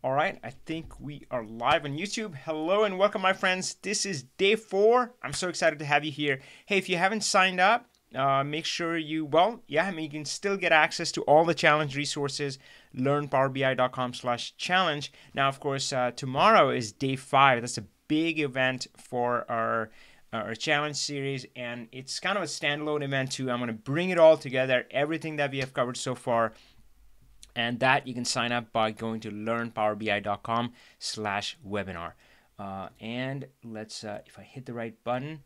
All right, I think we are live on YouTube. Hello and welcome, my friends. This is day 4. I'm so excited to have you here. Hey, if you haven't signed up, make sure you, you can still get access to all the challenge resources. LearnPowerBI.com/challenge. Now, of course, tomorrow is day 5. That's a big event for our challenge series, and it's kind of a standalone event too. I'm going to bring it all together, everything that we have covered so far. And that you can sign up by going to learnpowerbi.com/webinar. And let's, if I hit the right button,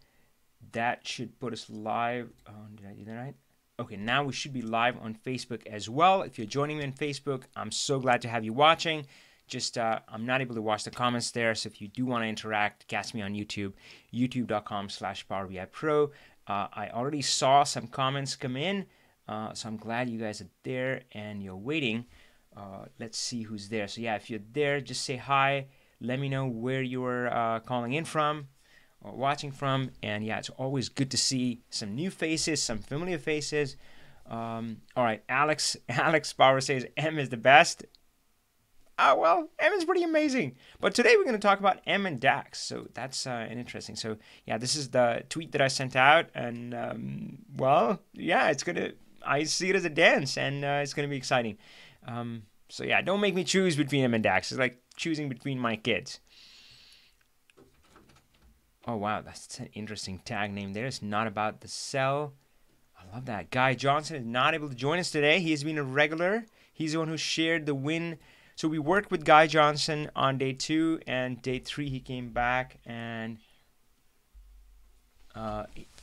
that should put us live. Did I do that right? Okay, now we should be live on Facebook as well. If you're joining me on Facebook, I'm so glad to have you watching. Just, I'm not able to watch the comments there, so if you do want to interact, catch me on YouTube, youtube.com/PowerBIPro. I already saw some comments come in. So I'm glad you guys are there and you're waiting. Let's see who's there. So yeah, if you're there, just say hi. Let me know where you're calling in from or watching from. And yeah, it's always good to see some new faces, some familiar faces. All right, Alex Power says M is the best. Well, M is pretty amazing. But today we're going to talk about M and DAX. So that's an interesting. So yeah, this is the tweet that I sent out. And it's going to... I see it as a dance, and it's going to be exciting. So yeah, don't make me choose between M and DAX. It's like choosing between my kids. Oh wow, that's an interesting tag name there. It's not about the cell. I love that. Guy Johnson is not able to join us today. He has been a regular. He's the one who shared the win. So we worked with Guy Johnson on day 2, and day 3 he came back and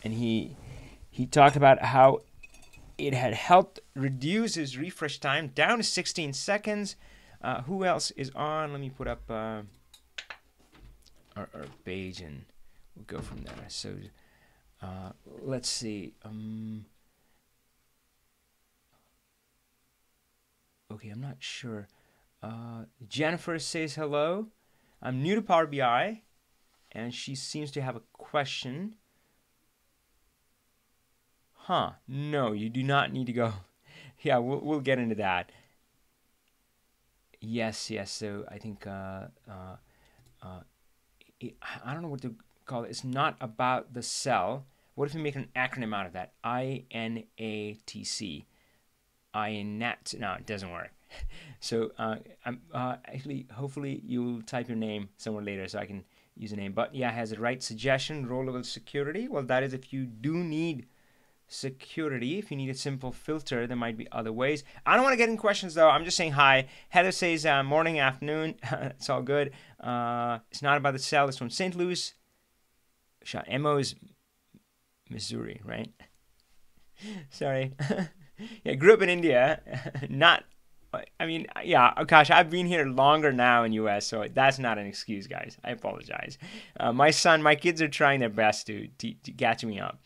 he talked about how it had helped reduce his refresh time down to 16 seconds. Who else is on? Let me put up our page and we'll go from there. So let's see. Okay, I'm not sure. Jennifer says hello. I'm new to Power BI, and she seems to have a question. No, you do not need to go. Yeah, we'll get into that. Yes. So I think I don't know what to call it. It's not about the cell. What if we make an acronym out of that? INATC. INAT. No, it doesn't work. So actually, hopefully you'll type your name somewhere later so I can use a name. But yeah, has the right suggestion. Row level security. Well, that is if you do need security. If you need a simple filter, there might be other ways. I don't want to get in questions though. I'm just saying hi. Heather says morning, afternoon. It's all good. It's not about the cell. It's from St. Louis. MO is Missouri, right? Sorry. Yeah, grew up in India. Gosh, I've been here longer now in US, so that's not an excuse, guys. I apologize. My kids are trying their best to catch me up.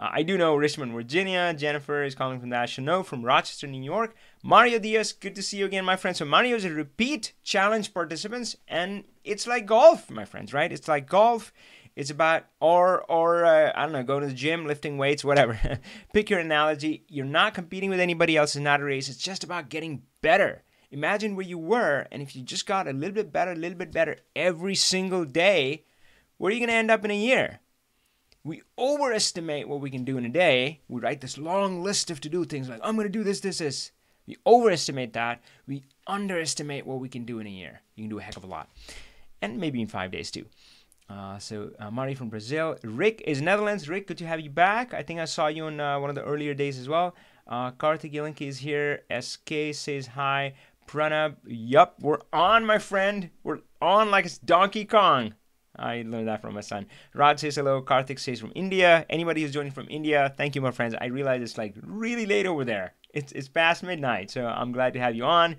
I do know Richmond, Virginia. Jennifer is calling from that. Shano from Rochester, New York. Mario Diaz, good to see you again, my friend. So Mario is a repeat challenge participant, and it's like golf, my friends, right? It's like golf. It's about, I don't know, going to the gym, lifting weights, whatever. Pick your analogy. You're not competing with anybody else. It's not a race. It's just about getting better. Imagine where you were, and if you just got a little bit better every single day, where are you going to end up in a year? We overestimate what we can do in a day. We write this long list of to-do things like, I'm going to do this. We overestimate that. We underestimate what we can do in a year. You can do a heck of a lot. And maybe in 5 days too. So Mari from Brazil. Rick is Netherlands. Rick, good to have you back. I think I saw you on one of the earlier days as well. Karthik Yelinki is here. SK says hi. Pranab, yup, we're on, my friend. We're on like it's Donkey Kong. I learned that from my son. Rod says hello. Karthik says from India. Anybody who's joining from India, thank you, my friends. I realize it's like really late over there. It's past midnight, so I'm glad to have you on.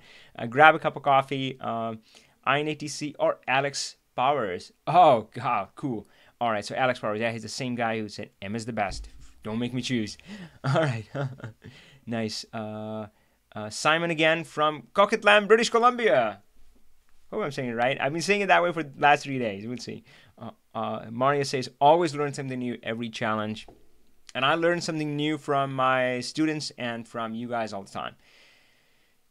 Grab a cup of coffee. INATC or Alex Powers. Oh, God, cool. All right, so Alex Powers, yeah, he's the same guy who said M is the best. Don't make me choose. All right. Nice. Simon again from Coquitlam, British Columbia. Hope I'm saying it right. I've been saying it that way for the last 3 days. We'll see. Maria says, always learn something new every challenge. And I learn something new from my students and from you guys all the time.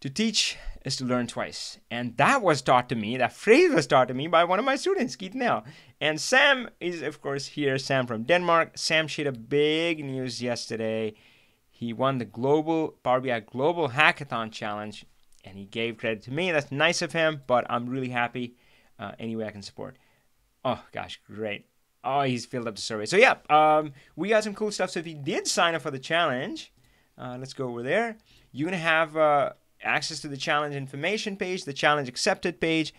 To teach is to learn twice. And that was taught to me, that phrase was taught to me by one of my students, Keith Nell. And Sam is, of course, here. Sam from Denmark. Sam shared a big news yesterday. He won the Power BI Global Hackathon Challenge, and he gave credit to me. That's nice of him, but I'm really happy any way I can support. Oh, gosh, great. Oh, he's filled up the survey. So, yeah, we got some cool stuff. So if you did sign up for the challenge, let's go over there. You're going to have access to the challenge information page, the challenge accepted page,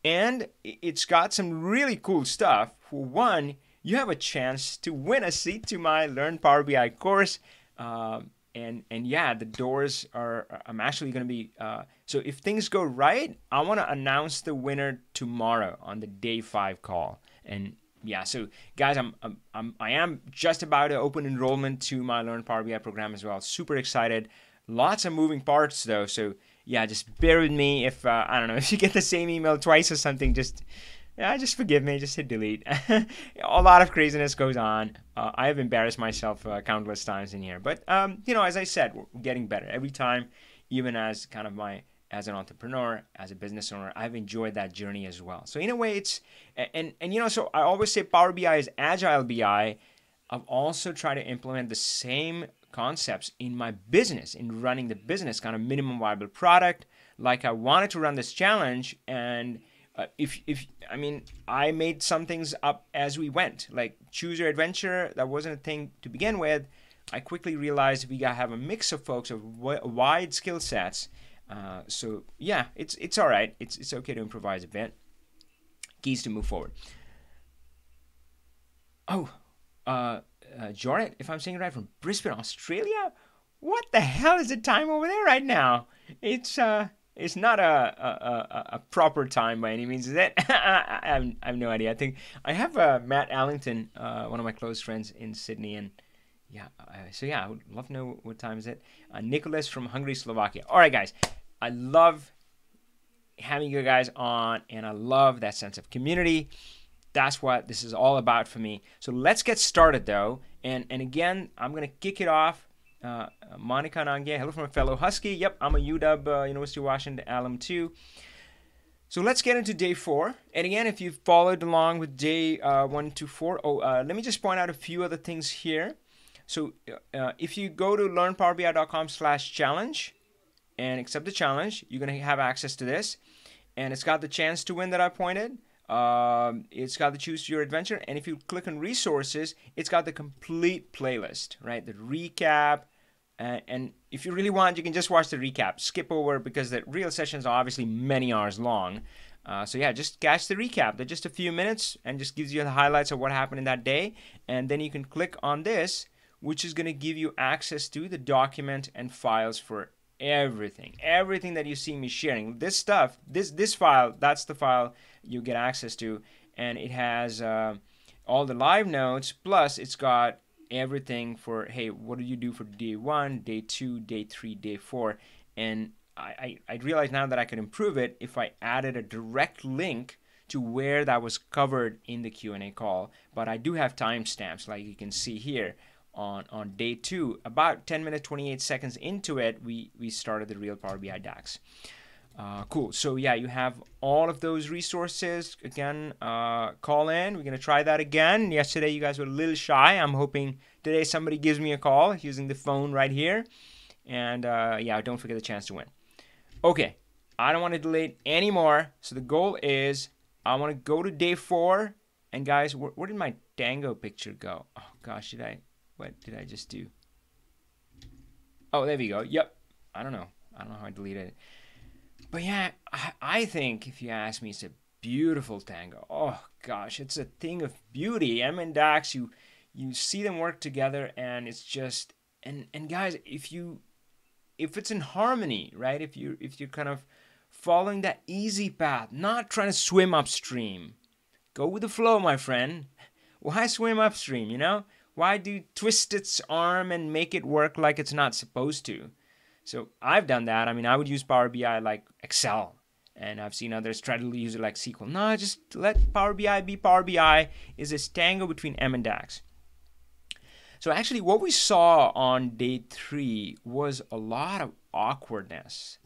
and it's got some really cool stuff. For one, you have a chance to win a seat to my Learn Power BI course. And yeah, the doors are, I'm actually going to be, so if things go right, I want to announce the winner tomorrow on the day 5 call. And yeah, so guys, I am just about to open enrollment to my Learn Power BI program as well. Super excited. Lots of moving parts though, so yeah, just bear with me if I don't know, if you get the same email twice or something, just forgive me, just hit delete. A lot of craziness goes on. I have embarrassed myself countless times in here, but you know, as I said, we're getting better every time. Even as kind of as an entrepreneur, as a business owner, I've enjoyed that journey as well. So in a way, it's and you know, so I always say Power BI is agile BI. I've also tried to implement the same concepts in my business, in running the business, kind of minimum viable product. Like I wanted to run this challenge, and I mean, I made some things up as we went. Like choose your adventure, that wasn't a thing to begin with. I quickly realized we gotta have a mix of folks of wide skill sets. So yeah, it's all right. It's okay to improvise a bit. Keys to move forward. Oh, Jordan, if I'm saying it right, from Brisbane, Australia. What the hell is the time over there right now? It's not a proper time by any means, is it? I have no idea. I think I have Matt Allington, one of my close friends in Sydney, and yeah. So yeah, I would love to know what time is it. Nicholas from Hungary, Slovakia. All right, guys. I love having you guys on, and I love that sense of community. That's what this is all about for me. So let's get started though. And again, I'm going to kick it off. Monica Nange, hello from a fellow Husky. Yep, I'm a UW, University of Washington alum too. So let's get into day 4. And again, if you've followed along with day 1 to 4, let me just point out a few other things here. So if you go to learnpowerbi.com/challenge and accept the challenge, you're going to have access to this. And it's got the chance to win that I pointed. It's got the choose your adventure, and if you click on resources, it's got the complete playlist, right? The recap, and if you really want, you can just watch the recap, skip over, because the real sessions are obviously many hours long. So yeah, just catch the recap. They're just a few minutes and just gives you the highlights of what happened in that day, and then you can click on this, which is going to give you access to the document and files for everything that you see me sharing. This stuff, this file, that's the file you get access to, and it has all the live notes, plus it's got everything for, hey, what did you do for day 1, day 2, day 3, day 4, and I realize now that I could improve it if I added a direct link to where that was covered in the Q&A call. But I do have timestamps, like you can see here. On day 2, about 10 minutes 28 seconds into it, we started the real Power BI DAX. Cool. So yeah, you have all of those resources. Again, call in. We're gonna try that again. Yesterday you guys were a little shy. I'm hoping today somebody gives me a call using the phone right here. And yeah, don't forget the chance to win. Okay, I don't want to delay anymore. So the goal is I want to go to day 4. And guys, where did my Tango picture go? Oh gosh, what did I just do? Oh, there we go. Yep. I don't know how I deleted it. But yeah, I think if you ask me, it's a beautiful Tango. Oh gosh, it's a thing of beauty. M and DAX, you see them work together, and it's just and guys, if it's in harmony, right? If you're kind of following that easy path, not trying to swim upstream, go with the flow, my friend. Why swim upstream? Why do twist its arm and make it work like it's not supposed to? So I've done that. I mean, I would use Power BI like Excel, and I've seen others try to use it like SQL. No, just let Power BI be Power BI. Is this tango between M and DAX. So actually what we saw on day 3 was a lot of awkwardness.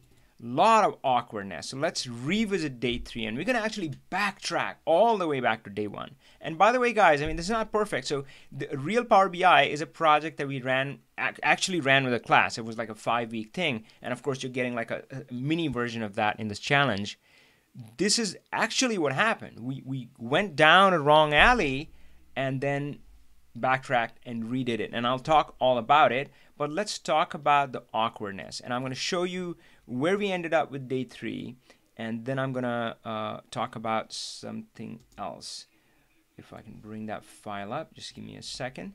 lot of awkwardness. So let's revisit day 3, and we're going to actually backtrack all the way back to day 1. And by the way, guys, I mean, this is not perfect. So the real Power BI is a project that we actually ran with a class. It was like a 5-week thing. And of course, you're getting like a mini version of that in this challenge. This is actually what happened. We went down a wrong alley and then backtracked and redid it. And I'll talk all about it. But let's talk about the awkwardness. And I'm going to show you where we ended up with day 3. And then I'm going to talk about something else. If I can bring that file up, just give me a second.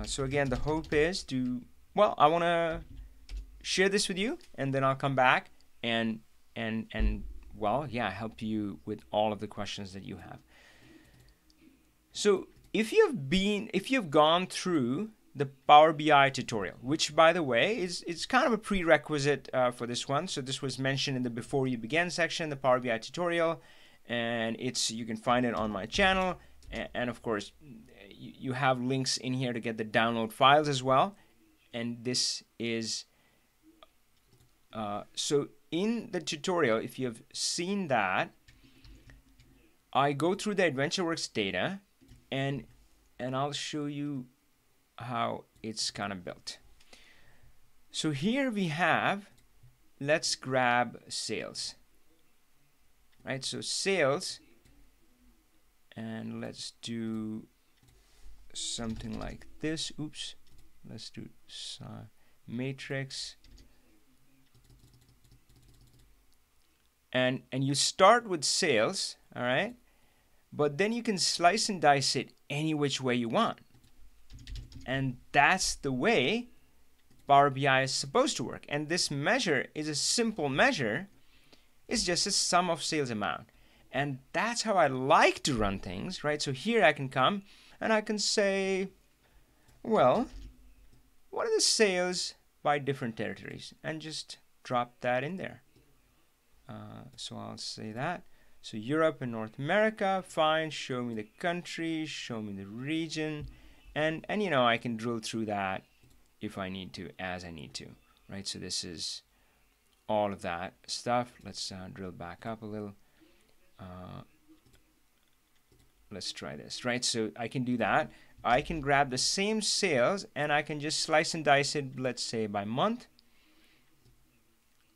So again, the hope is to, well, I want to share this with you, and then I'll come back and well, yeah, help you with all of the questions that you have. So if you've gone through the Power BI tutorial, which by the way is kind of a prerequisite for this one. So this was mentioned in the before you begin section, the Power BI tutorial, and you can find it on my channel, and of course you have links in here to get the download files as well. And this is so in the tutorial, if you've seen that, I go through the AdventureWorks data and I'll show you how it's kind of built. So here we have, let's grab sales, right? So sales, and let's do something like this. Oops, let's do matrix. And you start with sales, all right? But then you can slice and dice it any which way you want. And that's the way Power BI is supposed to work. And this measure is a simple measure. It's just a sum of sales amount. And that's how I like to run things, right? So here I can come and I can say, well, what are the sales by different territories? And just drop that in there. So I'll say that. So Europe and North America, fine. Show me the country, show me the region, and you know, I can drill through that if I need to, as I need to, right? So this is all of that stuff. Let's drill back up a little. Let's try this, right? So I can do that. I can grab the same sales and I can just slice and dice it, let's say by month.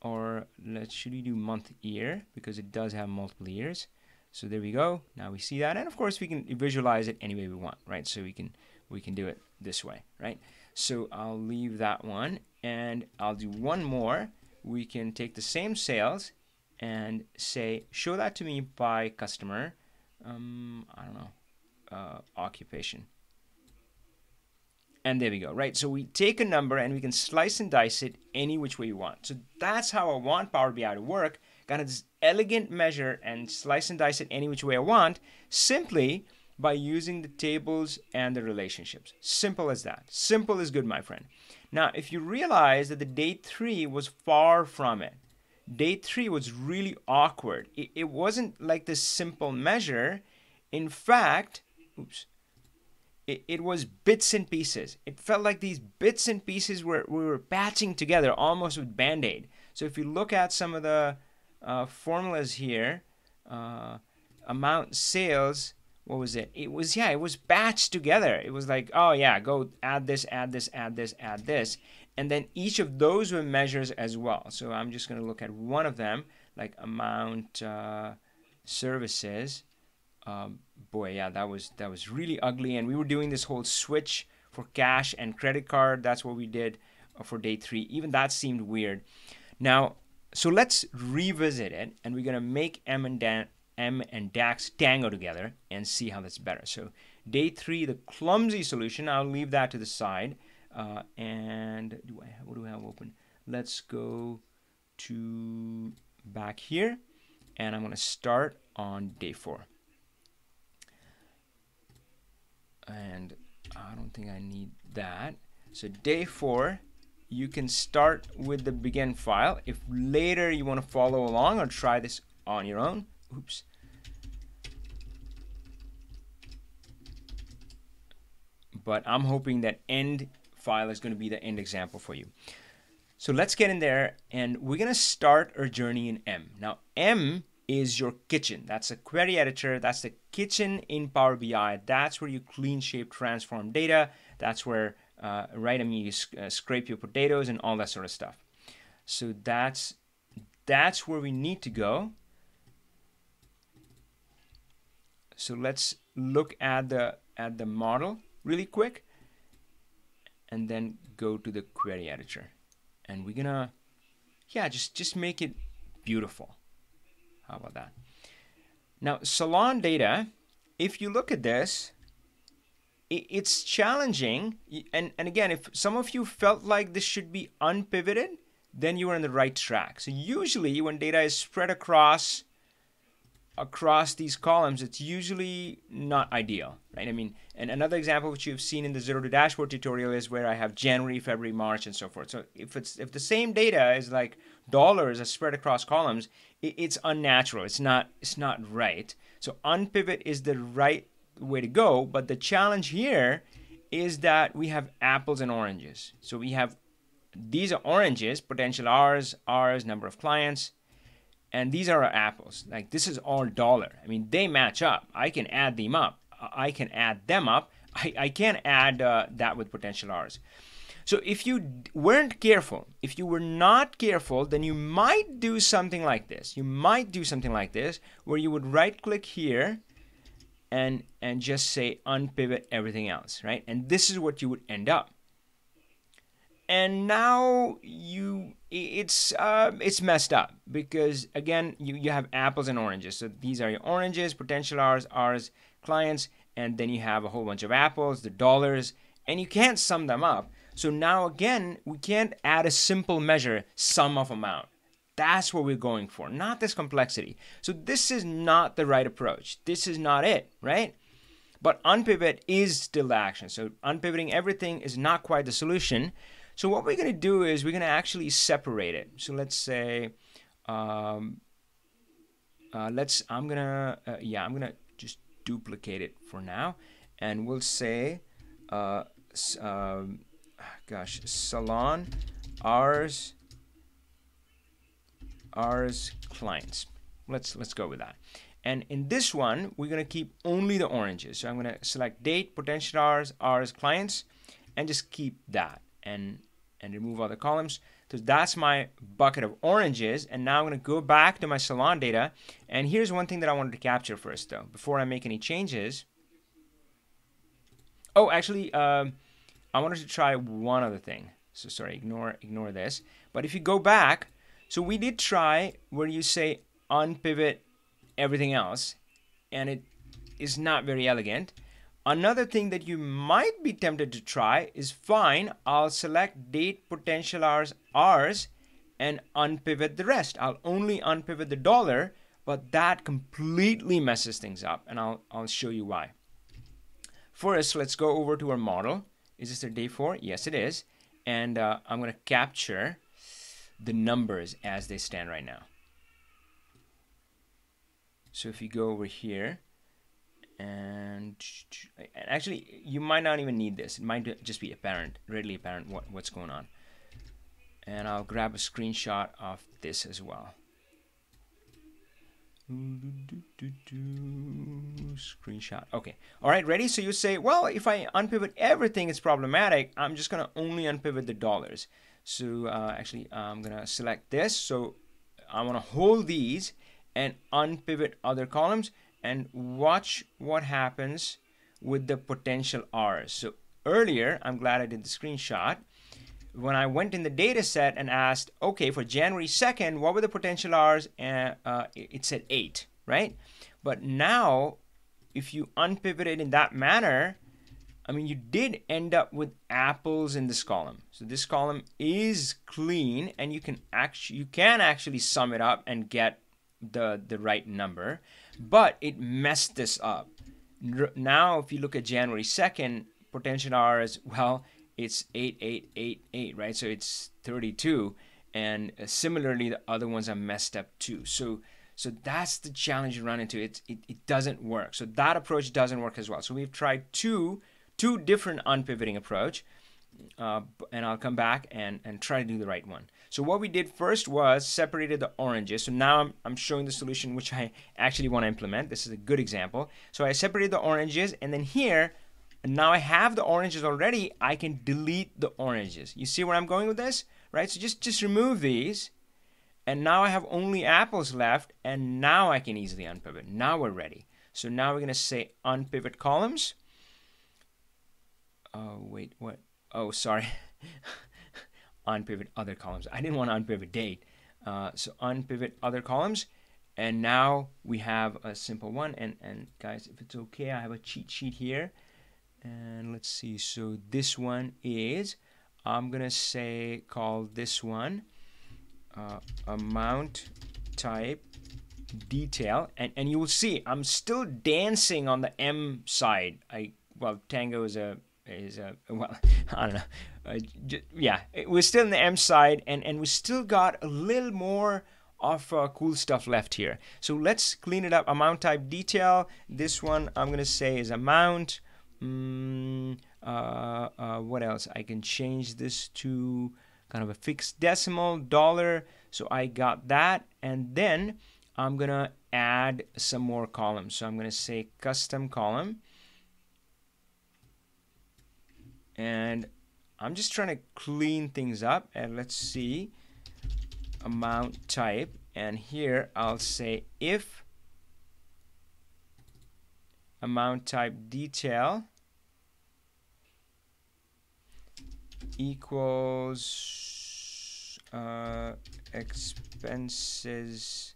Or should we do month year, because it does have multiple years. So there we go. Now we see that, and of course we can visualize it any way we want, right? So we can do it this way, right? So I'll leave that one, and I'll do one more. We can take the same sales and say, show that to me by customer. I don't know, occupation. And there we go, right? So we take a number and we can slice and dice it any which way you want. So that's how I want Power BI to work. Kind of this elegant measure and slice and dice it any which way I want, simply by using the tables and the relationships. Simple as that. Simple is good, my friend. Now, if you realize that the day 3 was far from it. Day 3 was really awkward. It wasn't like this simple measure. In fact, oops. It was bits and pieces. It felt like these bits and pieces we were patching together almost with Band-Aid. So if you look at some of the formulas here, amount sales, what was it? It was batched together. It was like, oh yeah, go add this, add this, add this, add this. And then each of those were measures as well. So I'm just going to look at one of them, like amount services. Boy, yeah, that was really ugly, and we were doing this whole switch for cash and credit card. That's what we did for day 3. Even that seemed weird. Now, so let's revisit it, and we're gonna make M and DAX tango together and see how that's better. So day 3, the clumsy solution, I'll leave that to the side. And what do I have open? Let's go to back here, and I'm gonna start on day 4. And I don't think I need that. So day 4, you can start with the begin file. If later you want to follow along or try this on your own, oops. But I'm hoping that end file is going to be the end example for you. So let's get in there, and we're gonna start our journey in M. Now M is your kitchen. That's a query editor. That's the kitchen in Power BI. That's where you clean, shape, transform data. That's where, right, I mean, you scrape your potatoes and all that sort of stuff. So that's where we need to go. So let's look at the model really quick, and then go to the query editor. And we're gonna, yeah, just make it beautiful. How about that? Now, Salon Data, if you look at this, it's challenging. And again, if some of you felt like this should be unpivoted, then you are on the right track. So usually when data is spread across these columns, it's usually not ideal, right? I mean, and another example which you've seen in the Zero to Dashboard tutorial is where I have January, February, March, and so forth. So if the same data is like dollars are spread across columns, it's unnatural. It's not right. So unpivot is the right way to go. But the challenge here is that we have apples and oranges. So we have, these are oranges, potential R's, number of clients. And these are our apples. Like, this is all dollar. I mean, they match up. I can add them up. I can add them up. I can't add that with potential R's. So if you weren't careful, if you were not careful, then you might do something like this. You might do something like this, where you would right-click here and just say unpivot everything else, right? And this is what you would end up. And now it's messed up, because again, you have apples and oranges. So these are your oranges, potential R's, clients, and then you have a whole bunch of apples, the dollars, and you can't sum them up. So now again, we can't add a simple measure, sum of amount. That's what we're going for, not this complexity. So this is not the right approach. This is not it, right? But unpivot is still the action. So unpivoting everything is not quite the solution. So what we're going to do is we're going to actually separate it. So let's say, I'm gonna just duplicate it for now, and we'll say, Salon R's clients. Let's go with that. And in this one, we're going to keep only the oranges. So I'm going to select date, potential R's clients, and just keep that, and remove all the columns. So that's my bucket of oranges. And now I'm going to go back to my Salon Data. And here's one thing that I wanted to capture first, though, before I make any changes. Oh, actually, I wanted to try one other thing. So sorry, ignore this. But if you go back, so we did try where you say unpivot everything else, and it is not very elegant. Another thing that you might be tempted to try is, fine, I'll select date, potential R's, and unpivot the rest. I'll only unpivot the dollar, but that completely messes things up, and I'll show you why. First, let's go over to our model. Is this a day 4? Yes, it is. And I'm going to capture the numbers as they stand right now. So if you go over here, and actually, you might not even need this. It might just be readily apparent what's going on. And I'll grab a screenshot of this as well. Screenshot. Okay. All right, ready? So you say, well, if I unpivot everything, it's problematic. I'm just going to only unpivot the dollars. So actually, I'm going to select this. So I want to hold these and unpivot other columns, and watch what happens with the potential R's. So earlier, I'm glad I did the screenshot. When I went in the data set and asked, okay, for January 2nd, what were the potential R's? It said 8, right? But now, if you unpivot it in that manner, I mean, you did end up with apples in this column. So this column is clean, and you can actually sum it up and get the right number, but it messed this up. Now, if you look at January 2nd, potential R's, well, it's 8888, right? So it's 32, and similarly, the other ones are messed up too. So that's the challenge you run into. It doesn't work. So that approach doesn't work as well. So we've tried two different unpivoting approach, and I'll come back and try to do the right one. So what we did first was separated the oranges. So now I'm showing the solution which I actually want to implement. This is a good example. So I separated the oranges, and then here, now I have the oranges already. I can delete the oranges. You see where I'm going with this, right? So just remove these, and now I have only apples left, and now I can easily unpivot. Now we're ready. So now we're going to say unpivot columns. Oh, wait, what? Oh, sorry. Unpivot other columns. I didn't want to unpivot date. So unpivot other columns. And now we have a simple one. And guys, if it's okay, I have a cheat sheet here. And let's see. So this one is, I'm going to say, call this one amount type detail. And you will see I'm still dancing on the M side. Well, Tango is well, I don't know. Yeah, we're still in the M side, and we still got a little more of cool stuff left here. So let's clean it up. Amount type detail. This one I'm gonna say is amount. What else? I can change this to kind of a fixed decimal, dollar. So I got that, and then I'm gonna add some more columns. So I'm gonna say custom column. And I'm just trying to clean things up, and let's see, amount type, and here I'll say if amount type detail equals expenses,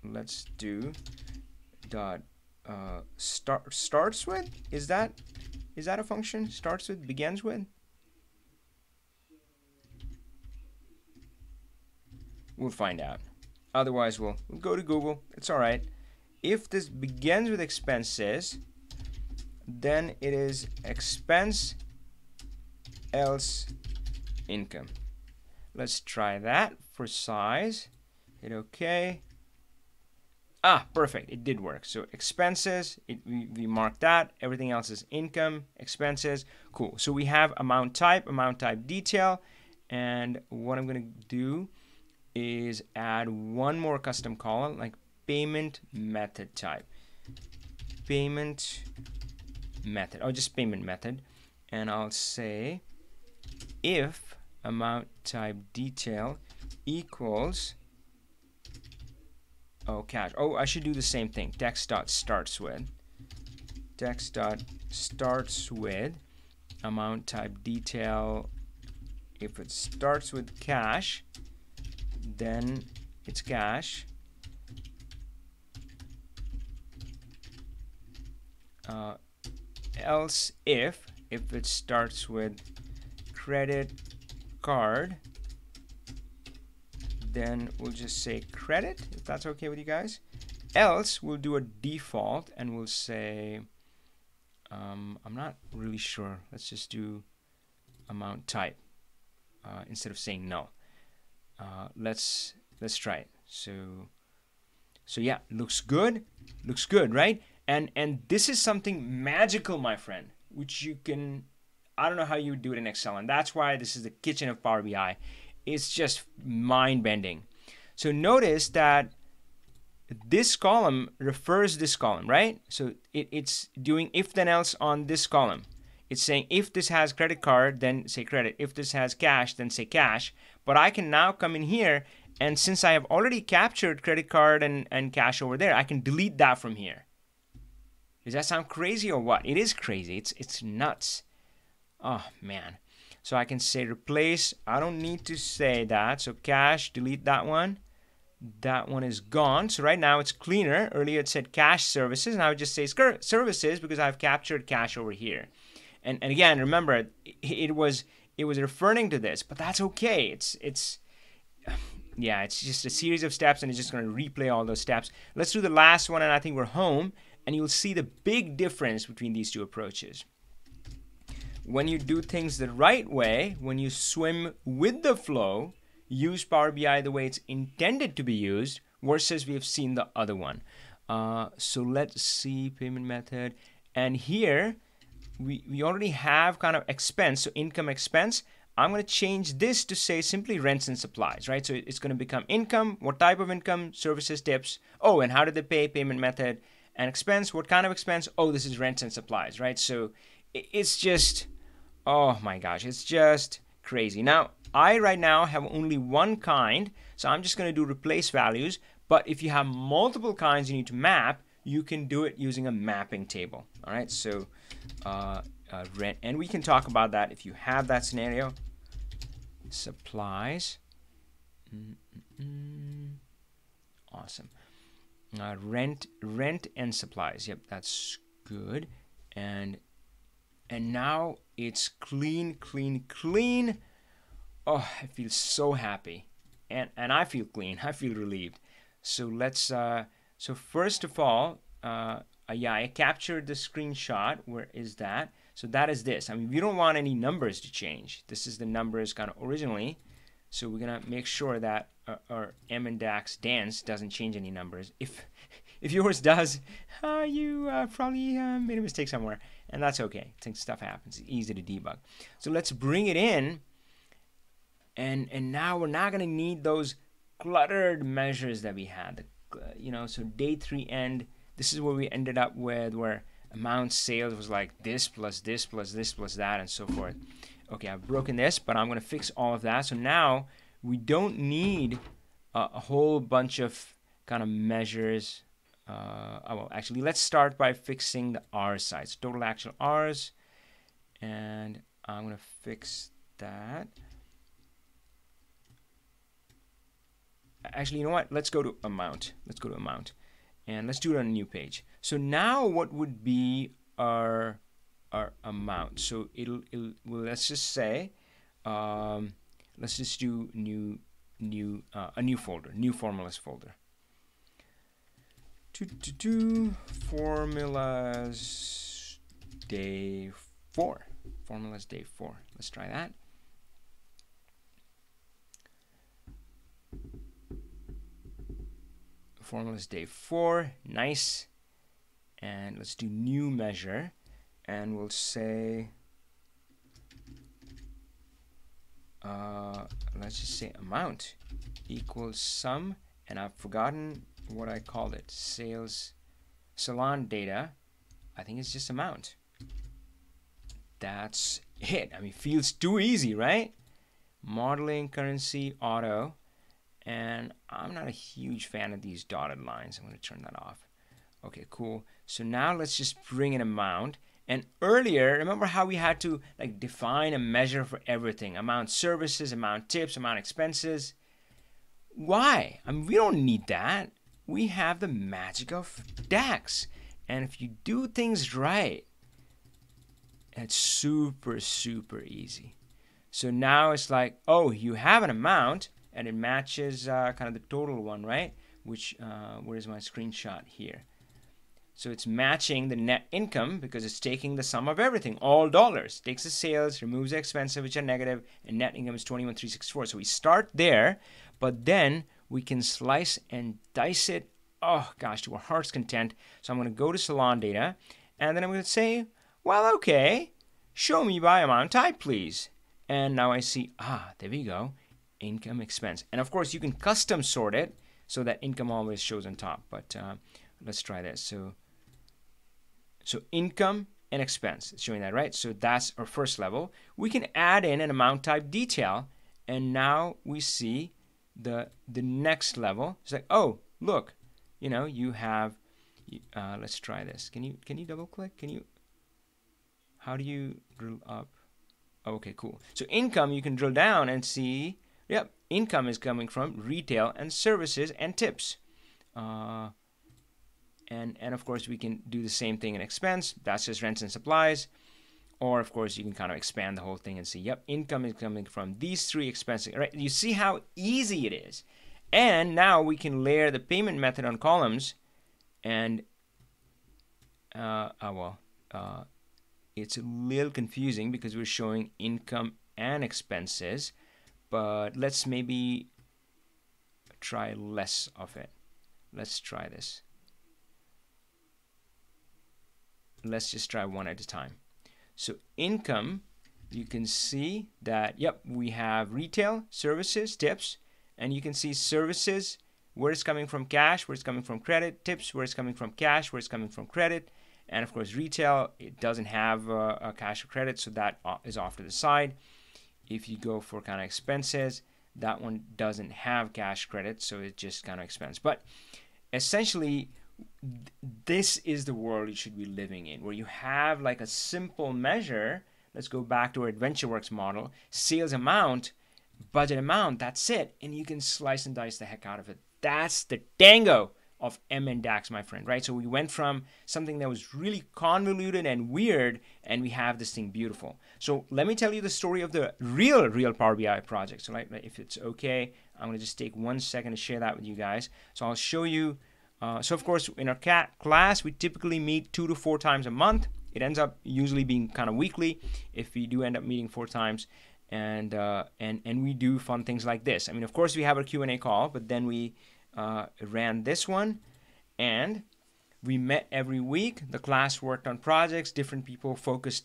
let's do dot starts with, is that a function? Starts with, begins with? We'll find out. Otherwise, we'll go to Google. It's all right. If this begins with expenses, then it is expense else income. Let's try that for size. Hit OK. Ah, perfect. It did work. So expenses, we marked that. Everything else is income, expenses. Cool. So we have amount type detail. And what I'm going to do is add one more custom column, like payment method type. Payment method. Oh, just payment method. And I'll say if amount type detail equals cash. Oh, I should do the same thing. Text dot starts with amount type detail. If it starts with cash, then it's cash. Else if it starts with credit card, then we'll just say credit, if that's okay with you guys. Else we'll do a default and we'll say I'm not really sure. Let's just do amount type instead of saying no. Let's try it. So yeah, looks good, right? And this is something magical, my friend, which you can, I don't know how you would do it in Excel, and that's why this is the kitchen of Power BI. It's just mind-bending. So notice that this column refers this column, right? So it's doing if then else on this column. It's saying if this has credit card, then say credit. If this has cash, then say cash. But I can now come in here, and since I have already captured credit card and cash over there, I can delete that from here. Does that sound crazy or what? It is crazy. It's nuts. Oh, man. So I can say replace. I don't need to say that. So cash, delete that one. That one is gone. So right now it's cleaner. Earlier it said cash services. Now it just says services because I've captured cash over here. And again, remember, it was referring to this, but that's okay. It's just a series of steps, and it's just going to replay all those steps. Let's do the last one, and I think we're home. And you'll see the big difference between these two approaches. When you do things the right way, when you swim with the flow, use Power BI the way it's intended to be used, versus we have seen the other one. So let's see payment method. And here, we already have kind of expense, so income expense. I'm going to change this to say simply rents and supplies, right? So it's going to become income, what type of income, services, tips. Oh, and how did they pay, payment method, and expense, what kind of expense? Oh, this is rents and supplies, right? So it's just, oh my gosh, it's just crazy. Now, I right now have only one kind, so I'm just going to do replace values. But if you have multiple kinds you need to map, you can do it using a mapping table, all right? So rent, and we can talk about that if you have that scenario. Supplies. Awesome. Rent and supplies. Yep, that's good. And now it's clean. Oh, I feel so happy, and I feel clean. I feel relieved. So let's. So first of all, yeah, I captured the screenshot. Where is that? So that is this. I mean, we don't want any numbers to change. This is the numbers kind of originally. So we're gonna make sure that our M and DAX dance doesn't change any numbers. If yours does, you probably made a mistake somewhere, and that's okay. I think stuff happens. It's easy to debug. So let's bring it in, and now we're not gonna need those cluttered measures that we had. So day 3 end. This is where we ended up with where amount sales was like this plus this plus this plus that and so forth. Okay, I've broken this, but I'm going to fix all of that. So now we don't need a whole bunch of kind of measures. Well, actually, let's start by fixing the R size, total actual R's, and I'm going to fix that. Actually, you know what? Let's go to amount. And let's do it on a new page. So now what would be our amount? So well, let's just say, let's just do a new folder, new formulas folder. Formulas day 4. Formulas day 4. Let's try that. Formulas day 4, nice. And let's do new measure, and we'll say, let's just say amount equals sum, and I've forgotten what I called it. Sales, Salon Data. I think it's just amount. That's it. I mean, feels too easy, right? Modeling, currency, auto. And I'm not a huge fan of these dotted lines. I'm going to turn that off. Okay, cool. So now let's just bring in amount. And earlier, remember how we had to like define a measure for everything? Amount services, amount tips, amount expenses. Why? I mean, we don't need that. We have the magic of DAX. And if you do things right, it's super easy. So now it's like, oh, you have an amount, and it matches kind of the total one, right? Which, where's my screenshot here? So it's matching the net income because it's taking the sum of everything, all dollars. Takes the sales, removes the expenses, which are negative, and net income is 21,364. So we start there, but then we can slice and dice it, oh gosh, to our heart's content. So I'm going to go to Salon Data, and then I'm going to say, well, okay, show me by amount type, please. And now I see, there we go. Income, expense, and of course you can custom sort it so that income always shows on top. But let's try this. So income and expense, it's showing that, right? So that's our first level. We can add in an amount type detail, and now we see the next level. It's like, oh, look, you have. Let's try this. Can you double click? How do you drill up? Okay, cool. So income, you can drill down and see. Yep, income is coming from retail and services and tips. And of course, we can do the same thing in expense. That's just rents and supplies. Or, of course, you can kind of expand the whole thing and see, yep, income is coming from these 3 expenses. Right? You see how easy it is. And now we can layer the payment method on columns. And, it's a little confusing because we're showing income and expenses. But let's maybe try less of it. Let's try this. Let's just try one at a time. So income, you can see that, yep, we have retail, services, tips, and you can see services, where it's coming from cash, where it's coming from credit, tips, where it's coming from cash, where it's coming from credit, and of course retail, it doesn't have a cash or credit, so that is off to the side. If you go for kind of expenses, that one doesn't have cash credit, so it's just kind of expense. But essentially, this is the world you should be living in, where you have like a simple measure. Let's go back to our AdventureWorks model. Sales amount, budget amount, that's it. And you can slice and dice the heck out of it. That's the tango of MN DAX, my friend, right? So we went from something that was really convoluted and weird, and we have this thing beautiful. So let me tell you the story of the real Power BI project. So like, if it's okay, I'm going to just take 1 second to share that with you guys. So I'll show you. So of course, in our class, we typically meet 2 to 4 times a month. It ends up usually being kind of weekly if we do end up meeting 4 times. And we do fun things like this. I mean, of course, we have a Q&A call, but then we ran this one, and we met every week. The class worked on projects. Different people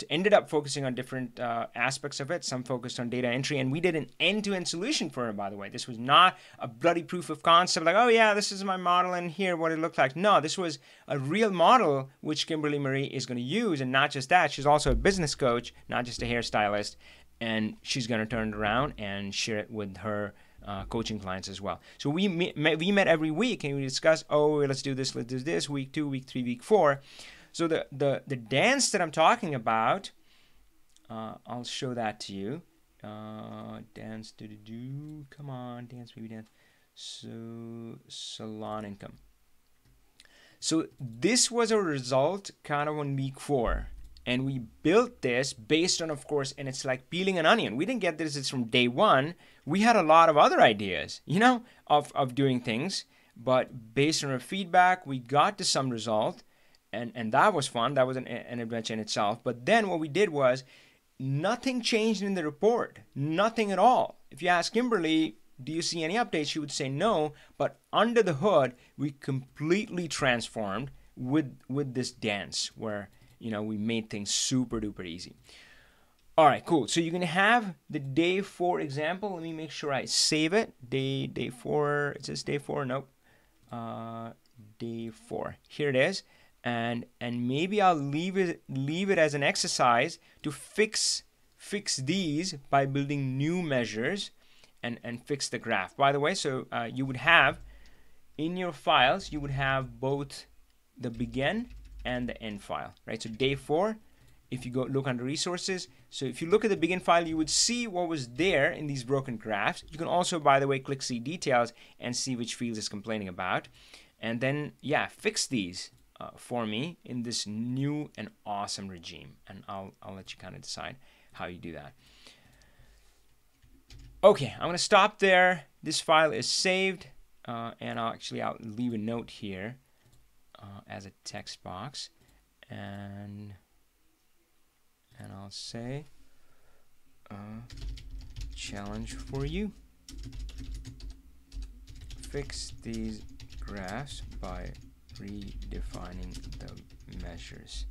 ended up focusing on different aspects of it. Some focused on data entry, and we did an end-to-end solution for it, by the way. This was not a bloody proof of concept, like, oh yeah, this is my model and here what it looked like. No, this was a real model which Kimberly Marie is going to use, and not just that, she's also a business coach, not just a hairstylist, and she's going to turn it around and share it with her coaching clients as well. So we met every week, and we discussed, oh, let's do this, week 2, week 3, week 4. So the dance that I'm talking about, I'll show that to you. Dance, come on, dance, baby, dance. So salon income. So this was a result kind of on week 4. And we built this based on, of course, and it's like peeling an onion. We didn't get this from day one. We had a lot of other ideas, of doing things. But based on our feedback, we got to some result. And that was fun. That was an adventure in itself. But then what we did was nothing changed in the report. Nothing at all. If you ask Kimberly, do you see any updates? She would say no. But under the hood, we completely transformed with this dance where we made things super duper easy. All right, cool. So you're going to have the day 4 example. Let me make sure I save it. Day 4. It says day 4. Nope. Day 4. Here it is. And maybe I'll leave it as an exercise to fix these by building new measures and fix the graph. By the way, so you would have in your files, you would have both the begin and the end file, right? So day 4, if you go look under resources, so if you look at the begin file, you would see what was there in these broken graphs. You can also, by the way, click see details and see which fields it's complaining about, and then fix these for me in this new and awesome regime, and I'll let you kind of decide how you do that. Okay, I'm gonna stop there. This file is saved, and I'll leave a note here as a text box, and I'll say challenge for you: fix these graphs by redefining the measures.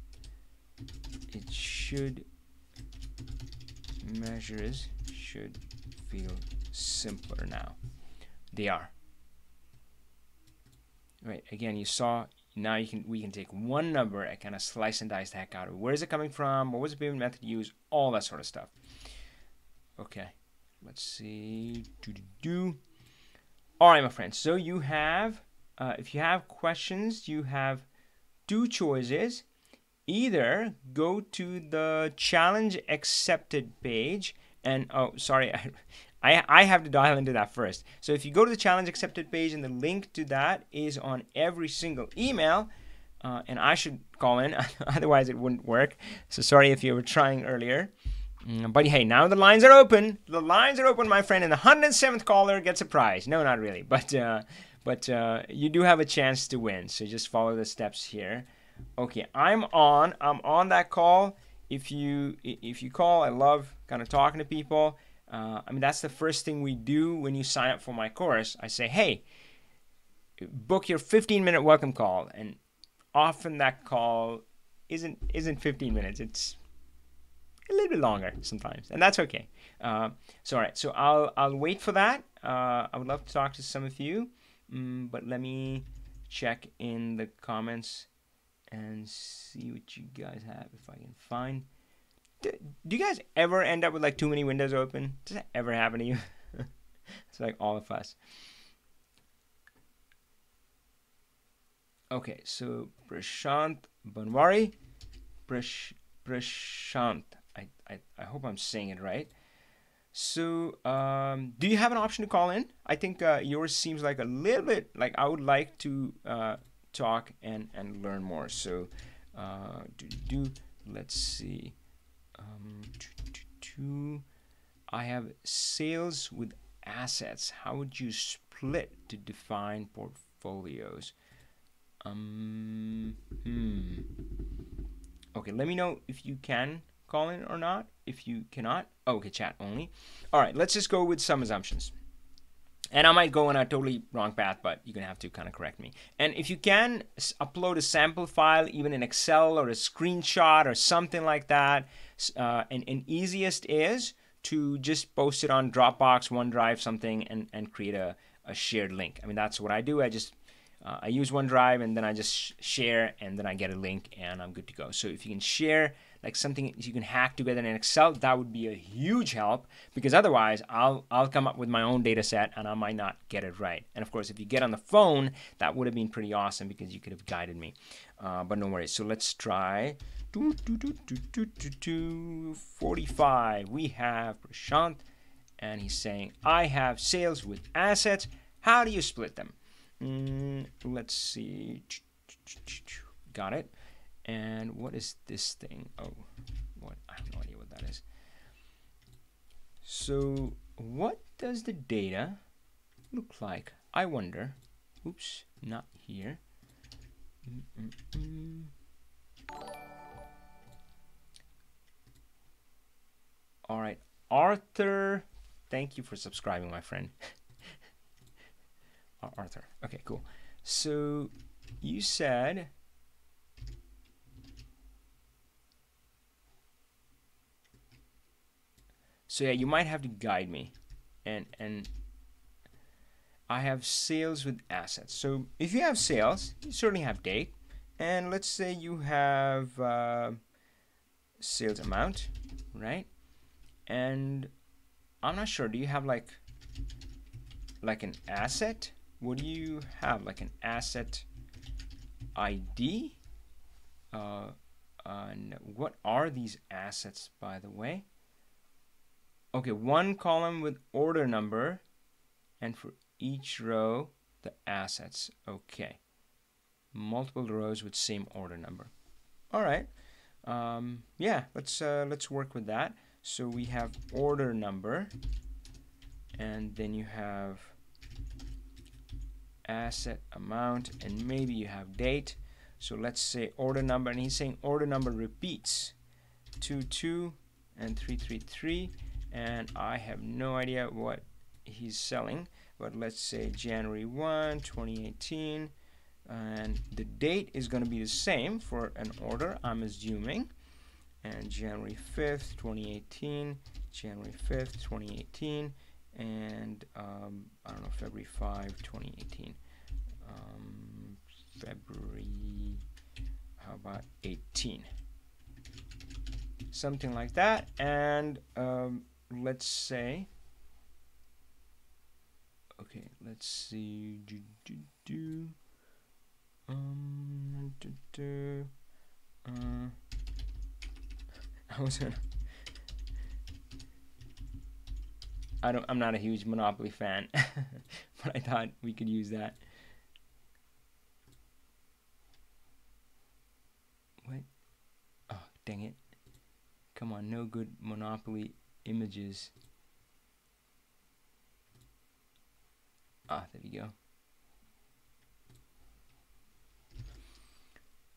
Measures should feel simpler now. They are. Right, again, you saw. Now we can take one number and kind of slice and dice the heck out of it. Where is it coming from? What was the payment method used? All that sort of stuff. Okay, let's see. All right, my friends. So you have, if you have questions, you have 2 choices. Either go to the challenge accepted page, and I have to dial into that first. So if you go to the challenge accepted page, and the link to that is on every single email, and I should call in, otherwise it wouldn't work. So sorry if you were trying earlier. But hey, now the lines are open. The lines are open, my friend, and the 107th caller gets a prize. No, not really, but you do have a chance to win. So just follow the steps here. Okay, I'm on that call. If you call, I love kind of talking to people. I mean, that's the first thing we do when you sign up for my course. I say, hey, book your 15-minute welcome call, and often that call isn't 15 minutes. a little bit longer sometimes, and that's okay. So all right, so I'll wait for that. I would love to talk to some of you, but let me check in the comments and see what you guys have if I can find. Do you guys ever end up with like too many windows open? Does that ever happen to you? It's like all of us. Okay, so Prashant Banwari, Prashant. I hope I'm saying it right. So, do you have an option to call in? I think yours seems like a little bit like I would like to talk and learn more. So, let's see. I have sales with assets. How would you split to define portfolios? Okay, let me know if you can call in or not. If you cannot, okay, chat only. All right, let's just go with some assumptions. And I might go on a totally wrong path, but you're going to have to kind of correct me. And if you can upload a sample file, even in Excel or a screenshot or something like that, and easiest is to just post it on Dropbox, OneDrive, something, and create a shared link. I mean, that's what I do. I use OneDrive and then I just share and then I get a link and I'm good to go. So if you can share like something you can hack together in Excel, that would be a huge help, because otherwise I'll come up with my own data set and I might not get it right. And of course, if you get on the phone, that would have been pretty awesome because you could have guided me. But no worries. So let's try 45. We have Prashant and he's saying, I have sales with assets. How do you split them? Let's see. Got it. And what is this thing? Oh, what? I have no idea what that is. So what does the data look like? I wonder. Oops, not here. All right, Arthur, thank you for subscribing, my friend. Arthur. Okay, cool. So you said so yeah, you might have to guide me. And I have sales with assets. So if you have sales, you certainly have date. And let's say you have sales amount, right? And I'm not sure, do you have like an asset? What do you have, like an asset ID? And what are these assets, by the way? Okay, one column with order number, and for each row, the assets. Okay, multiple rows with same order number. All right. Yeah, let's work with that. So we have order number, and then you have asset amount, and maybe you have date. So let's say order number, and he's saying order number repeats 22 and 333, and I have no idea what he's selling, but let's say January 1, 2018, and the date is going to be the same for an order, I'm assuming, and January 5th, 2018, January 5th, 2018, and I don't know, February 5, 2018, February, how about 18, something like that. And let's say, okay, let's see, I was gonna, I'm not a huge Monopoly fan, but I thought we could use that. What? Oh, dang it. Come on, no good Monopoly images. Ah, there we go.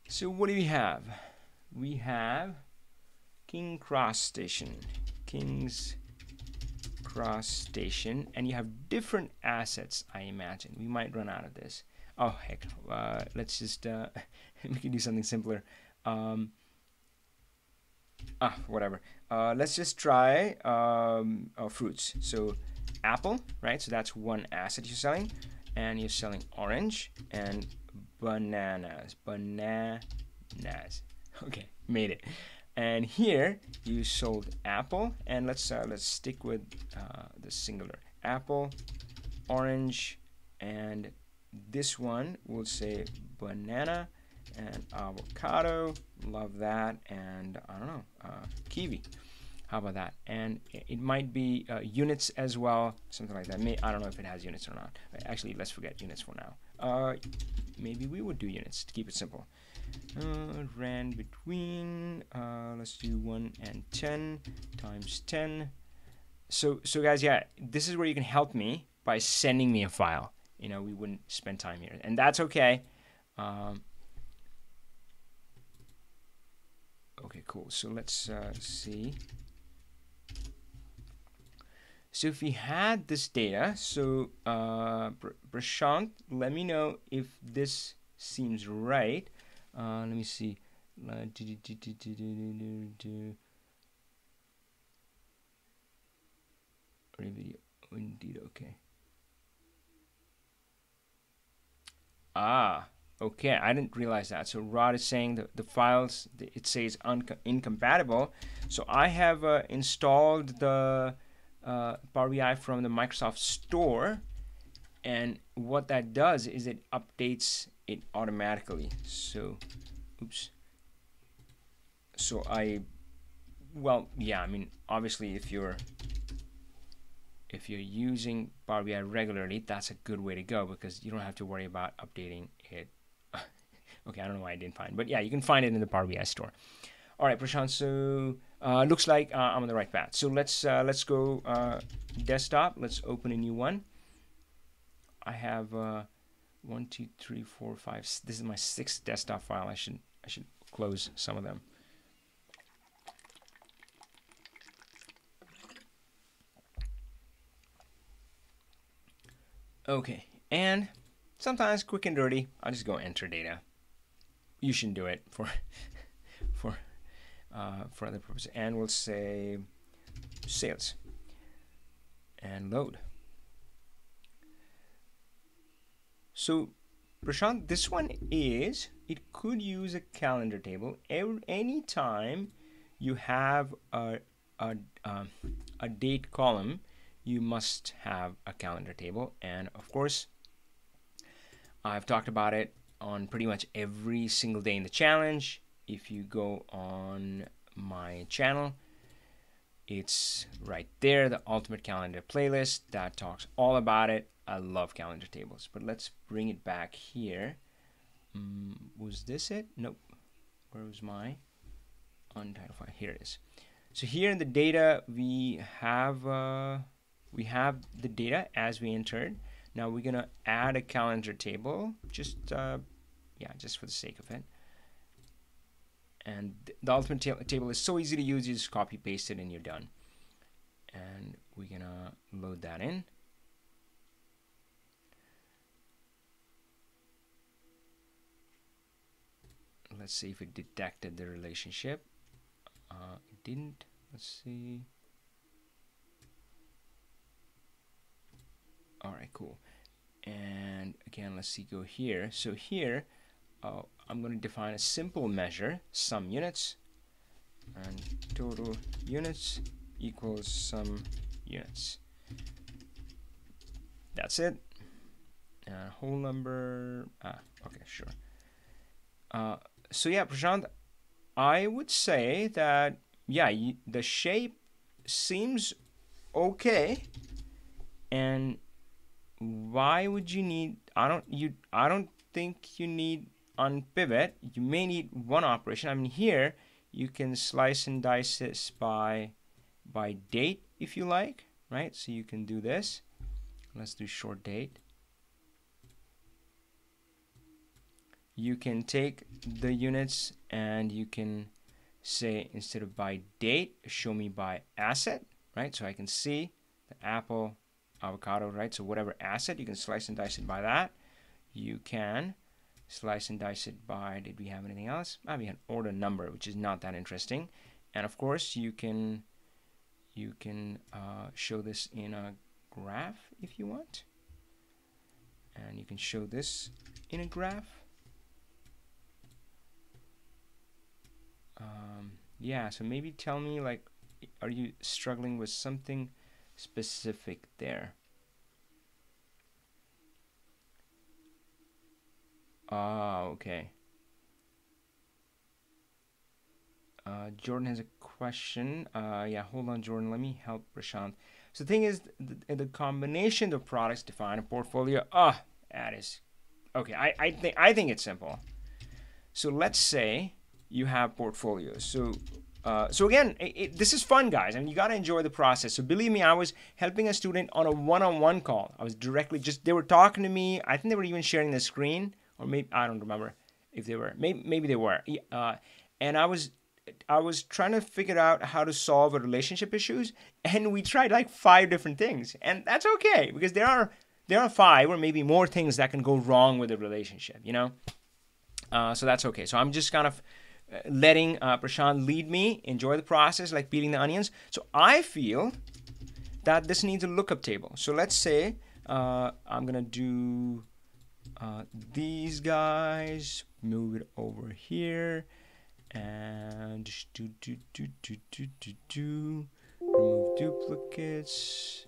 So what do we have? We have King Cross Station. King's Cross Station, and you have different assets, I imagine. We might run out of this. Oh heck, let's just we can do something simpler. whatever. Let's just try fruits. So apple, right? So that's one asset you're selling, and you're selling orange and bananas. Okay, made it. And here you sold apple, and let's stick with the singular apple, orange, and this one we'll say banana and avocado. Love that. And I don't know, kiwi. How about that? And it might be units as well, something like that. I don't know if it has units or not. Actually, let's forget units for now. Maybe we would do units to keep it simple. Rand between, let's do 1 and 10 times 10. So guys, yeah, this is where you can help me by sending me a file. You know, we wouldn't spend time here, and that's okay. Okay, cool. So let's see. So if we had this data, so Prashant, let me know if this seems right. Let me see. Video, indeed, okay. Okay, I didn't realize that. So Rod is saying the files, it says incompatible. So I have installed the Power BI from the Microsoft Store, and what that does is it updates it automatically. So, oops. So well, yeah, I mean, obviously if you're using Power BI regularly, that's a good way to go because you don't have to worry about updating it. Okay, I don't know why I didn't find it, but yeah, you can find it in the Power BI store. All right, Prashant, so looks like I'm on the right path. So let's go desktop. Let's open a new one. I have 1, 2, 3, 4, 5. This is my 6th desktop file. I should close some of them. Okay, and sometimes quick and dirty, I'll just go enter data. You shouldn't do it for other purposes. And we'll say sales and load. So Prashant, this one is, it could use a calendar table. Anytime you have a date column, you must have a calendar table. And of course, I've talked about it on pretty much every single day in the challenge. If you go on my channel, it's right there, the Ultimate Calendar playlist that talks all about it. I love calendar tables, but let's bring it back here. Was this it? Nope. Where was my untitled file? Here it is. So here in the data, we have the data as we entered. Now we're gonna add a calendar table, just just for the sake of it. And the ultimate table is so easy to use. You just copy paste it and you're done. And we're gonna load that in. Let's see if it detected the relationship. It didn't. Let's see. All right, cool. And again, let's see, go here. So here, I'm going to define a simple measure, sum units, and total units equals sum units. That's it. Whole number. Okay, sure. So yeah, Prashant, I would say that the shape seems okay. And why would you need? I don't think you need unpivot. You may need one operation. I mean, here you can slice and dice this by date if you like, right? So you can do this. Let's do short date. You can take the units and you can say, instead of by date, show me by asset, right? So I can see the apple, avocado, right? So whatever asset, you can slice and dice it by that. You can slice and dice it by, did we have anything else? We had order number, which is not that interesting. And of course, you can show this in a graph if you want. And you can show this in a graph. Yeah, so maybe tell me, like, are you struggling with something specific there? Okay. Jordan has a question. Yeah, hold on, Jordan. Let me help Prashant. So the thing is, the combination of products define a portfolio. That is okay. I think it's simple. So let's say you have portfolios. So again, this is fun, guys. I mean, you got to enjoy the process. So believe me, I was helping a student on a one-on-one call. I was directly they were talking to me. I think they were even sharing the screen, or maybe I don't remember if they were. Maybe they were. And I was trying to figure out how to solve a relationship issues, and we tried like 5 different things, and that's okay because there are 5 or maybe more things that can go wrong with a relationship, you know. So that's okay. So I'm just kind of letting Prashant lead me, enjoy the process, like peeling the onions. So I feel that this needs a lookup table. So let's say I'm gonna do these guys, move it over here, and remove duplicates.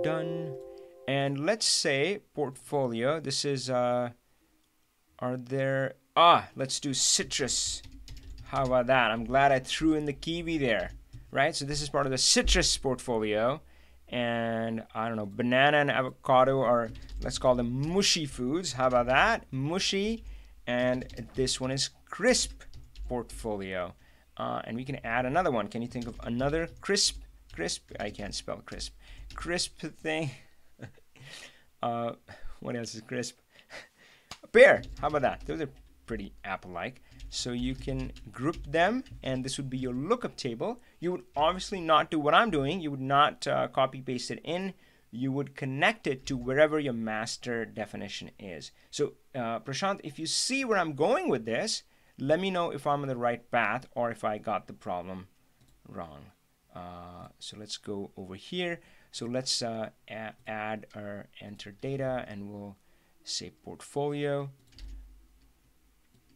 Done. And let's say portfolio. This is let's do citrus. How about that? I'm glad I threw in the kiwi there, right? So this is part of the citrus portfolio. And I don't know, banana and avocado are, let's call them mushy foods. How about that? Mushy. And this one is crisp portfolio. And we can add another one. Can you think of another crisp? I can't spell crisp. Crisp thing. What else is crisp? Pear. How about that? Those are pretty apple-like. So you can group them, and this would be your lookup table. You would obviously not do what I'm doing. You would not copy paste it in. You would connect it to wherever your master definition is. So Prashant, if you see where I'm going with this, let me know if I'm on the right path or if I got the problem wrong. So let's go over here. So let's add or enter data, and we'll say portfolio,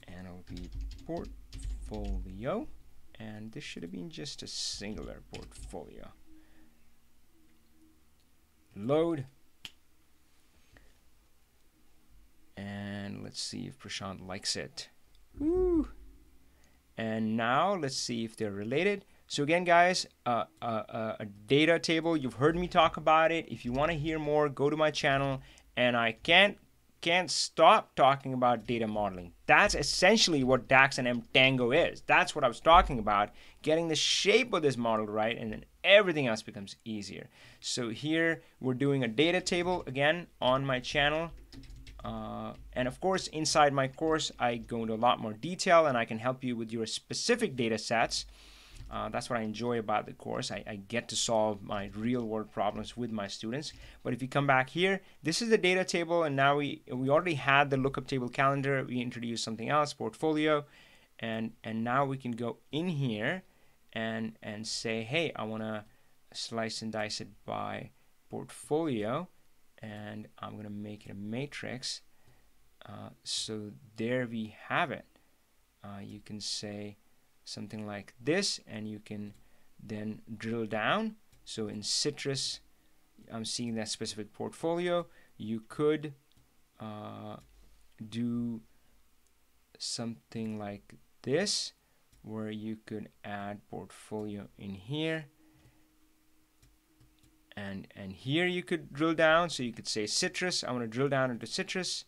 and it'll be portfolio, and this should have been just a singular portfolio. Load, and let's see if Prashant likes it. Woo. And now let's see if they're related. So again, guys, a data table, you've heard me talk about it. If you want to hear more, go to my channel, and I can't stop talking about data modeling. That's essentially what DAX and MTango is. That's what I was talking about, getting the shape of this model right, and then everything else becomes easier. So here we're doing a data table again on my channel. And of course, inside my course, I go into a lot more detail, and I can help you with your specific data sets. That's what I enjoy about the course. I get to solve my real world problems with my students. But if you come back here, this is the data table, and now we already had the lookup table calendar. We introduced something else, portfolio, and now we can go in here and say, hey, I want to slice and dice it by portfolio, and I'm going to make it a matrix. So there we have it. You can say something like this, and you can then drill down. So in citrus, I'm seeing that specific portfolio. You could do something like this, where you could add portfolio in here, and here you could drill down. So you could say citrus. I want to drill down into citrus,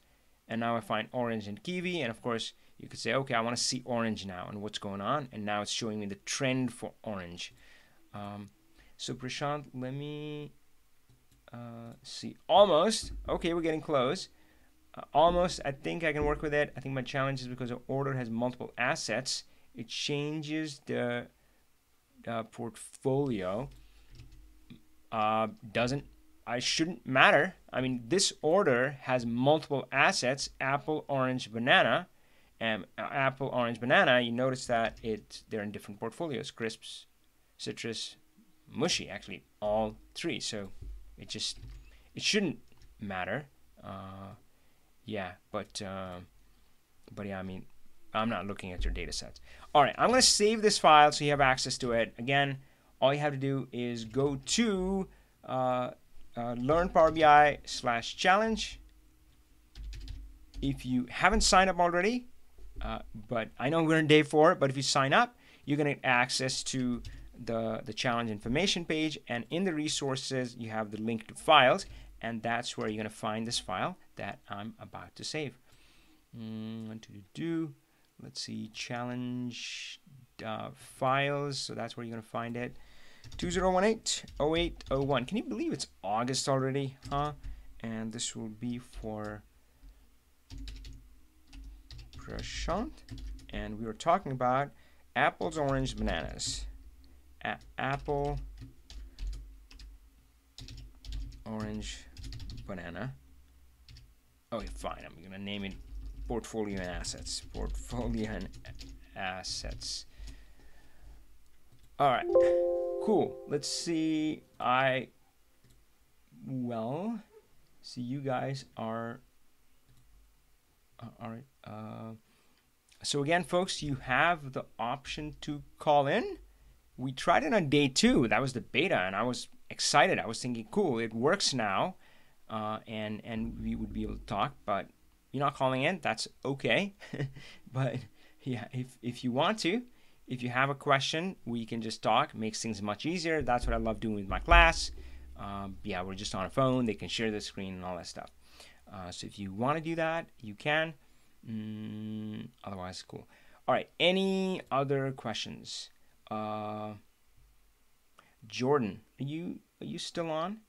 and now I find orange and kiwi, and of course you could say, okay, I want to see orange now and what's going on, and now it's showing me the trend for orange. So Prashant, let me see. Almost. Okay, we're getting close. Almost. I think I can work with it. I think my challenge is because the order has multiple assets. It changes the portfolio. Shouldn't matter. I mean, this order has multiple assets: apple, orange, banana. apple, orange, banana, you notice that they're in different portfolios: crisps, citrus, mushy, actually all three. So it shouldn't matter. Yeah, but yeah, I mean, I'm not looking at your data sets. All right, I'm going to save this file so you have access to it. Again, all you have to do is go to Learn Power BI/challenge. If you haven't signed up already, but I know we're in day 4, but if you sign up, you're going to get access to the challenge information page, and in the resources, you have the link to files, and that's where you're going to find this file that I'm about to save. Let's see, challenge files. So that's where you're going to find it. 2018-0801. Can you believe it's August already, huh? And this will be for Prashant. And we were talking about apples, orange, bananas. Apple, orange, banana. Okay, fine. I'm going to name it portfolio and assets. Portfolio and assets. All right, cool. Let's see. See, you guys are. All right. So again, folks, you have the option to call in. We tried it on day 2. That was the beta, and I was excited. I was thinking, cool, it works now, and we would be able to talk. But you're not calling in. That's okay. But yeah, if you want to, if you have a question, we can just talk. It makes things much easier. That's what I love doing with my class. Yeah, we're just on a phone. They can share the screen and all that stuff. So if you want to do that, you can. Otherwise, cool. All right. Any other questions? Jordan, are you still on?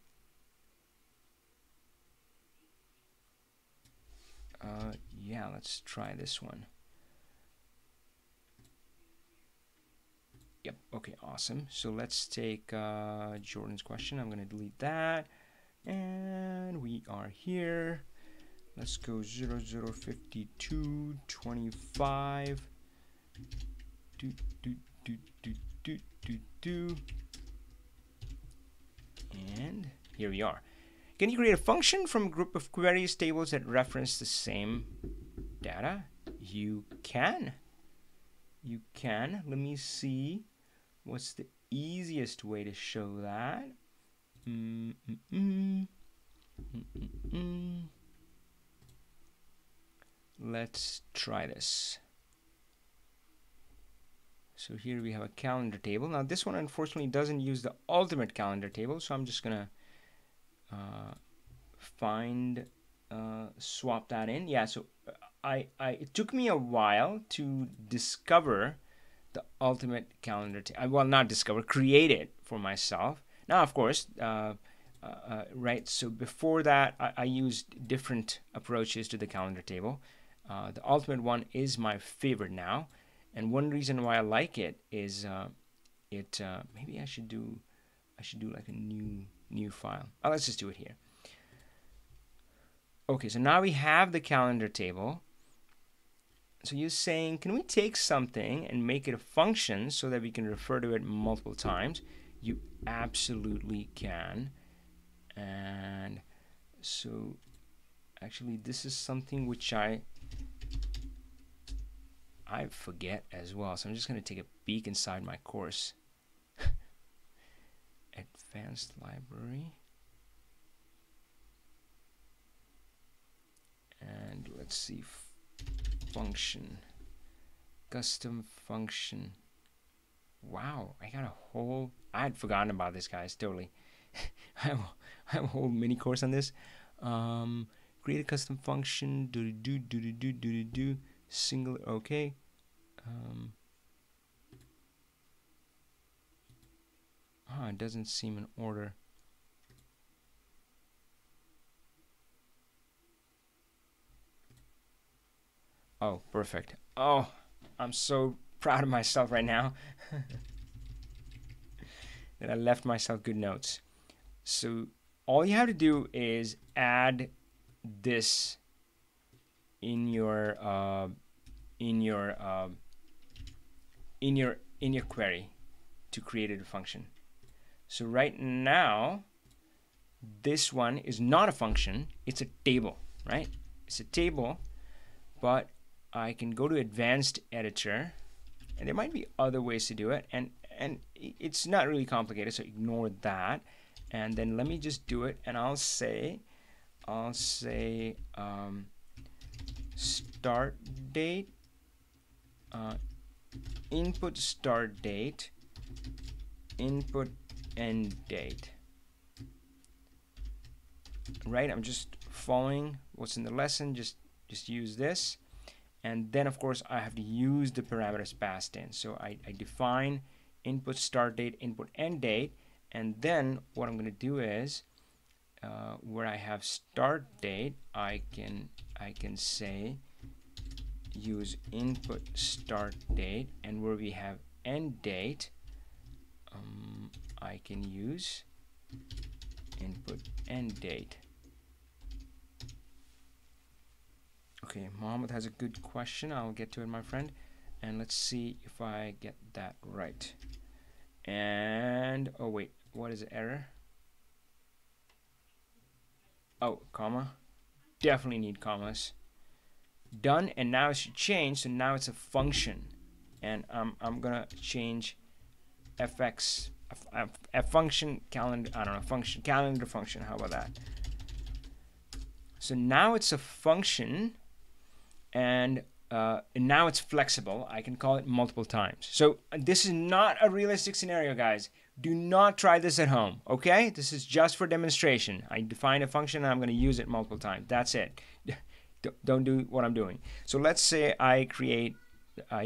Yeah, let's try this one. Yep. Okay. Awesome. So let's take Jordan's question. I'm going to delete that, and we are here. Let's go 005225. And here we are. Can you create a function from a group of queries tables that reference the same data? You can. You can. Let me see. What's the easiest way to show that? Let's try this. So here we have a calendar table. Now this one unfortunately doesn't use the ultimate calendar table, so I'm just gonna swap that in. Yeah, so it took me a while to discover the ultimate calendar table. Well, not discover, create it for myself. Now, of course, right, so before that, I used different approaches to the calendar table. The ultimate one is my favorite now. And one reason why I like it is maybe I should do like a new file. Let's just do it here. Okay, so now we have the calendar table. So you're saying, can we take something and make it a function so that we can refer to it multiple times? You absolutely can. And so actually this is something which I forget as well. So I'm just going to take a peek inside my course. Advanced library. And let's see, function, custom function. Wow, I got a whole, I had forgotten about this, guys, totally. I have a whole mini course on this. Create a custom function, single, okay. It doesn't seem in order. Oh, perfect. Oh, I'm so proud of myself right now that I left myself good notes. So all you have to do is add this in your in your in your query to create a function. So right now, this one is not a function, it's a table, right? It's a table, but I can go to advanced editor, and there might be other ways to do it, and it's not really complicated, so ignore that. And then let me just do it, and I'll say start date, input start date, input end date. Right, I'm just following what's in the lesson. Just use this, and then of course I have to use the parameters passed in. So I define input start date, input end date, and then what I'm going to do is where I have start date, I can say use input start date, and where we have end date, I can use input end date. Okay, Mohammed has a good question. I'll get to it, my friend, and let's see if I get that right. And oh wait, what is the error? Oh, comma. Definitely need commas. Done, and now it should change. So now it's a function, and I'm gonna change fx a function calendar. I don't know, function calendar function. How about that? So now it's a function, and now it's flexible. I can call it multiple times. So this is not a realistic scenario, guys. Do not try this at home, okay? This is just for demonstration. I define a function and I'm going to use it multiple times. That's it. Don't do what I'm doing. So let's say I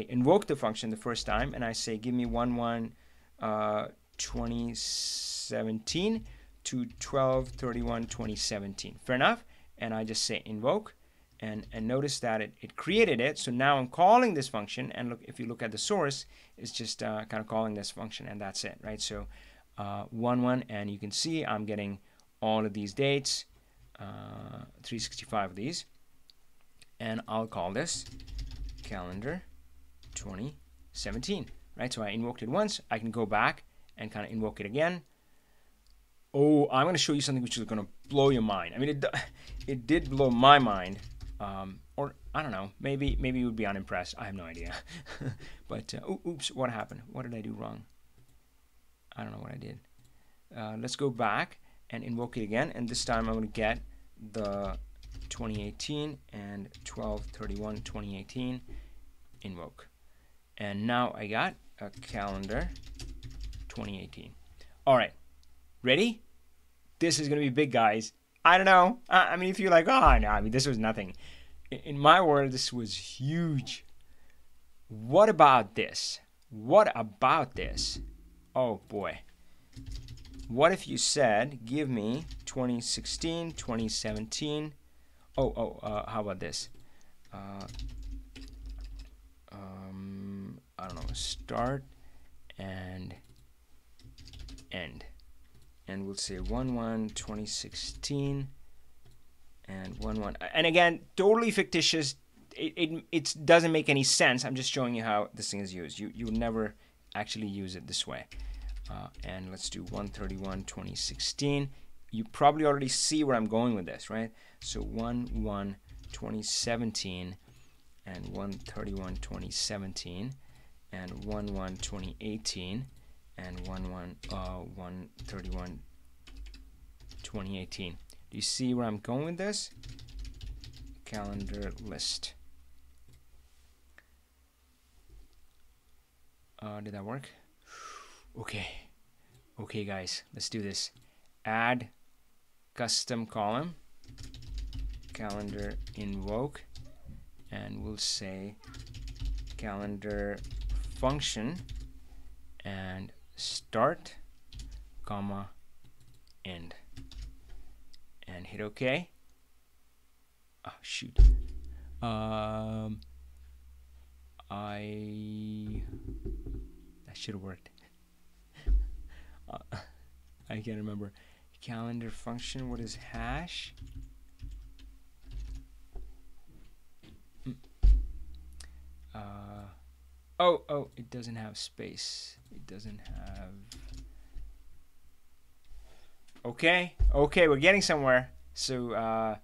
invoke the function the first time, and I say give me 1/1/2017 to 12/31/2017. Fair enough? And I just say invoke, and notice that it created it. So now I'm calling this function, and look, if you look at the source, it's just kind of calling this function, and that's it, right? So 1/1, and you can see I'm getting all of these dates, 365 of these, and I'll call this calendar 2017, right? So I invoked it once. I can go back and kind of invoke it again. Oh, I'm going to show you something which is going to blow your mind. I mean, it did blow my mind. Or I don't know, maybe you would be unimpressed. I have no idea. But oops, what happened? What did I do wrong? I don't know what I did. Let's go back and invoke it again, and this time I'm going to get the 2018 and 12/31/2018 invoke, and now I got a calendar 2018. All right, ready? This is going to be big, guys. I don't know. I mean, if you're like, oh, no, I mean, this was nothing. In my world, this was huge. What about this? What about this? Oh, boy. What if you said, give me 2016, 2017. How about this? I don't know, start and end. And we'll say 1/1/2016 and 1/1. And again, totally fictitious. It doesn't make any sense. I'm just showing you how this thing is used. You would never actually use it this way. And let's do 1/31/2016. You probably already see where I'm going with this, right? So 1/1/2017 and 1/31/2017 and 1/1/2018 and 1/1/31/2018. Do you see where I'm going with this? Calendar list. Did that work? Okay, guys, let's do this. Add custom column, calendar invoke, and we'll say calendar function and start, comma, end, and hit OK. Oh shoot. That should have worked. I can't remember. Calendar function, what is hash? Oh, it doesn't have space. It doesn't have. Okay, we're getting somewhere. So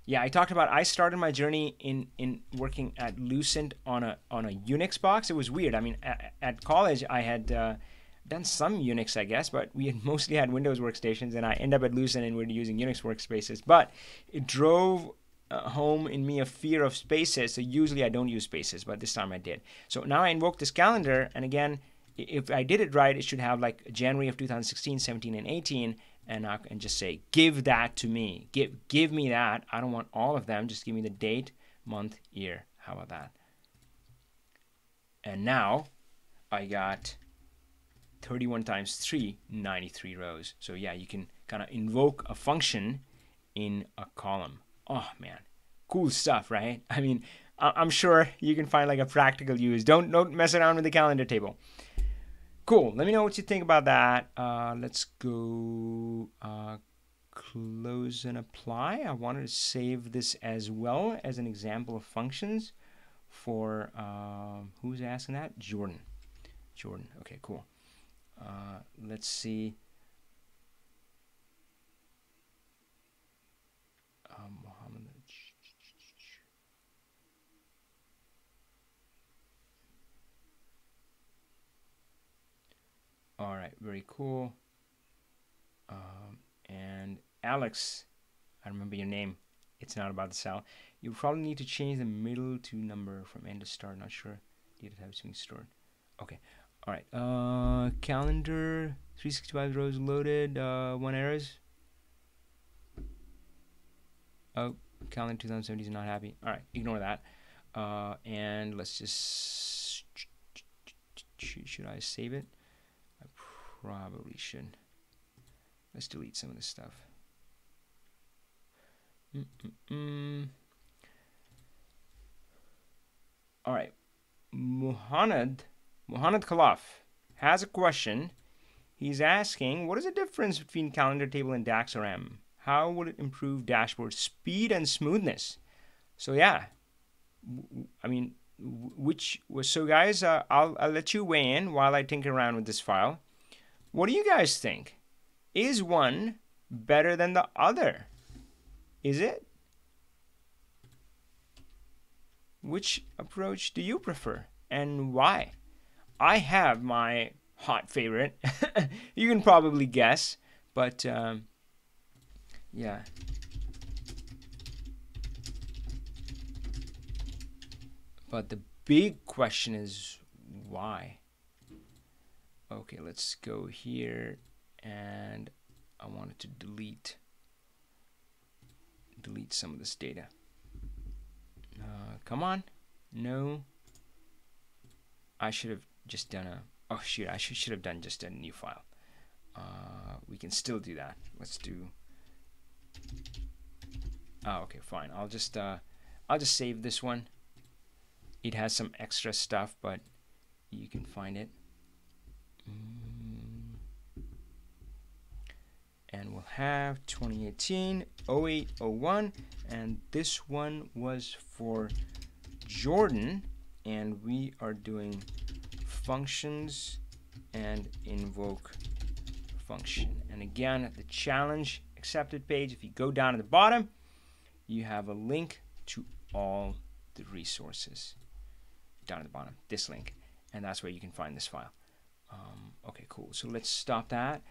yeah, I talked about I started my journey in working at Lucent on a Unix box. It was weird. I mean, at college I had done some Unix, I guess, but we had mostly had Windows workstations, and I ended up at Lucent and we were using Unix workspaces. But it drove home in me a fear of spaces. So usually I don't use spaces, but this time I did. So now I invoke this calendar, and again, if I did it right, it should have like January of 2016, 17, and 18. And I can just say, give that to me. Give me that. I don't want all of them. Just give me the date, month, year. How about that? And now I got 31 times 3, 93 rows. So yeah, you can kind of invoke a function in a column. Oh man, cool stuff, right? I mean, I'm sure you can find like a practical use. Don't mess around with the calendar table. Cool. Let me know what you think about that. Let's go close and apply. I wanted to save this as well as an example of functions for who's asking that? Jordan. Okay, cool. Let's see. Mohammed. All right, very cool. And Alex, I remember your name. It's not about the cell. You probably need to change the middle to number from end to start. Not sure. Data types being stored. Okay. All right. Calendar 365 rows loaded. 1 errors. Oh, calendar 2070 is not happy. All right, ignore that. And let's just. Should I save it? I probably should. Let's delete some of this stuff. All right. Muhammad Khalaf has a question. He's asking, what is the difference between calendar table and DAX or M? How would it improve dashboard speed and smoothness? So yeah, I mean, so guys, I'll let you weigh in while I tinker around with this file. What do you guys think? Is one better than the other? Is it? Which approach do you prefer and why? I have my hot favorite. You can probably guess, but yeah. But the big question is why? Okay, let's go here, and I wanted to delete some of this data. Come on. No. I should have just done a, oh shoot, I should have done just a new file. We can still do that. Let's do, oh, okay, fine. I'll just save this one. It has some extra stuff, but you can find it. And we'll have 2018 0801, and this one was for Jordan, and we are doing functions and invoke function. And again, the challenge accepted page, if you go down at the bottom, you have a link to all the resources down at the bottom, this link, and that's where you can find this file. Okay, cool. So let's stop that.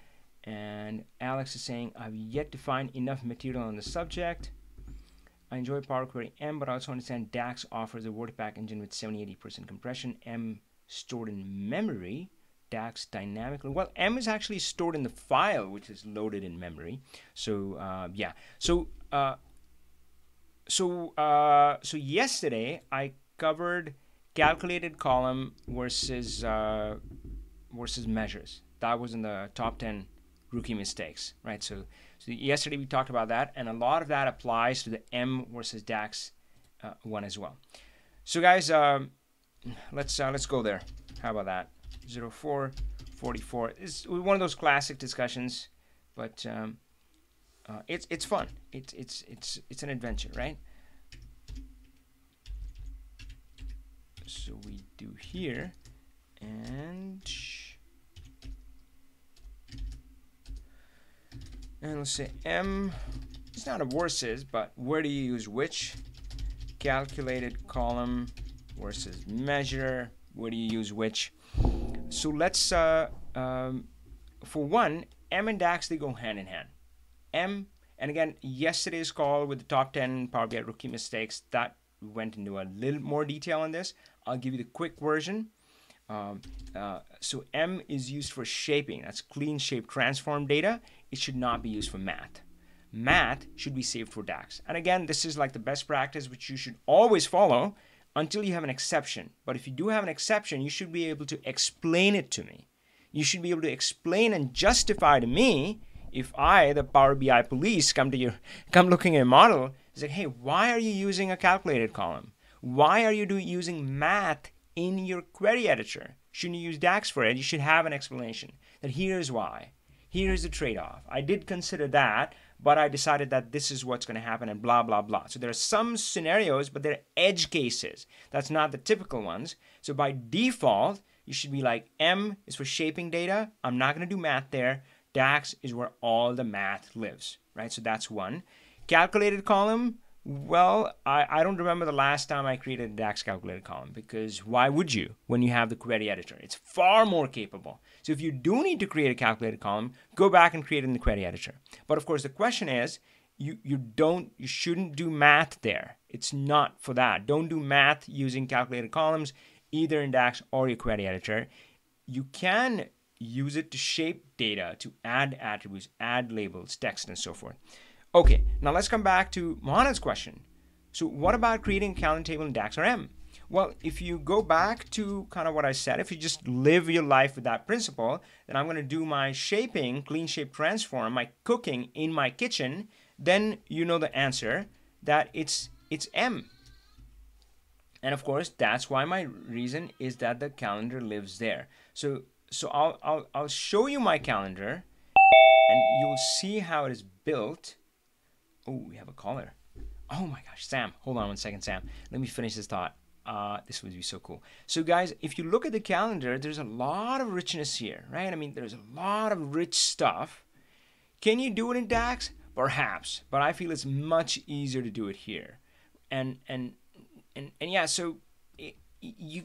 And Alex is saying, I've yet to find enough material on the subject. I enjoy Power Query M, but I also understand DAX offers a WordPack engine with 70-80% compression. M stored in memory, DAX dynamically. Well, M is actually stored in the file, which is loaded in memory. So yeah. So yesterday I covered calculated column versus measures. That was in the top 10 rookie mistakes, right? So yesterday we talked about that, and a lot of that applies to the M versus DAX one as well. So guys, let's go there. How about that? 0444 is one of those classic discussions, but it's fun. It's an adventure, right? So we do here, and let's say M, it's not a versus, but where do you use which? Calculated column versus measure, where do you use which? So let's, for one, M and DAX, they go hand in hand. M, and again, yesterday's call with the top 10 Power BI rookie mistakes, that went into a little more detail on this. I'll give you the quick version. So M is used for shaping. That's clean shape transform data. It should not be used for math. Math should be saved for DAX. And again, this is like the best practice, which you should always follow until you have an exception. But if you do have an exception, you should be able to explain it to me. You should be able to explain and justify to me if I, the Power BI police, come looking at your model, it's like, hey, why are you using a calculated column? Why are you using math in your query editor? Shouldn't you use DAX for it? You should have an explanation that here's why. Here's the trade-off. I did consider that, but I decided that this is what's going to happen and blah, blah, blah. So there are some scenarios, but they're edge cases. That's not the typical ones. So by default, you should be like, M is for shaping data. I'm not going to do math there. DAX is where all the math lives, right? So that's one. Calculated column, well, I don't remember the last time I created a DAX calculated column, because why would you when you have the query editor? It's far more capable. So if you do need to create a calculated column, go back and create it in the query editor. But of course, the question is, you shouldn't do math there. It's not for that. Don't do math using calculated columns, either in DAX or your query editor. You can use it to shape data, to add attributes, add labels, text, and so forth. Okay, now let's come back to Mohanad's question. So what about creating a calendar table in DAX or M? Well, if you go back to kind of what I said, if you just live your life with that principle, then I'm going to do my shaping, clean shape transform, my cooking in my kitchen, then you know the answer, that it's M. And of course, that's why my reason is that the calendar lives there. So I'll show you my calendar, and you'll see how it is built. Oh, we have a caller. Oh my gosh, Sam. Hold on one second, Sam. Let me finish this thought. This would be so cool. So guys, if you look at the calendar, there's a lot of richness here, right? I mean, there's a lot of rich stuff. Can you do it in DAX? Perhaps, but I feel it's much easier to do it here. And yeah, so you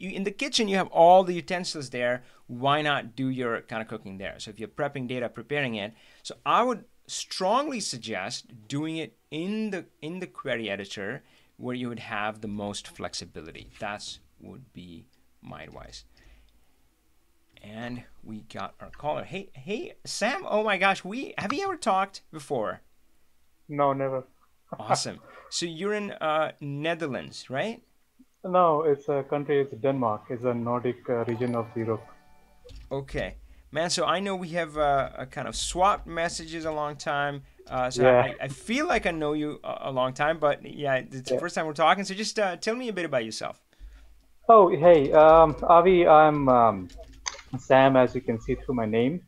in the kitchen, you have all the utensils there. Why not do your kind of cooking there? So if you're prepping data, preparing it, so I would strongly suggest doing it in the query editor, where you would have the most flexibility. That would be my advice. And we got our caller. Hey, Sam. Oh my gosh, have you ever talked before? No, never. Awesome. So you're in Netherlands, right? No, it's a country, it's Denmark. It's a Nordic region of Europe. Okay. Man, so I know we have a kind of swapped messages a long time. So Yeah, I feel like I know you a long time, but yeah, it's the yeah. first time we're talking. So just tell me a bit about yourself. Oh, hey, Avi, I'm Sam, as you can see through my name.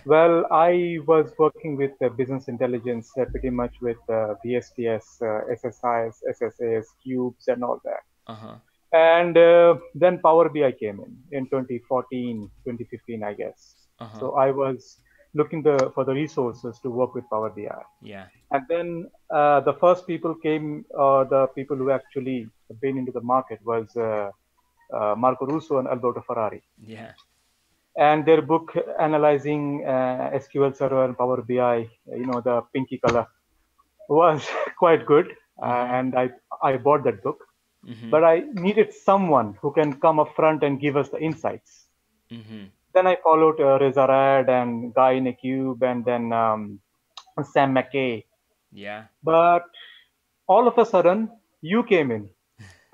Well, I was working with business intelligence pretty much with VSTS, SSIS, SSAS, cubes, and all that. Uh-huh. And then Power BI came in 2014, 2015, I guess. Uh-huh. So I was looking for the resources to work with Power BI. Yeah. And then the first people came, the people who actually been into the market was Marco Russo and Alberto Ferrari. Yeah. And their book analyzing SQL Server and Power BI, the pinky color, was quite good. And I bought that book. But I needed someone who can come up front and give us the insights. Then I followed Reza Rad and Guy in a Cube, and then Sam McKay. Yeah. But all of a sudden, you came in,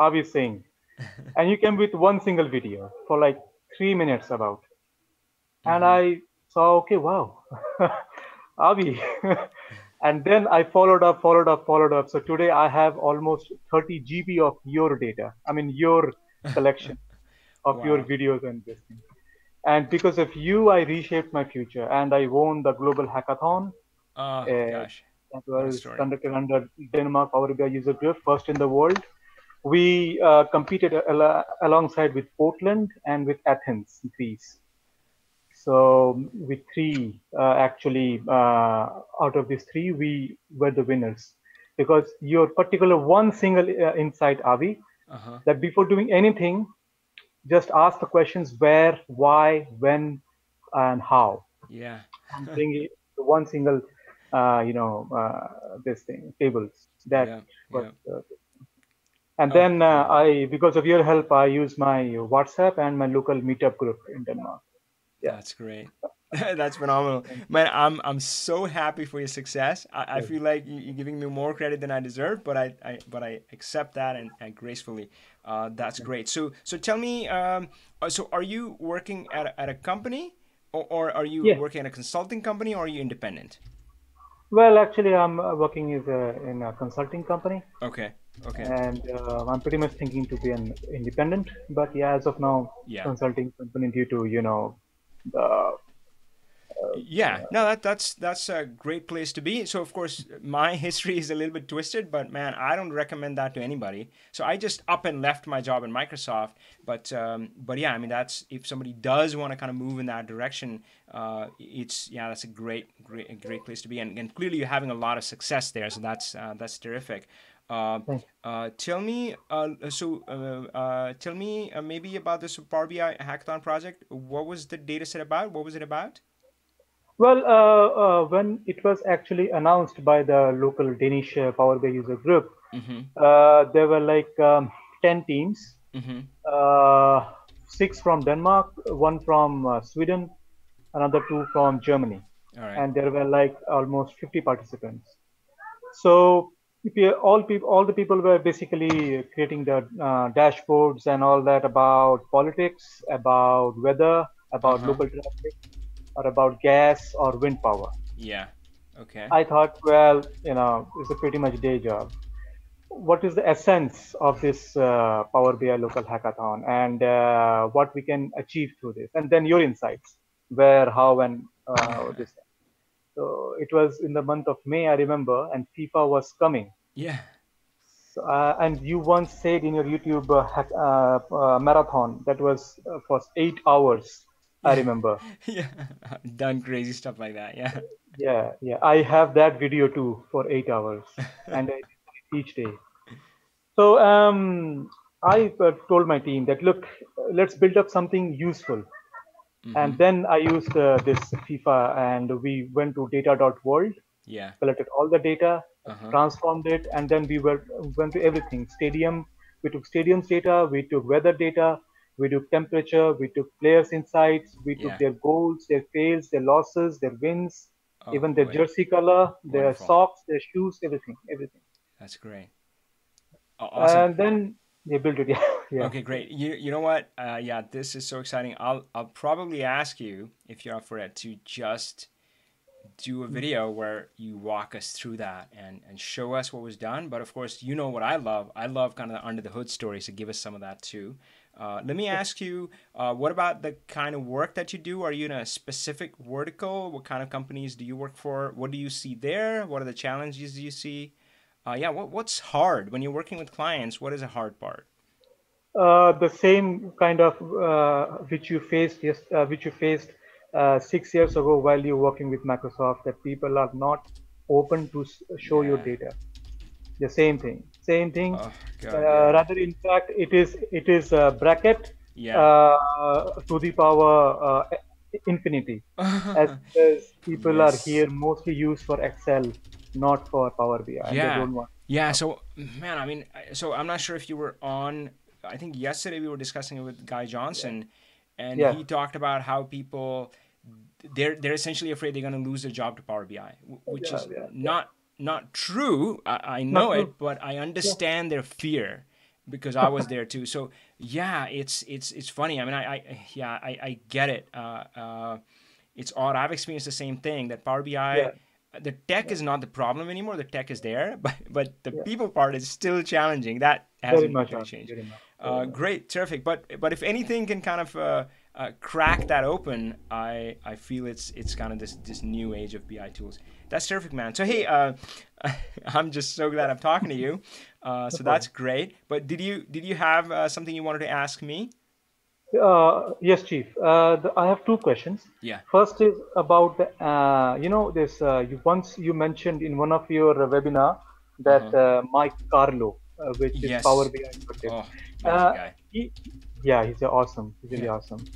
Avi Singh, and you came with one single video for like 3 minutes about. And I saw, okay, wow, Avi. And then I followed up. So today I have almost 30 GB of your data. I mean, your collection of your Wow. videos and this thing. And because of you, I reshaped my future, and I won the global hackathon. Oh gosh. That What a was story. conducted under Denmark Power BI user group, first in the world. We competed alongside with Portland and with Athens, Greece. So with three, actually, out of these three, we were the winners because your particular one single insight, Avi, Uh-huh. that before doing anything, just ask the questions where, why, when, and how, Yeah. and bring it to one single, this thing, tables. That Yeah. was, Yeah. and Oh, then great. because of your help, I use my WhatsApp and my local meetup group in Denmark. Yeah. That's great. That's phenomenal, man. I'm so happy for your success. I Thank feel like you're giving me more credit than I deserve, but I accept that and gracefully. That's you. great. So tell me, so are you working at a company, or are you Yeah. working at a consulting company, or are you independent? Well, actually, I'm working in a consulting company, Okay. Okay. and I'm pretty much thinking to be an independent. But yeah, as of now, Yeah. consulting company due to the Yeah, no, that's a great place to be. So of course, my history is a little bit twisted, but man, I don't recommend that to anybody. So I just up and left my job in Microsoft. But yeah, I mean that's if somebody does want to kind of move in that direction, it's yeah, that's a great place to be, and clearly you're having a lot of success there. So that's terrific. Uh, thing. tell me maybe about this Power BI hackathon project. What was the data set about? What was it about? Well, when it was actually announced by the local Danish Power BI user group, Mm-hmm. there were like 10 teams, Mm-hmm. uh, six from Denmark, one from Sweden, another two from Germany, All right. and there were like almost 50 participants. So if you, all the people were basically creating the dashboards and all that about politics, about weather, Uh about huh. local traffic, or about gas or wind power. Yeah. Okay. I thought, well, it's a pretty much day job. What is the essence of this Power BI local hackathon, and what we can achieve through this? And then your insights, where, how, and this. So it was in the month of May, I remember, and FIFA was coming. Yeah. So, and you once said in your YouTube marathon that was for 8 hours. I Yeah. remember. Yeah. Done crazy stuff like that. Yeah. Yeah, yeah. I have that video too for 8 hours, and I did it each day. So I told my team that look, let's build up something useful. Mm-hmm. And then I used this FIFA, and we went to data.world, Yeah. collected all the data, Uh huh. transformed it, and then went to everything. Stadium, we took stadiums data, we took weather data, we took temperature, we took players' insights, we took Yeah. their goals, their fails, their losses, their wins, Oh even their boy. jersey color, their Wonderful. socks, their shoes, everything, everything. That's great. Awesome. And then they built it. Yeah, yeah. Okay, great. You know what? Yeah, this is so exciting. I'll probably ask you if you're up for it to just do a video where you walk us through that and show us what was done. But of course, you know what I love. I love kind of the under the hood story. So give us some of that too. Let me ask you, what about the kind of work that you do? Are you in a specific vertical? What kind of companies do you work for? What do you see there? What are the challenges you see? Yeah, what's hard when you're working with clients? What is a hard part? The same kind of which you faced, yes, which you faced 6 years ago while you're working with Microsoft, that people are not open to show your Yeah. data. The same thing, same thing. Oh God, yeah, Rather, in fact, it is a bracket yeah. to the power infinity, as people are Yes. here mostly used for Excel, not for Power BI, and they Yeah, don't want. yeah. So, man, I mean, so I'm not sure if you were on. I think yesterday we were discussing it with Guy Johnson, and Yeah, he talked about how people they're essentially afraid they're going to lose their job to Power BI, which yeah, is yeah, yeah. not true. I Not know true. it, but I Yeah. understand their fear because I was there too. So yeah, it's funny. I mean, I get it. It's odd. I've experienced the same thing that Power BI. Yeah, The tech yeah, is not the problem anymore. The tech is there, but the yeah. people part is still challenging. That Very hasn't much, really Avi, changed. very much, very much. Great, terrific. But if anything can kind of crack that open, I feel it's kind of this new age of BI tools. That's terrific, man. So hey, I'm just so glad I'm talking to you. No So that's problem. great. But did you have something you wanted to ask me? Yes, Chief. I have two questions. Yeah. First is about the, this. You mentioned in one of your webinar Uh that huh. Mike Carlo, which is Power Yes. BI for tips. Oh, amazing Uh, guy. he, yeah, he's awesome. He's really Yeah. awesome.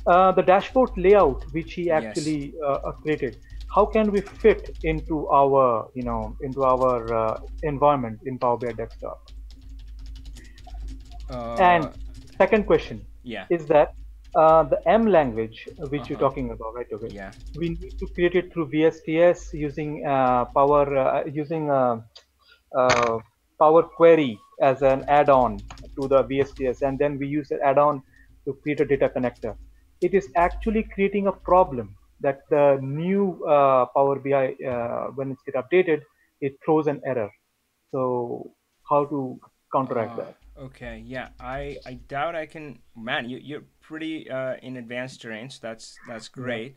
The dashboard layout which he Yes. actually created, how can we fit into our, into our environment in Power BI Desktop? And Uh. second question Yeah. is that the M language Uh which you're huh. talking about, right? Okay, Yeah. we need to create it through VSTS using uh, Power Query as an add-on to the VSTS, and then we use the add-on to create a data connector. It is actually creating a problem that the new Power BI, when it's get updated, it throws an error. So how to counteract Uh, that? okay, yeah. I doubt I can. Man, you're pretty in advanced terrain, so that's Yeah. great.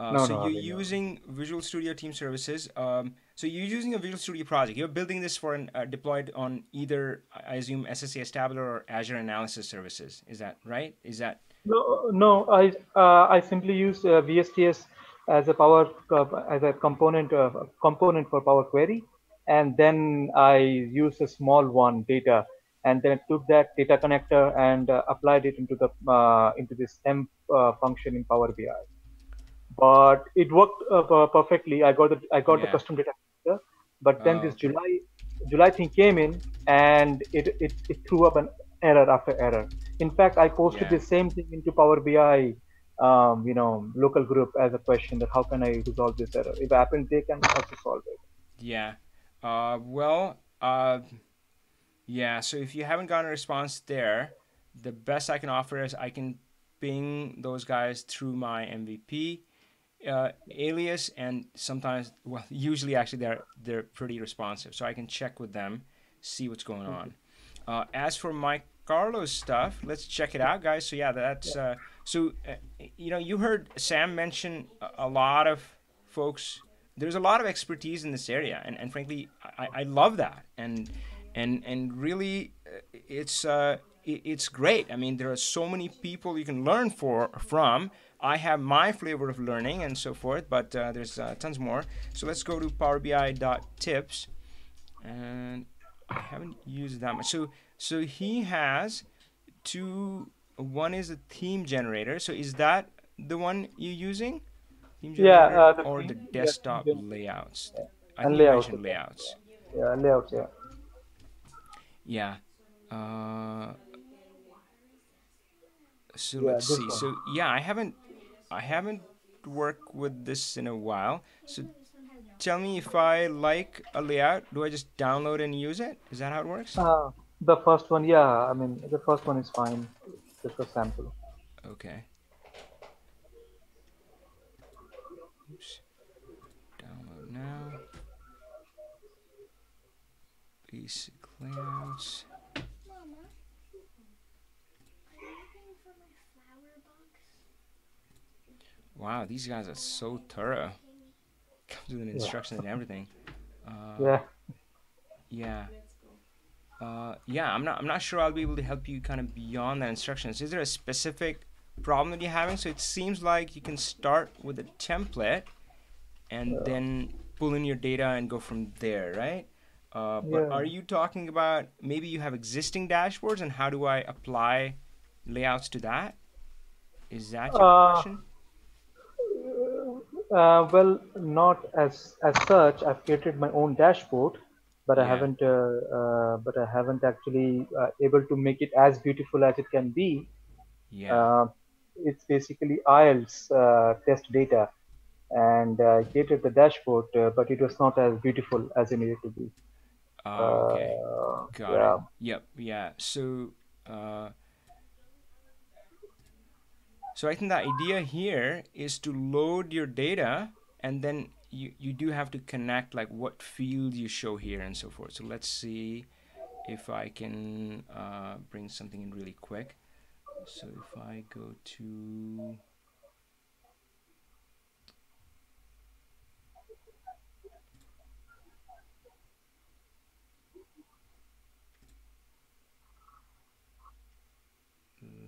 No, So no, you're Avi, no. using Visual Studio Team Services. So you're using a Visual Studio project. You're building this for an deployed on either I assume SSAS Tabular or Azure Analysis Services. Is that right? Is that No, no, I simply use VSTS as a as a component for Power Query, and then I use a small one data, and then I took that data connector and applied it into this M function in Power BI. But it worked perfectly. I got the yeah? custom data connector, but then Oh, this okay. July thing came in, and it threw up an error after error. In fact, I posted Yeah. the same thing into Power BI, local group as a question that how can I resolve this error? If it happens, they can also solve it. Yeah. Well. Yeah. So if you haven't gotten a response there, the best I can offer is I can ping those guys through my MVP alias, and sometimes, well, usually actually they're pretty responsive, so I can check with them, see what's going on. As for Mike Carlos stuff, let's check it out, guys. So yeah, Yeah. that's you heard Sam mention a lot of folks. There's a lot of expertise in this area, and frankly, I love that, and really, it's great. I mean, there are so many people you can learn from. I have my flavor of learning and so forth, but there's tons more. So let's go to powerbi.tips, and I haven't used that much. So he has two. One is a theme generator. So is that the one you're using? Theme Yeah, generator the or the theme, yeah, theme desktop generator, layouts? yeah. I And think you layouts, mentioned okay. layouts. Yeah, layouts, yeah. Yeah. Uh, so Yeah, let's this see. one. So yeah, I haven't worked with this in a while. So tell me, if I like a layout, do I just download and use it? Is that how it works? The first one, yeah, I mean, the first one is fine. Just a sample. Okay. Oops. Download now. Basic layouts. Wow, these guys are so thorough. Comes with an Yeah, instruction and everything. Uh, yeah. yeah. Yeah, I'm not sure I'll be able to help you kind of beyond that instructions. Is there a specific problem that you're having? So it seems like you can start with a template and Yeah. then pull in your data and go from there, right? But Yeah. are you talking about maybe you have existing dashboards, and how do I apply layouts to that? Is that your Uh, question? well, not as such. I've created my own dashboard, but I Yeah, haven't. But I haven't actually able to make it as beautiful as it can be. yeah. Uh, it's basically IELTS test data, and I created the dashboard, but it was not as beautiful as it needed to be. Okay, got it. Yeah. Yep, yeah. Uh, so I think the idea here is to load your data, and then you do have to connect like what fields you show here and so forth. So let's see if I can bring something in really quick. So if I go to,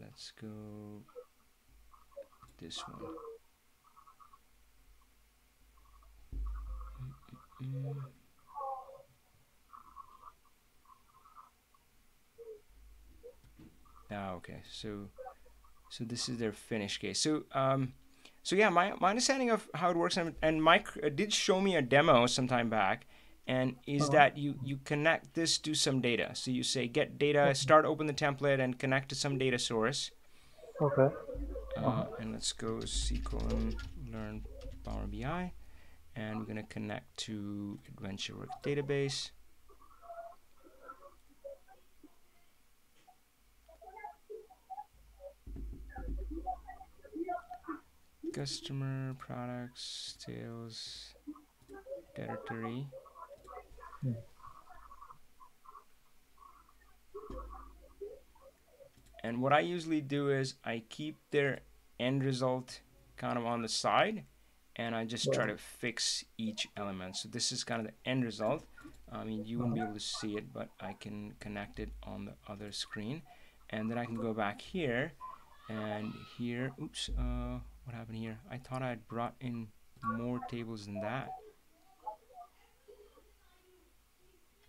let's go this one. Mm. Ah, okay. So this is their finish case. So yeah, my understanding of how it works, and Mike did show me a demo some time back, and is Uh-huh. that you connect this to some data. So you say get data, start open the template, and connect to some data source. Okay. And let's go C colon learn Power BI, and we're gonna connect to AdventureWorks database. Customer, products, sales, territory. And what I usually do is I keep their end result kind of on the side, and I just Yeah. try to fix each element. So this is kind of the end result. I mean, you wouldn't be able to see it, but I can connect it on the other screen. And then I can go back here, and here, oops, what happened here? I thought I had brought in more tables than that.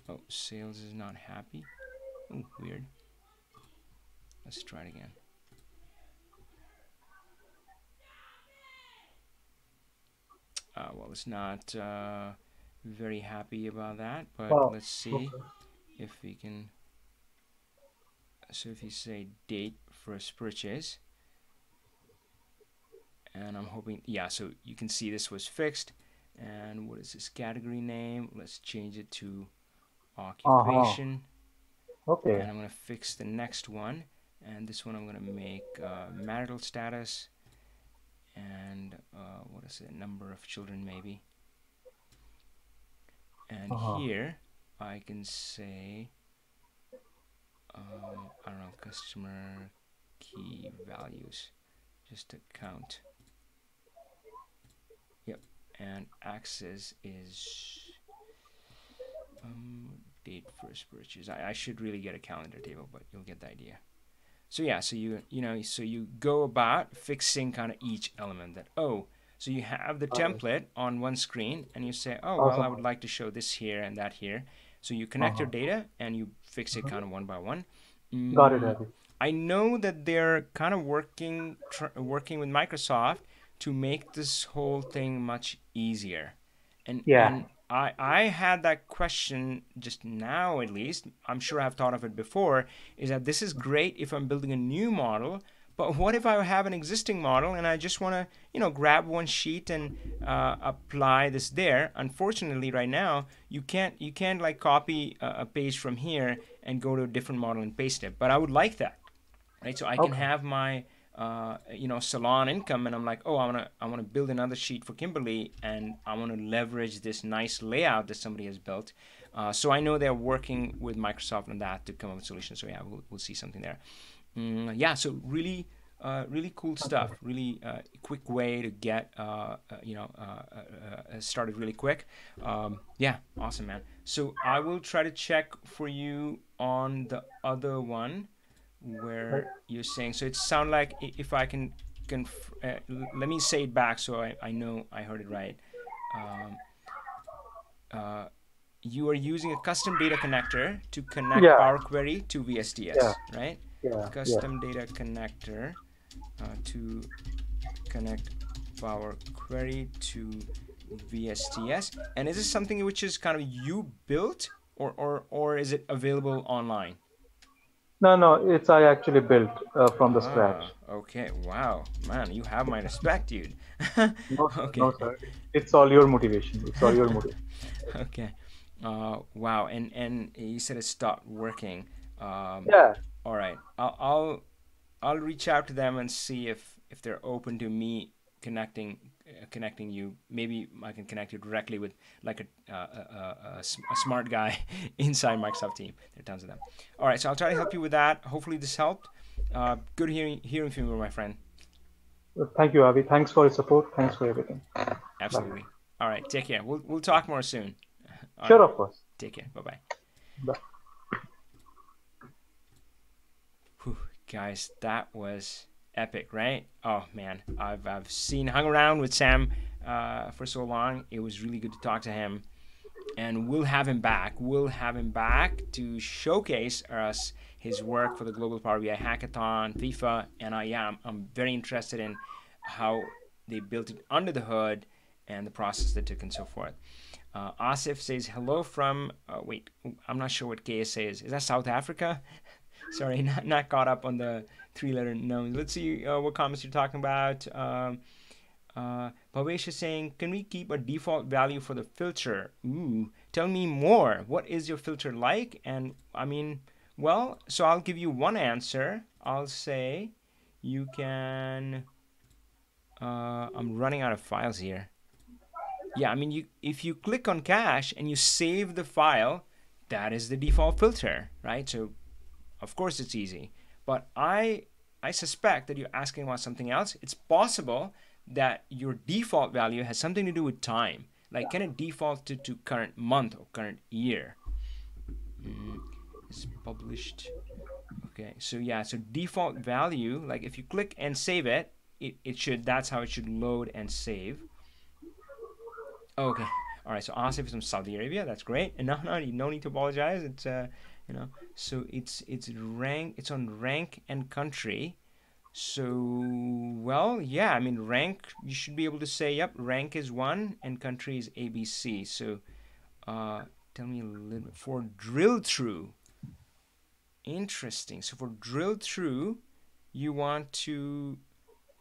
Oh, sales is not happy. Oh, weird. Let's try it again. Well, it's not very happy about that, but Oh, let's see okay. if we can. So if you say date first purchase, and I'm hoping, yeah, so you can see this was fixed. And what is this category name? Let's change it to Uh-huh. occupation. Okay. And I'm going to fix the next one. And this one I'm going to make marital status. And what is it? Number of children, maybe. And Uh-huh. here I can say, I don't know, customer key values, just to count. Yep, and access is date first purchase. I should really get a calendar table, but you'll get the idea. So yeah, so you go about fixing kind of each element. That, oh, so you have the Got it. template on one screen, and you say, oh well, I Awesome. would like to show this here and that here. So you connect your Uh-huh. data and you fix it kind of one by one. Got it, Mm, Ravi. I know that they're kind of working with Microsoft to make this whole thing much easier. Yeah. And I had that question just now, at least. I'm sure I've thought of it before, is that this is great if I'm building a new model, but what if I have an existing model and I just want to, grab one sheet and apply this there? Unfortunately, right now you can't like copy a page from here and go to a different model and paste it. But I would like that, right? So I can Okay. have my salon income, and I'm like, oh, I want to build another sheet for Kimberly, and I want to leverage this nice layout that somebody has built. So I know they're working with Microsoft on that to come up with solutions. So yeah, we'll see something there. Yeah, so really cool stuff. Really quick way to get started really quick. Yeah, awesome, man. So I will try to check for you on the other one Right. where you're saying. So it sounds like if I can let me say it back so I know I heard it right. Um, uh, you are using a custom data connector to connect Yeah. Power Query to Yeah. VSTS, right? Yeah. Yeah. Custom data connector to connect Power Query to VSTS. And is this something which is kind of you built, or is it available online? No, no, it's I actually built from the Ah, scratch. okay. Wow, man, you have my respect, dude. No, sir. No, Okay. sir. It's all your motivation. It's all your motivation. Okay. Wow. And you said it stopped working. Um, Yeah. all right. I'll reach out to them and see if they're open to me connecting you. Maybe I can connect you directly with like a smart guy inside Microsoft team. There are tons of them. All right. So I'll try to help you with that. Hopefully this helped. Good hearing from you, my friend. Thank you, Avi. Thanks for your support. Thanks for everything. Bye. Absolutely. All right, take care. We'll talk more soon. All Sure, right, of course. take care. Bye bye. Bye. Whew, guys, that was epic, right? Oh man, I've hung around with Sam for so long. It was really good to talk to him, and we'll have him back. We'll have him back to showcase us his work for the Global Power BI Hackathon, FIFA, and yeah, I'm very interested in how they built it under the hood and the process they took and so forth. Asif says hello from. Wait, I'm not sure what KSA is. Is that South Africa? Sorry, not caught up on the three-letter names. Let's see what comments you're talking about. Bhavesh is saying, can we keep a default value for the filter? Ooh, tell me more. What is your filter like? And I mean, well, so I'll give you one answer. I'll say you can. I'm running out of files here. Yeah, I mean, if you click on cache and you save the file, that is the default filter, right? So of course it's easy, but I suspect that you're asking about something else. It's possible that your default value has something to do with time. Like, can it default to current month or current year? It's published. Okay, so yeah, so default value, like if you click and save it, it should, that's how it should load and save. Okay. All right. So Asif is from Saudi Arabia. That's great. And no need to apologize. It's so it's rank. It's on rank and country. So well, yeah. I mean, rank. You should be able to say, yep, rank is one and country is ABC. So, uh, tell me a little bit for drill through. Interesting. So for drill through, you want to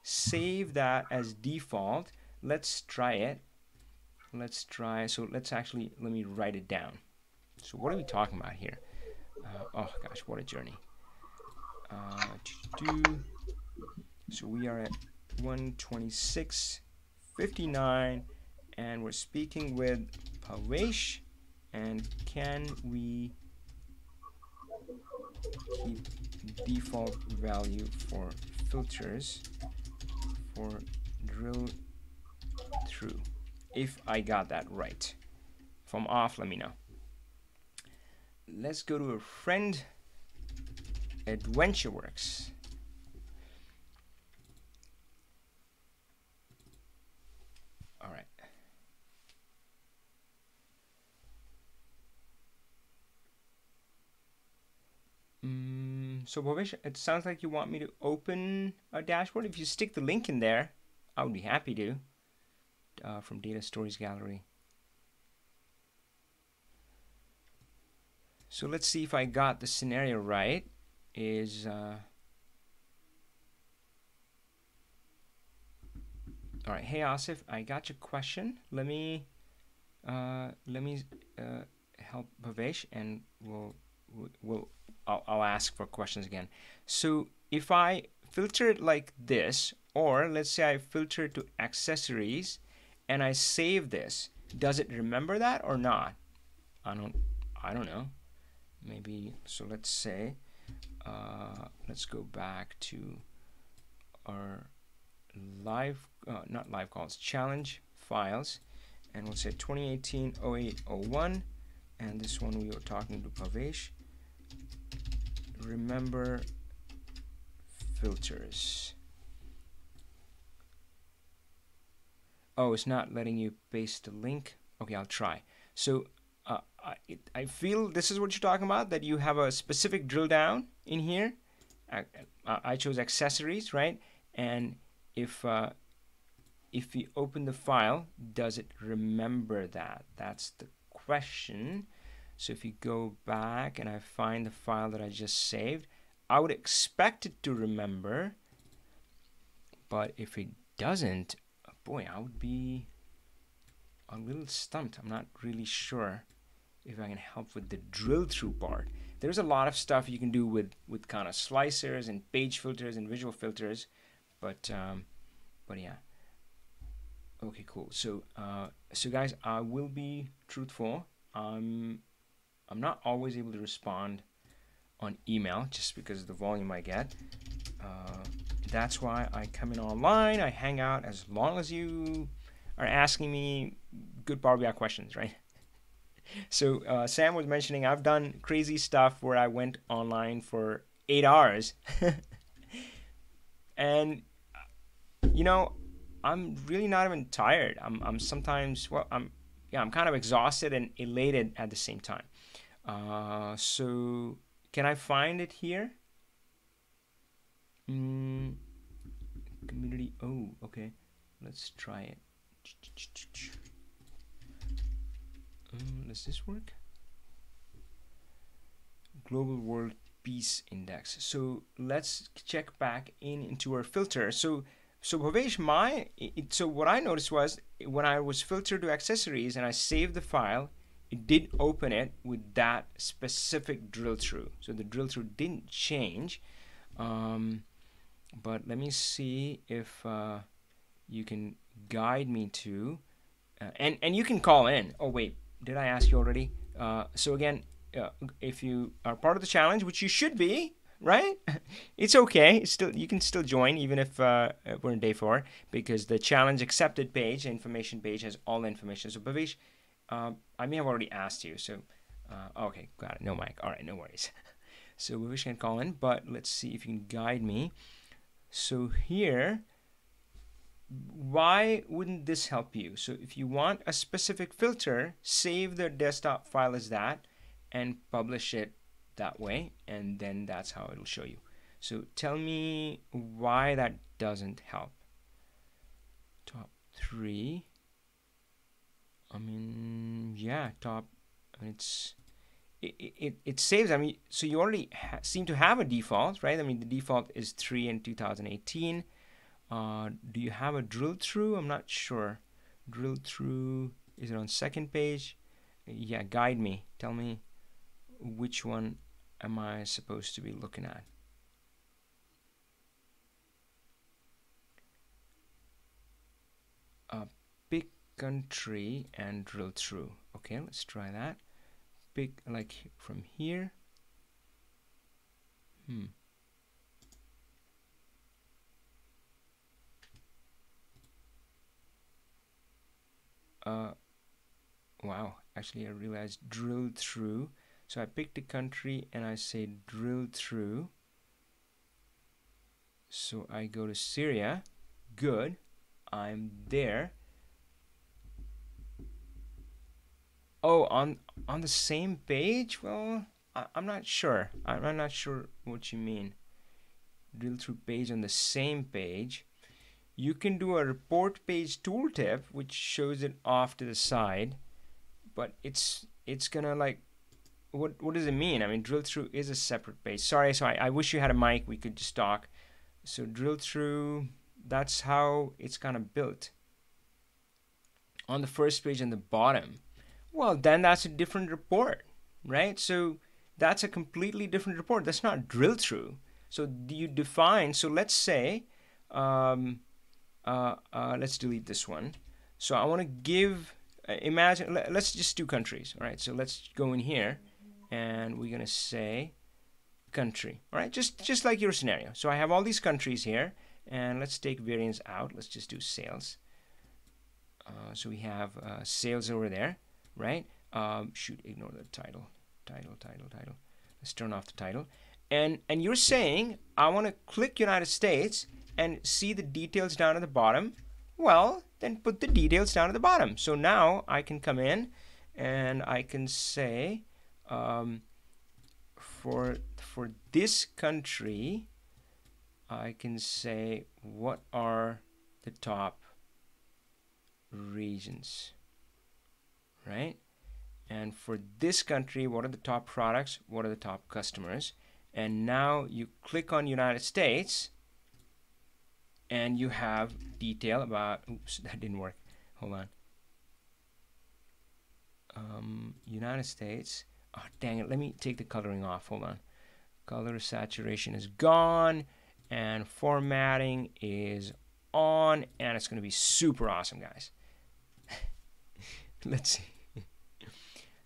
save that as default. Let's try it. Let's try. So let me write it down. So what are we talking about here? Oh gosh, what a journey. So we are at 126.59, and we're speaking with Pavesh. And can we keep default value for filters for drill through? If I got that right. If I'm off, let me know. Let's go to a friend, AdventureWorks. All right. So Bhavesh, it sounds like you want me to open a dashboard. If you stick the link in there, I would be happy to. From Data Stories Gallery. So let's see if I got the scenario right. Is all right. Hey Asif, I got your question. Let me help Bhavesh, and I'll ask for questions again. So if I filter it like this, or let's say I filter it to accessories, and I save this, does it remember that or not? I don't know. Maybe. So let's say, let's go back to our not live calls, challenge files, and we'll say 2018-08-01, and this one we were talking to Bhavesh. Remember filters. Oh, it's not letting you paste the link. Okay, I'll try. So I feel this is what you're talking about, that you have a specific drill down in here. I chose accessories, right? And if we open the file, does it remember that? That's the question. So if you go back and I find the file that I just saved, I would expect it to remember. But if it doesn't, boy, I would be a little stumped. I'm not really sure if I can help with the drill through part. There's a lot of stuff you can do with kind of slicers and page filters and visual filters, but yeah. Okay, cool. So so guys, I will be truthful. I'm not always able to respond on email just because of the volume I get. That's why I come in online. I hang out as long as you are asking me good Power BI questions, right? So Sam was mentioning I've done crazy stuff where I went online for 8 hours, and you know, I'm really not even tired. I'm sometimes, well, I'm kind of exhausted and elated at the same time. So can I find it here? Mm, community. Oh, okay. Let's try it. Does this work? Global World Peace Index. So let's check back into our filter. So Bhavesh, so what I noticed was when I was filtered to accessories and I saved the file, it did open it with that specific drill through. So the drill through didn't change. But let me see if you can guide me to, and you can call in. Oh wait, did I ask you already? So again, if you are part of the challenge, which you should be, right? It's okay. It's still, you can still join even if we're in day 4, because the challenge accepted page, information page, has all the information. So Bhavesh, I may have already asked you. So okay, got it. No mic. All right, no worries. So Bhavesh can call in, but let's see if you can guide me. So here, why wouldn't this help you? So if you want a specific filter, save the desktop file as that and publish it that way, and then that's how it'll show you. So tell me why that doesn't help. Top 3. I mean, yeah, top. I mean, it saves. I mean, so you already seem to have a default, right? I mean, the default is 3 in 2018. Do you have a drill through? I'm not sure. Drill through, is it on second page? Yeah, guide me. Tell me which one am I supposed to be looking at? Pick country and drill through. Okay, let's try that. Pick like from here. Wow, actually I realized drill through. So I picked a country and I say drill through. So I go to Syria. Good, I'm there. Oh, on the same page? Well, I'm not sure. I'm not sure what you mean. Drill through page on the same page. You can do a report page tooltip, which shows it off to the side, but it's gonna like, what does it mean? I mean, drill through is a separate page. Sorry, so I wish you had a mic, we could just talk. So drill through, that's how it's kind of built. On the first page on the bottom, well, then that's a different report, right? So that's a completely different report. That's not drill through. So you define, so let's say, let's delete this one. So I want to give, imagine, let's just do countries, all right? So let's go in here and we're going to say country, all right? Just like your scenario. So I have all these countries here, and let's take variance out. Let's just do sales. So we have sales over there, right? Should ignore the title. Let's turn off the title. And you're saying, I want to click United States and see the details down at the bottom. Well, then put the details down at the bottom. So now I can come in and I can say, for this country, I can say, what are the top regions, right? And for this country, what are the top products? What are the top customers? And now you click on United States and you have detail about, oops, that didn't work. Hold on. United States. Oh, dang it. Let me take the coloring off. Hold on. Color saturation is gone and formatting is on, and it's going to be super awesome, guys. Let's see.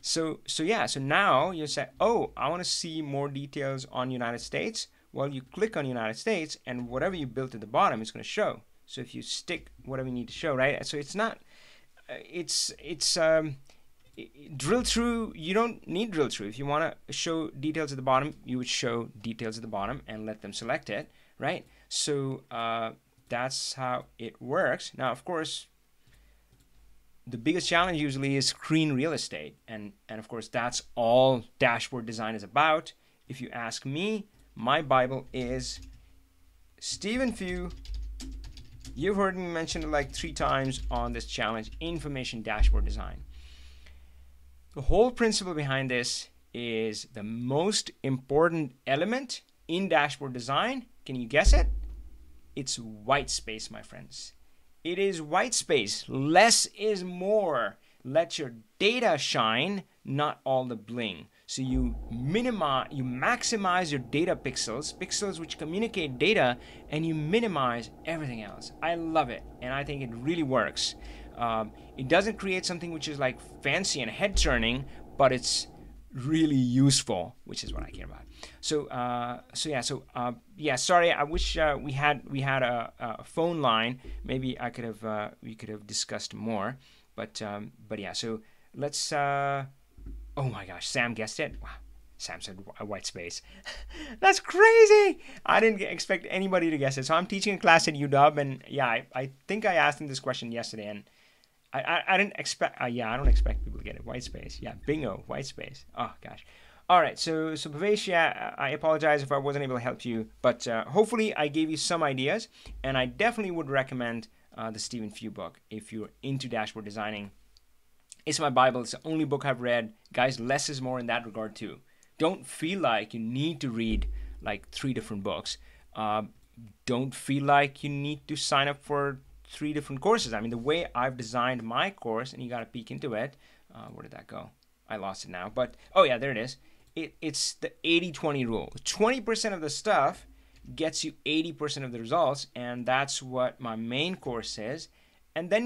So yeah, so now you say, oh, I want to see more details on United States. Well, you click on United States, and whatever you built at the bottom is going to show. So if you stick whatever you need to show, right? So it's not, it's drill through. You don't need drill through. If you want to show details at the bottom, you would show details at the bottom and let them select it, right? So that's how it works. Now, of course, the biggest challenge usually is screen real estate, and of course that's all dashboard design is about. If you ask me, my Bible is Stephen Few. You've heard me mention it like 3 times on this challenge, information dashboard design. The whole principle behind this is the most important element in dashboard design. Can you guess it? It's white space, my friends. It is white space. Less is more. Let your data shine, not all the bling. So you maximize your data pixels which communicate data, and you minimize everything else. I love it, and I think it really works. It doesn't create something which is like fancy and head turning, but it's really useful, which is what I care about. So yeah. Sorry, I wish we had a phone line. Maybe we could have discussed more. But yeah. So let's. Oh my gosh, Sam guessed it. Wow, Sam said a white space. That's crazy. I didn't expect anybody to guess it. So I'm teaching a class at UW, and yeah, I think I asked him this question yesterday, and I didn't expect. I don't expect people to get it. White space. Yeah, bingo, white space. Oh gosh. All right, so Bhavesh, yeah, I apologize if I wasn't able to help you, but hopefully I gave you some ideas, and I definitely would recommend the Stephen Few book if you're into dashboard designing. It's my Bible. It's the only book I've read. Guys, less is more in that regard too. Don't feel like you need to read like 3 different books. Don't feel like you need to sign up for 3 different courses. I mean, the way I've designed my course, and you got to peek into it. Where did that go? I lost it now. But, oh yeah, there it is. It's the 80-20 rule. 20% of the stuff gets you 80% of the results, and that's what my main course is. And then,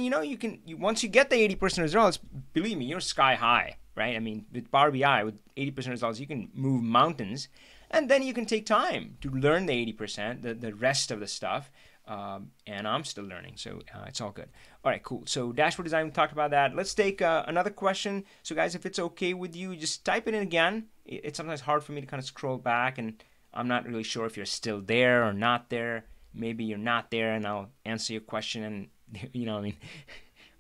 once you get the 80% results, believe me, you're sky high, right? I mean, with Power BI, with 80% results, you can move mountains. And then you can take time to learn the 80%, the rest of the stuff. And I'm still learning, so it's all good. All right, cool. So dashboard design, we talked about that. Let's take another question. So guys, if it's okay with you, just type it in again. It's sometimes hard for me to kind of scroll back, and I'm not really sure if you're still there or not there. Maybe you're not there, and I'll answer your question, and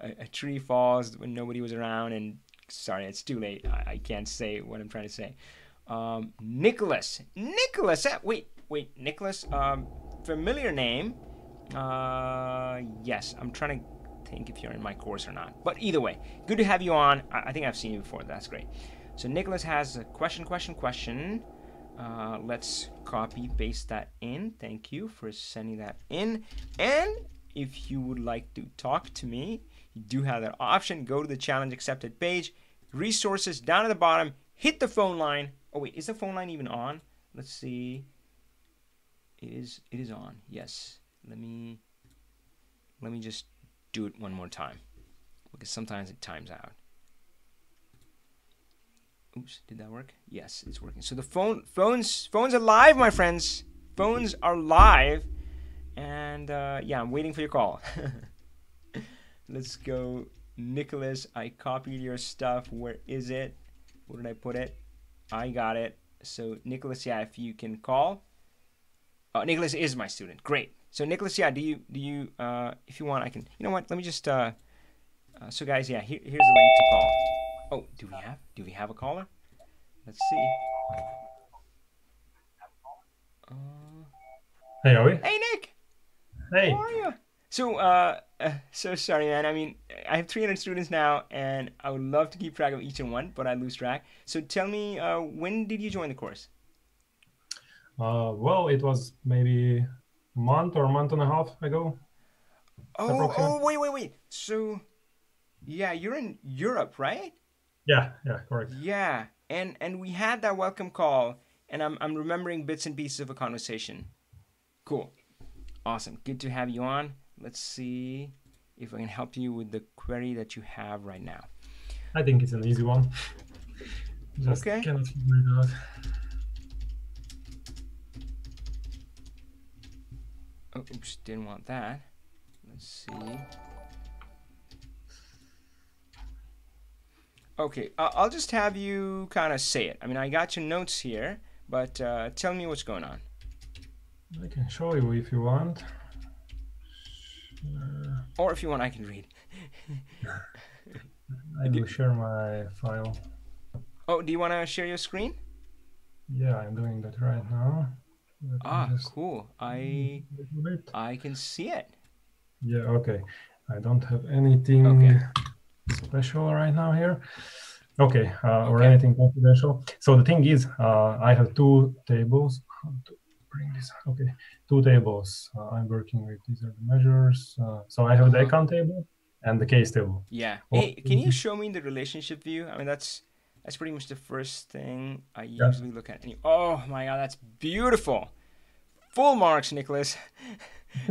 a tree falls when nobody was around, and sorry, it's too late. I can't say what I'm trying to say. Nicholas, wait, Nicholas, familiar name. Yes, I'm trying to think if you're in my course or not. But either way, good to have you on. I think I've seen you before. That's great. So Nicholas has a question. Let's copy paste that in. Thank you for sending that in. And if you would like to talk to me, you do have that option. Go to the challenge accepted page, resources down at the bottom, hit the phone line. Oh wait, is the phone line even on? Let's see. It is on. Yes. Let me just do it one more time, because sometimes it times out. Oops, did that work? Yes, it's working. So the phones are live, my friends. Phones are live, and yeah, I'm waiting for your call. Let's go, Nicholas. I copied your stuff. Where is it? Where did I put it? I got it. So Nicholas, yeah, if you can call. Nicholas is my student. Great. So Nicholas, yeah, do you if you want, I can. You know what? Let me just. So guys, yeah, here's a link to call. Oh, do we have a caller? Let's see. Hey, are we? Hey, Nick. Hey. How are you? So sorry, man. I mean, I have 300 students now, and I would love to keep track of each and one, but I lose track. So tell me, when did you join the course? Well, it was maybe a month or a month and a half ago. Oh, wait. So, yeah, you're in Europe, right? Yeah, correct. Yeah, and we had that welcome call, and I'm remembering bits and pieces of a conversation. Cool. Awesome. Good to have you on. Let's see if I can help you with the query that you have right now. I think it's an easy one. Just Okay. cannot figure it out. Oh, oops, didn't want that. Let's see. Okay, I'll just have you kind of say it. I mean, I got your notes here, but tell me what's going on. I can show you if you want. Or if you want, I can read. I will share my file. Oh, do you want to share your screen? Yeah, I'm doing that right now. Let me just Cool. a little bit. I can see it. Yeah, okay. I don't have anything Okay. special right now here. Okay, or Okay. anything confidential. So the thing is, I have two tables. How to bring this? Okay, two tables. I'm working with. These are the measures. So I have the account table and the case table. Yeah. Oh, Hey, can you show me the relationship view? I mean, that's pretty much the first thing I yeah. usually look at. Oh my God, that's beautiful. Full marks, Nicholas.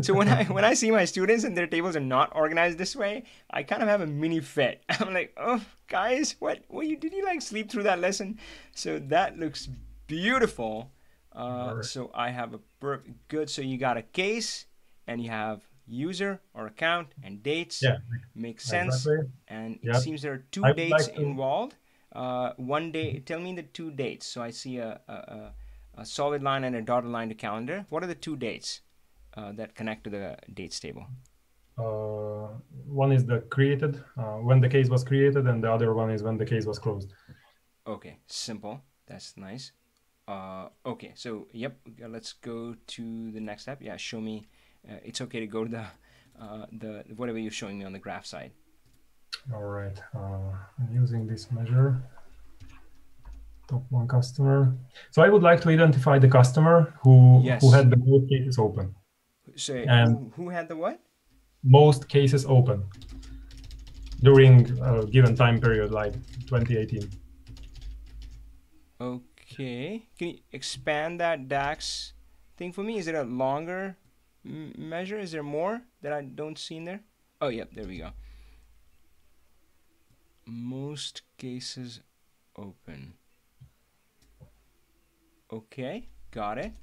So when I see my students and their tables are not organized this way, I kind of have a mini fit. I'm like, oh guys, what did you like sleep through that lesson? So that looks beautiful. Right. So I have a good. So you got a case, and you have user or account and dates. Yeah, Makes sense. exactly. And it Yeah. seems there are I two would dates like to. involved. One day. Tell me the two dates. So I see a solid line and a dotted line to calendar. What are the two dates that connect to the dates table? One is the created when the case was created, and the other one is when the case was closed. Okay, simple. That's nice. Okay, so yep, let's go to the next step. Yeah, show me. It's okay to go to the whatever you're showing me on the graph side. All right, I'm using this measure. Top one customer. So I would like to identify the customer who Yes. had the most cases open. Say And who had the what? most cases open during a given time period, like 2018. Okay, can you expand that DAX thing for me? Is it a longer measure? Is there more that I don't see in there? Oh, yep, there we go. Most cases open. Okay, got it.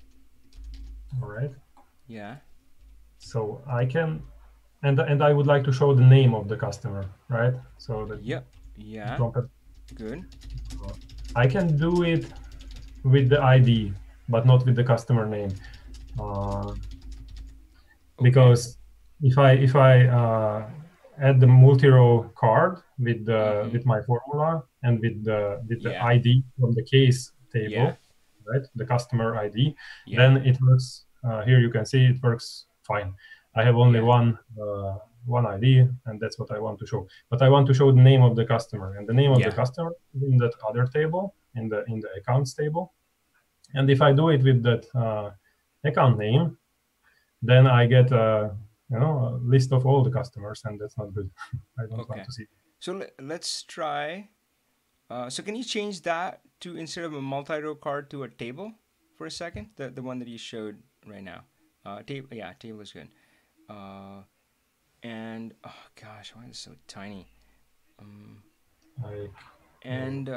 All right. Yeah. So I can, and I would like to show the name of the customer, right? So that Yep. Yeah. Good. I can do it with the ID, but not with the customer name, because if I add the multi-row card with the with my formula and with the ID from the case table, right? The customer ID, then it works. Here you can see it works fine. I have only one ID, and that's what I want to show. But I want to show the name of the customer, and the name of the customer is in that other table, in the accounts table. And if I do it with that account name, then I get a list of all the customers, and that's not good. I don't want to see. So let's try. So can you change that to, instead of a multi-row card, to a table for a second? The one that you showed right now. Table, yeah, table is good. And oh gosh, why is it so tiny? And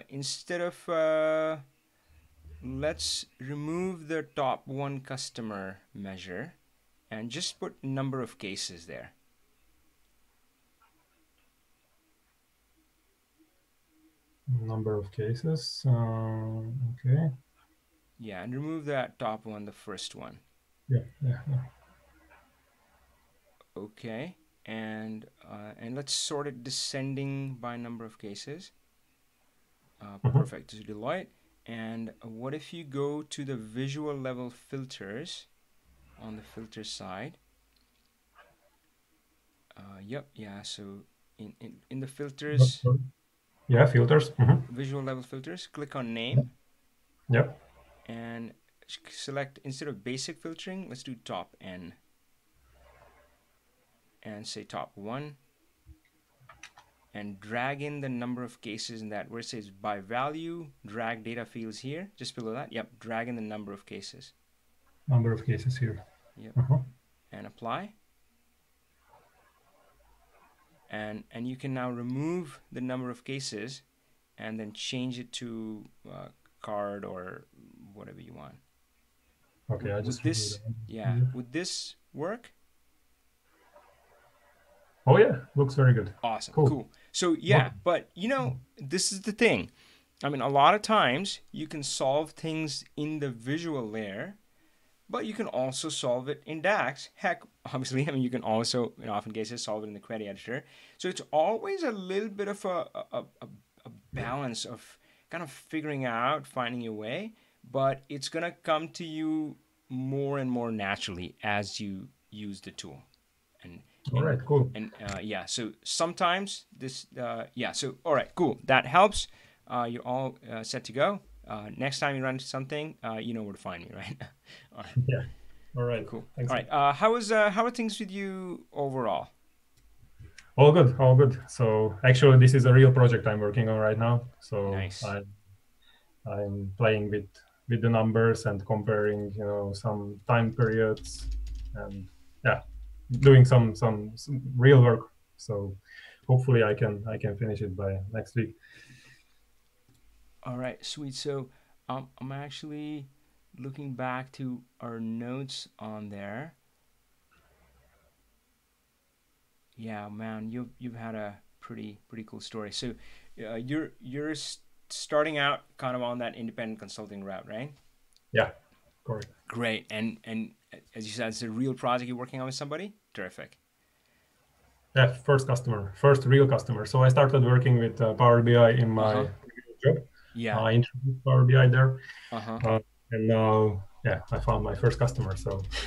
instead of let's remove the top one customer measure and just put number of cases there. Number of cases. Okay. Yeah, and remove that top one, the first one. Yeah. Okay, and let's sort it descending by number of cases. Perfect. So Deloitte. And what if you go to the visual level filters on the filter side? Yep. Yeah. So in the filters. Yeah, filters. Visual level filters. Click on name. Yep. And select, instead of basic filtering, let's do top N. And say top 1. And drag in the number of cases in that, where it says by value, drag data fields here, just below that. Yep, drag in the number of cases. Number of cases here. Yep. And apply. And you can now remove the number of cases and then change it to card or whatever you want. Okay, I just removed it. Yeah, would this work? Oh yeah, looks very good. Awesome, cool. So yeah, but this is the thing. I mean, a lot of times you can solve things in the visual layer, but you can also solve it in DAX. Heck, obviously, I mean, you can also, in often cases, solve it in the query editor. So it's always a little bit of a balance of kind of figuring out, finding your way, but it's going to come to you more and more naturally as you use the tool. All right, cool. And yeah, so sometimes this, yeah, so all right, cool. That helps. You're all set to go. Next time you run into something, you know where to find me, right? All right. Yeah. All right. Cool. Thanks. All right. How are things with you overall? All good. All good. So actually, this is a real project I'm working on right now. So nice. I'm playing with the numbers and comparing, some time periods, and yeah, doing some real work. So hopefully I can finish it by next week. All right, sweet. So I'm actually looking back to our notes on there. Yeah, man, you've had a pretty cool story. So you're starting out kind of on that independent consulting route, right? Yeah, correct. Great. And as you said, it's a real project you're working on with somebody? Terrific. Yeah, first real customer. So I started working with Power BI in my job. Yeah. I introduced Power BI there. And now, yeah, I found my first customer.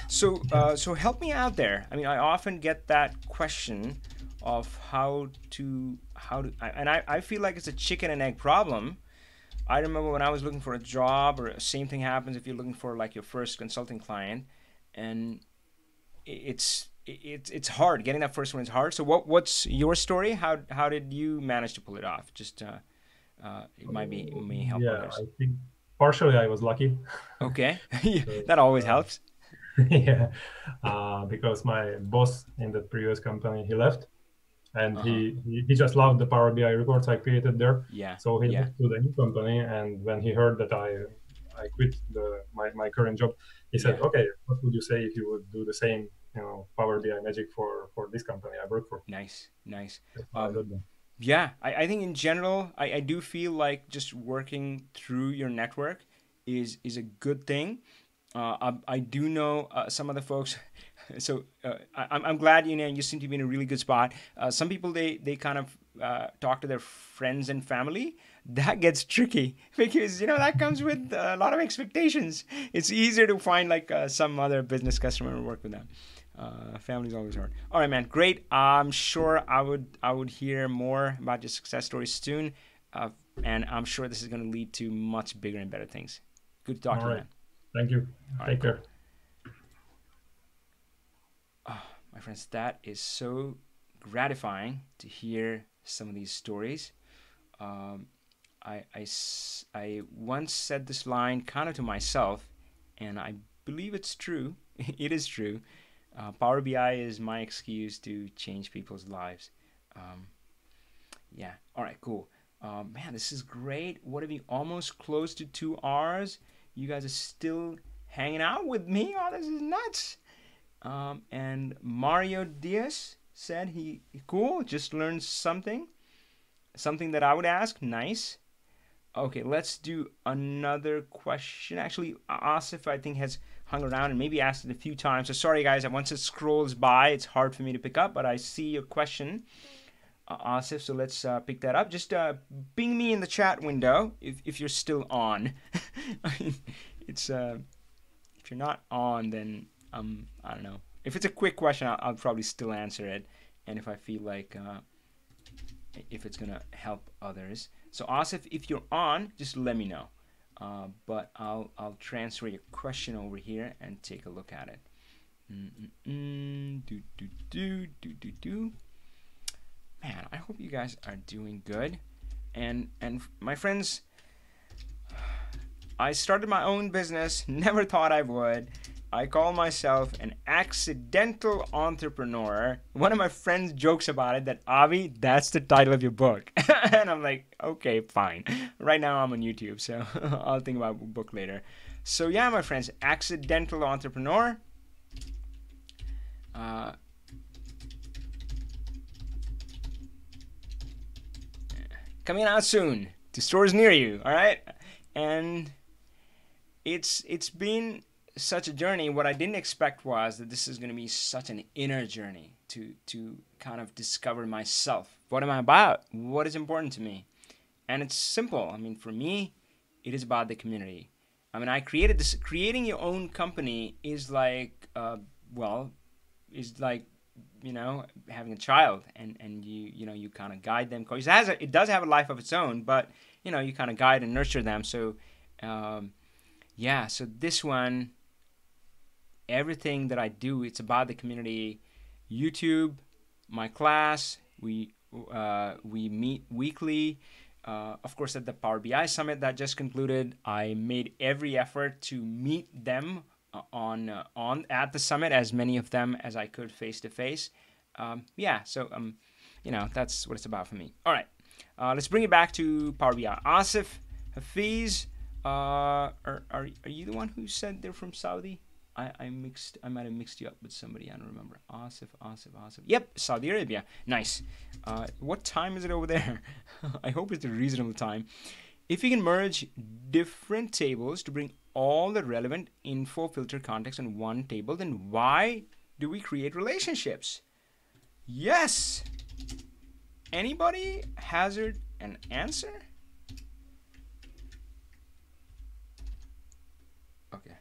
So help me out there. I mean, I often get that question of how to, and I feel like it's a chicken and egg problem. I remember when I was looking for a job, or same thing happens if you're looking for like your first consulting client, and it's hard. Getting that first one is hard. So what's your story? How did you manage to pull it off? Just it may help others. I think partially I was lucky. Okay, that always helps. Yeah, because my boss in the previous company, he left, and he just loved the Power BI reports I created there. Yeah. So he moved to the new company, and when he heard that I quit my current job, he said, "Okay, what would you say if you would do the same, Power BI magic for this company I work for?" Nice. Yeah, I think in general, I do feel like just working through your network is a good thing. I do know some of the folks, so I'm glad you seem to be in a really good spot. Some people they kind of talk to their friends and family. That gets tricky because that comes with a lot of expectations. It's easier to find like some other business customer and work with them. Family's always hard. All right, man, great. I'm sure I would hear more about your success stories soon, and I'm sure this is going to lead to much bigger and better things. Good to talk to you, man. Thank you. Take care. Oh, my friends, that is so gratifying to hear some of these stories. I once said this line kind of to myself, and I believe it's true. It is true. Power BI is my excuse to change people's lives. Yeah. All right, cool. Man, this is great. What are we almost close to 2 hours? You guys are still hanging out with me. Oh, this is nuts. And Mario Diaz said cool, just learned something that I would ask. Nice. Okay, let's do another question. Actually, Asif, I think, has hung around and maybe asked it a few times. So sorry, guys. Once it scrolls by, it's hard for me to pick up, but I see your question, Asif. So let's pick that up. Just ping me in the chat window if you're still on. I mean, it's if you're not on, then I don't know. If it's a quick question, I'll probably still answer it, and if I feel like if it's gonna help others. So Asif, if you're on, just let me know. But I'll transfer your question over here and take a look at it. Man, I hope you guys are doing good. And my friends, I started my own business. Never thought I would. I call myself an accidental entrepreneur. One of my friends jokes about it that, Avi, that's the title of your book. And I'm like, okay, fine. Right now I'm on YouTube, so I'll think about a book later. So yeah, my friends, accidental entrepreneur. Coming out soon to stores near you, all right? And it's been such a journey. What I didn't expect was that this is going to be such an inner journey to kind of discover myself. What am I about? What is important to me? And it's simple. I mean, for me, it is about the community. I mean, I created this. Creating your own company is like, is like, having a child, and you kind of guide them. Because it does have a life of its own, but you kind of guide and nurture them. So, so this one, everything that I do, it's about the community. YouTube, my class, we meet weekly. Of course, at the Power BI Summit that just concluded, I made every effort to meet them at the summit, as many of them as I could face to face. That's what it's about for me. All right, let's bring it back to Power BI. Asif, Hafiz, are you the one who said they're from Saudi? I might have mixed you up with somebody. I don't remember. Asif. Yep, Saudi Arabia. Nice. What time is it over there? I hope it's a reasonable time. If you can merge different tables to bring all the relevant info, filter, context in one table, then why do we create relationships? Yes. Anybody hazard an answer? Okay.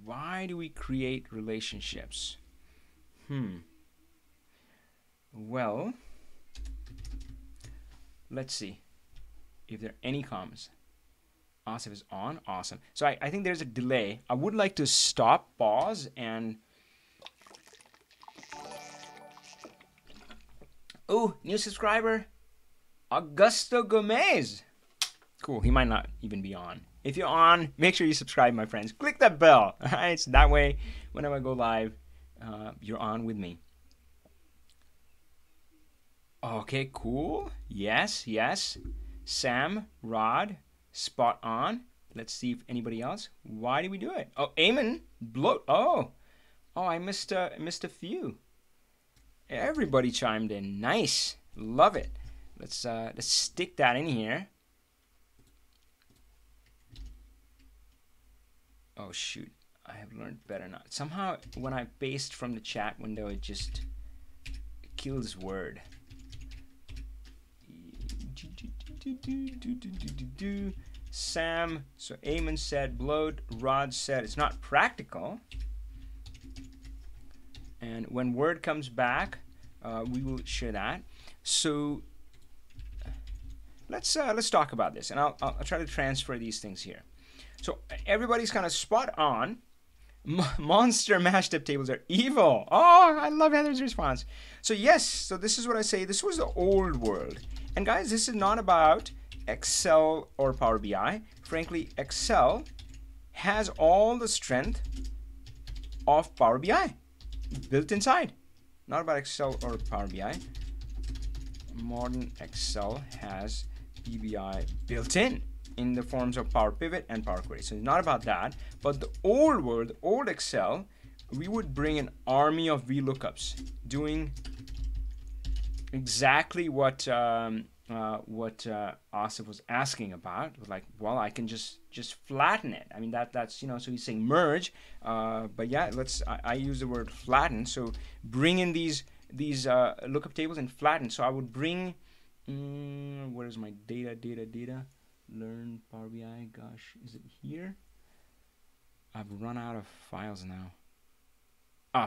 Why do we create relationships? Well, let's see if there are any comments. Asif is on. Awesome. So I think there's a delay. I would like to stop, pause, and... Oh, new subscriber, Augusto Gomez. Cool. He might not even be on. If you're on, make sure you subscribe, my friends. Click that bell. All right? So that way, whenever I go live, you're on with me. Okay, cool. Yes. Sam, Rod, spot on. Let's see if anybody else. Why did we do it? Oh, Eamon, bloat. Oh, I missed a few. Everybody chimed in. Nice. Love it. Let's stick that in here. Oh shoot, I have learned better now. Somehow when I paste from the chat window, it just kills Word. Sam, so Eamon said bloat, Rod said it's not practical. And when Word comes back, we will share that. So let's talk about this, and I'll try to transfer these things here. So everybody's kind of spot on. Monster mashed-up tables are evil. Oh, I love Heather's response. So yes, so this is what I say. This was the old world. And guys, this is not about Excel or Power BI. Frankly, Excel has all the strength of Power BI built inside. Not about Excel or Power BI. Modern Excel has PBI built in the forms of Power Pivot and Power Query. So it's not about that. But the old world, old Excel, we would bring an army of VLOOKUPs doing exactly what Asif was asking about. Like, well, I can just flatten it. I mean, that's so he's saying merge, but yeah, I use the word flatten. So bring in these lookup tables and flatten. So I would bring where is my data learn Power BI. Gosh, is it here? I've run out of files now.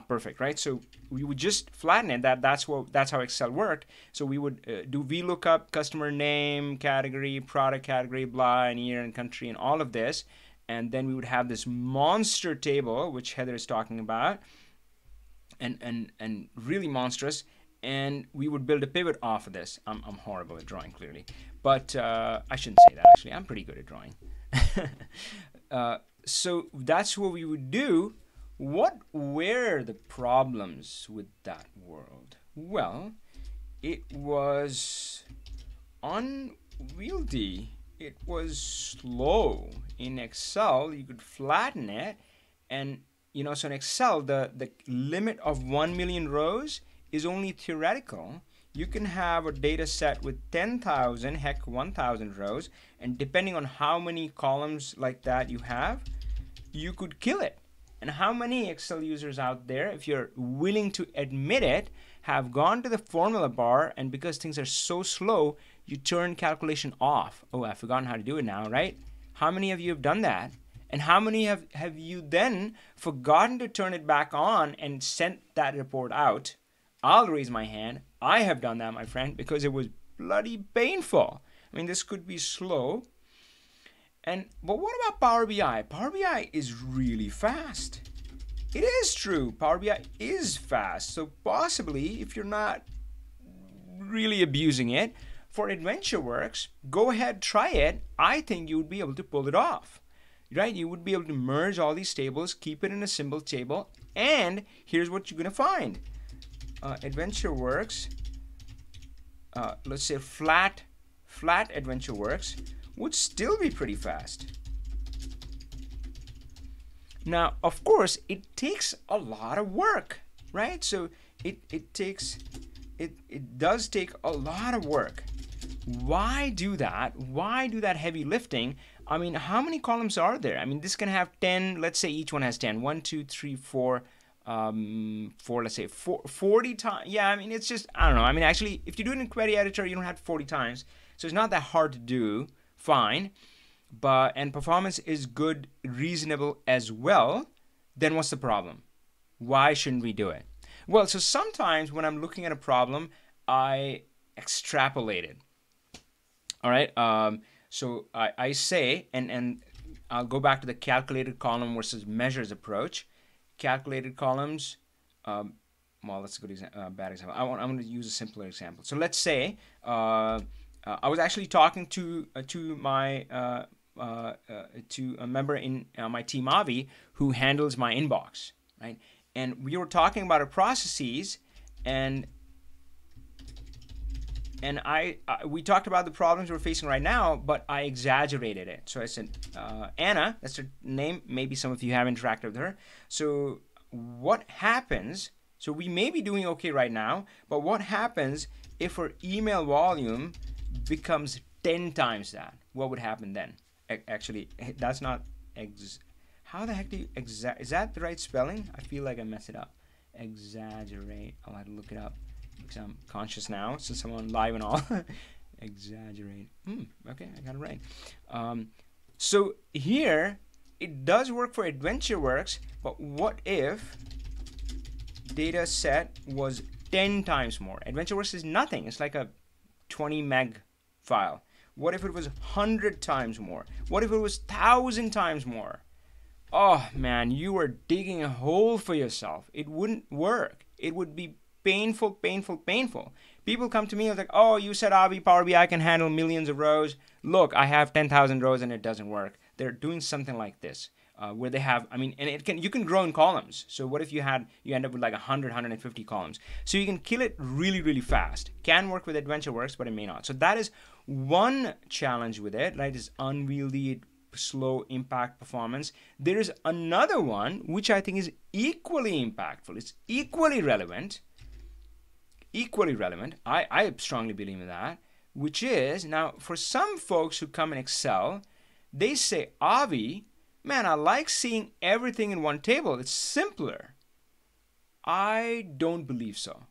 Perfect, right? So we would just flatten it. That's how Excel worked. So we would do VLOOKUP, customer name, category, product category, blah, and year and country, and all of this. And then we would have this monster table, which Heather is talking about, and really monstrous. And we would build a pivot off of this. I'm horrible at drawing, clearly, but I shouldn't say that. Actually, I'm pretty good at drawing. so that's what we would do. What were the problems with that world? Well, it was unwieldy. It was slow. In Excel, you could flatten it, and so in Excel, the limit of 1 million rows is only theoretical. You can have a data set with 10,000, heck, 1,000 rows, and depending on how many columns like that you have, you could kill it. And how many Excel users out there, if you're willing to admit it, have gone to the formula bar, and because things are so slow, you turn calculation off? Oh, I've forgotten how to do it now, right? How many of you have done that? And how many have you then forgotten to turn it back on and sent that report out? I'll raise my hand. I have done that, my friend, because it was bloody painful. I mean, this could be slow. But what about Power BI? Power BI is really fast. It is true. Power BI is fast. So possibly, if you're not really abusing it, for AdventureWorks, go ahead, try it. I think you would be able to pull it off. Right? You would be able to merge all these tables, keep it in a simple table, and here's what you're going to find. AdventureWorks, let's say flat AdventureWorks, would still be pretty fast. Now, of course, it takes a lot of work, right? So it does take a lot of work. Why do that? Why do that heavy lifting? I mean, how many columns are there? I mean, this can have 10, let's say each one has 10. 1, 2, 3, 4, 4, let's say 40 times. Yeah, I mean, it's just, I don't know. I mean, actually, if you do it in query editor, you don't have 40 times. So it's not that hard to do, fine. And performance is good, reasonable as well. Then what's the problem? Why shouldn't we do it? Well, so sometimes when I'm looking at a problem, I extrapolate it. All right. So I say, and I'll go back to the calculated column versus measures approach. Calculated columns. Well, that's a good bad example. I'm going to use a simpler example. So let's say I was actually talking to my to a member in my team, Avi, who handles my inbox, right? And we were talking about our processes, and we talked about the problems we're facing right now, but I exaggerated it. So I said, Anna, that's her name. Maybe some of you have interacted with her. So what happens? So we may be doing okay right now, but what happens if our email volume becomes 10 times that? What would happen then? Actually, that's not how the heck do you is that the right spelling? I feel like I messed it up. Exaggerate. I'll have to look it up because I'm conscious now since I'm on live and all. Exaggerate. Okay, I got it right. So here it does work for AdventureWorks, but what if data set was 10 times more? AdventureWorks is nothing. It's like a 20 meg file. What if it was 100 times more? What if it was 1,000 times more? Oh man, you are digging a hole for yourself. It wouldn't work. It would be painful, painful, painful. People come to me and like, oh, you said Avi, Power BI can handle millions of rows. Look, I have 10,000 rows and it doesn't work. They're doing something like this. Where they have, I mean, and you can grow in columns. So what if you end up with like 100, 150 columns? So you can kill it really, really fast. Can work with AdventureWorks, but it may not. So that is one challenge with it, right? Is unwieldy, slow impact performance. There is another one which I think is equally impactful. It's equally relevant. Equally relevant. I strongly believe in that. Which is, now for some folks who come in Excel, they say, Avi, man, I like seeing everything in one table. It's simpler. I don't believe so.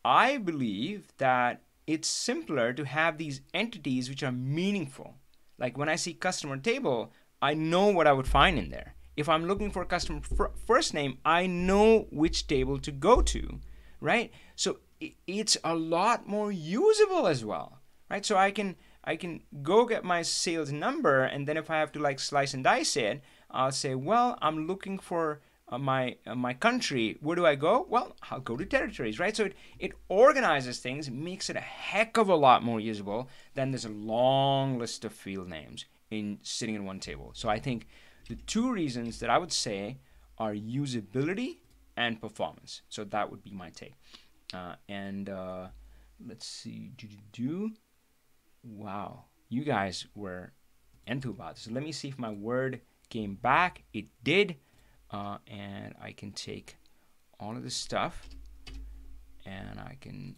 I believe that it's simpler to have these entities which are meaningful. Like when I see customer table, I know what I would find in there. If I'm looking for a customer first name, I know which table to go to, right? So it's a lot more usable as well, right? So I can go get my sales number, and then if I have to like slice and dice it, I'll say, well, I'm looking for my country. Where do I go? Well, I'll go to territories, right? So it organizes things, makes it a heck of a lot more usable than there's a long list of field names sitting in one table. So I think the two reasons that I would say are usability and performance. So that would be my take. Let's see. Wow, you guys were into about this. So let me see if my word came back. It did. And I can take all of this stuff, and I can.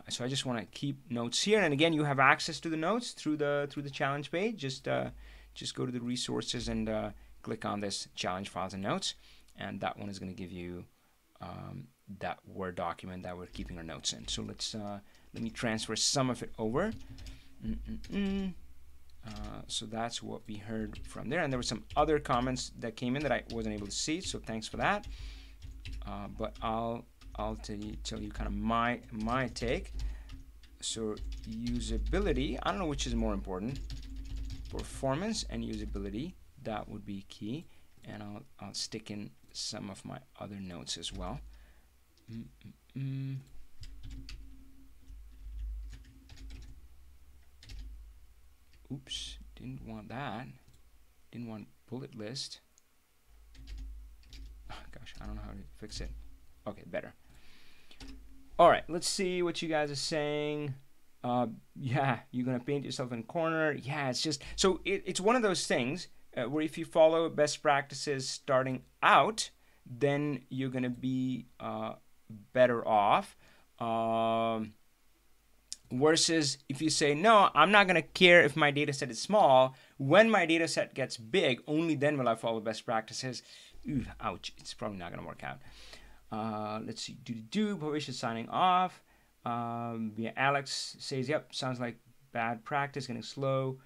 So I just want to keep notes here. And again, you have access to the notes through the challenge page. Just go to the resources and click on this challenge files and notes, and that one is going to give you that Word document that we're keeping our notes in. So let me transfer some of it over. So that's what we heard from there, and there were some other comments that came in that I wasn't able to see, so thanks for that. But I'll tell you kind of my take. So usability, I don't know which is more important, performance and usability, that would be key, and I'll stick in some of my other notes as well. Oops, didn't want that. Didn't want bullet list. Oh, gosh, I don't know how to fix it. Okay, better. All right, let's see what you guys are saying. Yeah, you're gonna paint yourself in a corner. Yeah, it's just so it's one of those things where if you follow best practices starting out, then you're gonna be better off. Versus if you say, no, I'm not going to care if my data set is small. When my data set gets big, only then will I follow best practices. Ooh, ouch, it's probably not going to work out. Let's see, Bhavish is signing off. Yeah, Alex says, yep, sounds like bad practice, getting slow.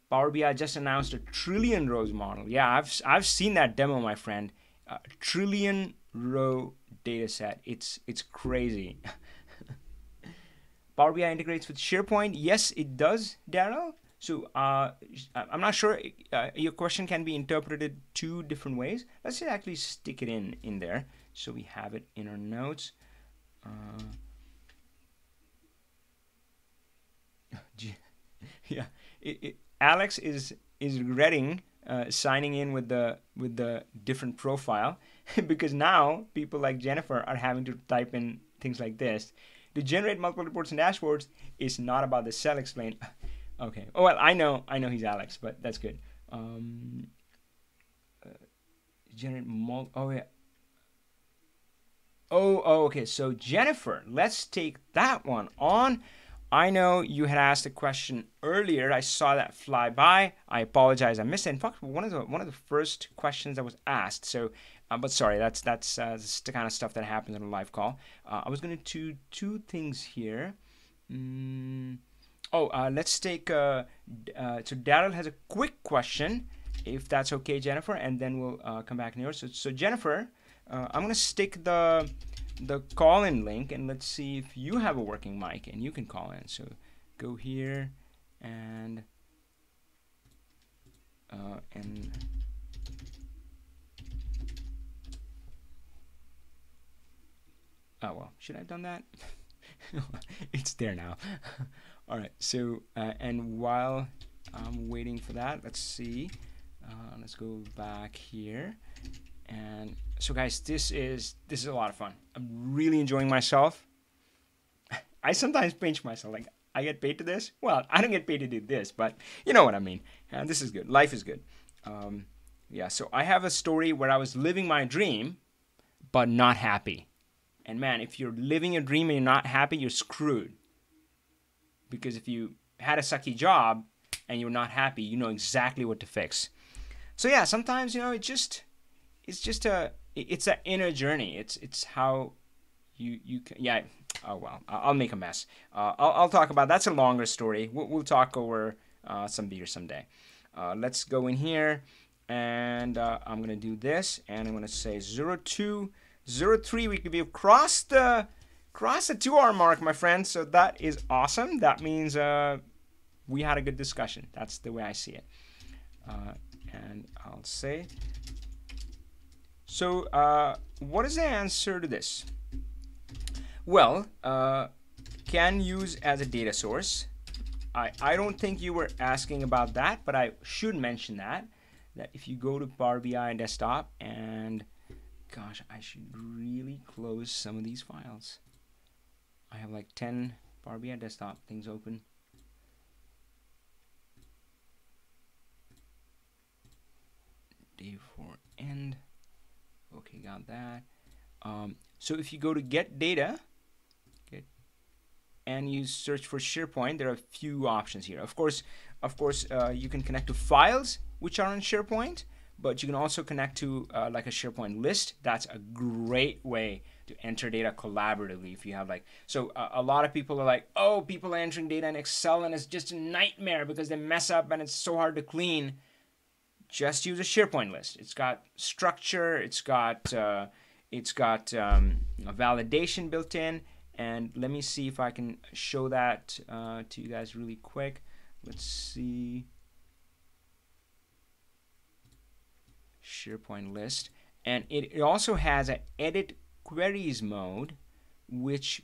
Power BI just announced a trillion rows model. Yeah, I've seen that demo, my friend. Trillion row data set. It's crazy. Power BI integrates with SharePoint. Yes, it does, Daryl. So I'm not sure. Your question can be interpreted two different ways. Let's just actually stick it in there so we have it in our notes. Yeah, Alex is regretting signing in with the different profile because now people like Jennifer are having to type in things like this. To generate multiple reports and dashboards is not about the cell explained. Okay. Oh well, I know he's Alex, but that's good. Generate oh yeah. Oh, okay. So Jennifer, let's take that one on. I know you had asked a question earlier. I saw that fly by. I apologize. I missed it. In fact, one of the first questions that was asked. So, but sorry, that's the kind of stuff that happens on a live call. I was going to do two things here. Let's take. So Daryl has a quick question, if that's okay, Jennifer, and then we'll come back in yours. So Jennifer, I'm going to stick the call-in link, and let's see if you have a working mic and you can call in. So go here and oh well, should I have done that? It's there now. All right, so and while I'm waiting for that, let's see, let's go back here. And so guys, this is a lot of fun. I'm really enjoying myself. I sometimes pinch myself, like I get paid to this. Well, I don't get paid to do this, but you know what I mean. This is good. Life is good. Yeah, so I have a story where I was living my dream, but not happy. And man, if you're living a dream and you're not happy, you're screwed. Because if you had a sucky job and you're not happy, you know exactly what to fix. So yeah, sometimes, you know, it's an inner journey. It's how you can, yeah. Oh well, I'll make a mess. I'll talk about that's a longer story. We'll talk over some beer someday. Let's go in here, and I'm gonna do this, and I'm gonna say 0203. We've crossed the 2-hour mark, my friends. So that is awesome. That means we had a good discussion. That's the way I see it. And I'll say. So what is the answer to this? Well, can use as a data source. I don't think you were asking about that, but I should mention that that if you go to Power BI and desktop, and gosh, I should really close some of these files. I have like 10 Power BI desktop things open. Day 4 end. Okay, got that. So if you go to get data, and you search for SharePoint, there are a few options here. Of course, you can connect to files which are in SharePoint, but you can also connect to like a SharePoint list. That's a great way to enter data collaboratively. If you have like, so a lot of people are like, oh, people are entering data in Excel and it's just a nightmare because they mess up and it's so hard to clean. Just use a SharePoint list. It's got structure. It's got a validation built in. And let me see if I can show that to you guys really quick. Let's see. SharePoint list. And it also has an edit queries mode, which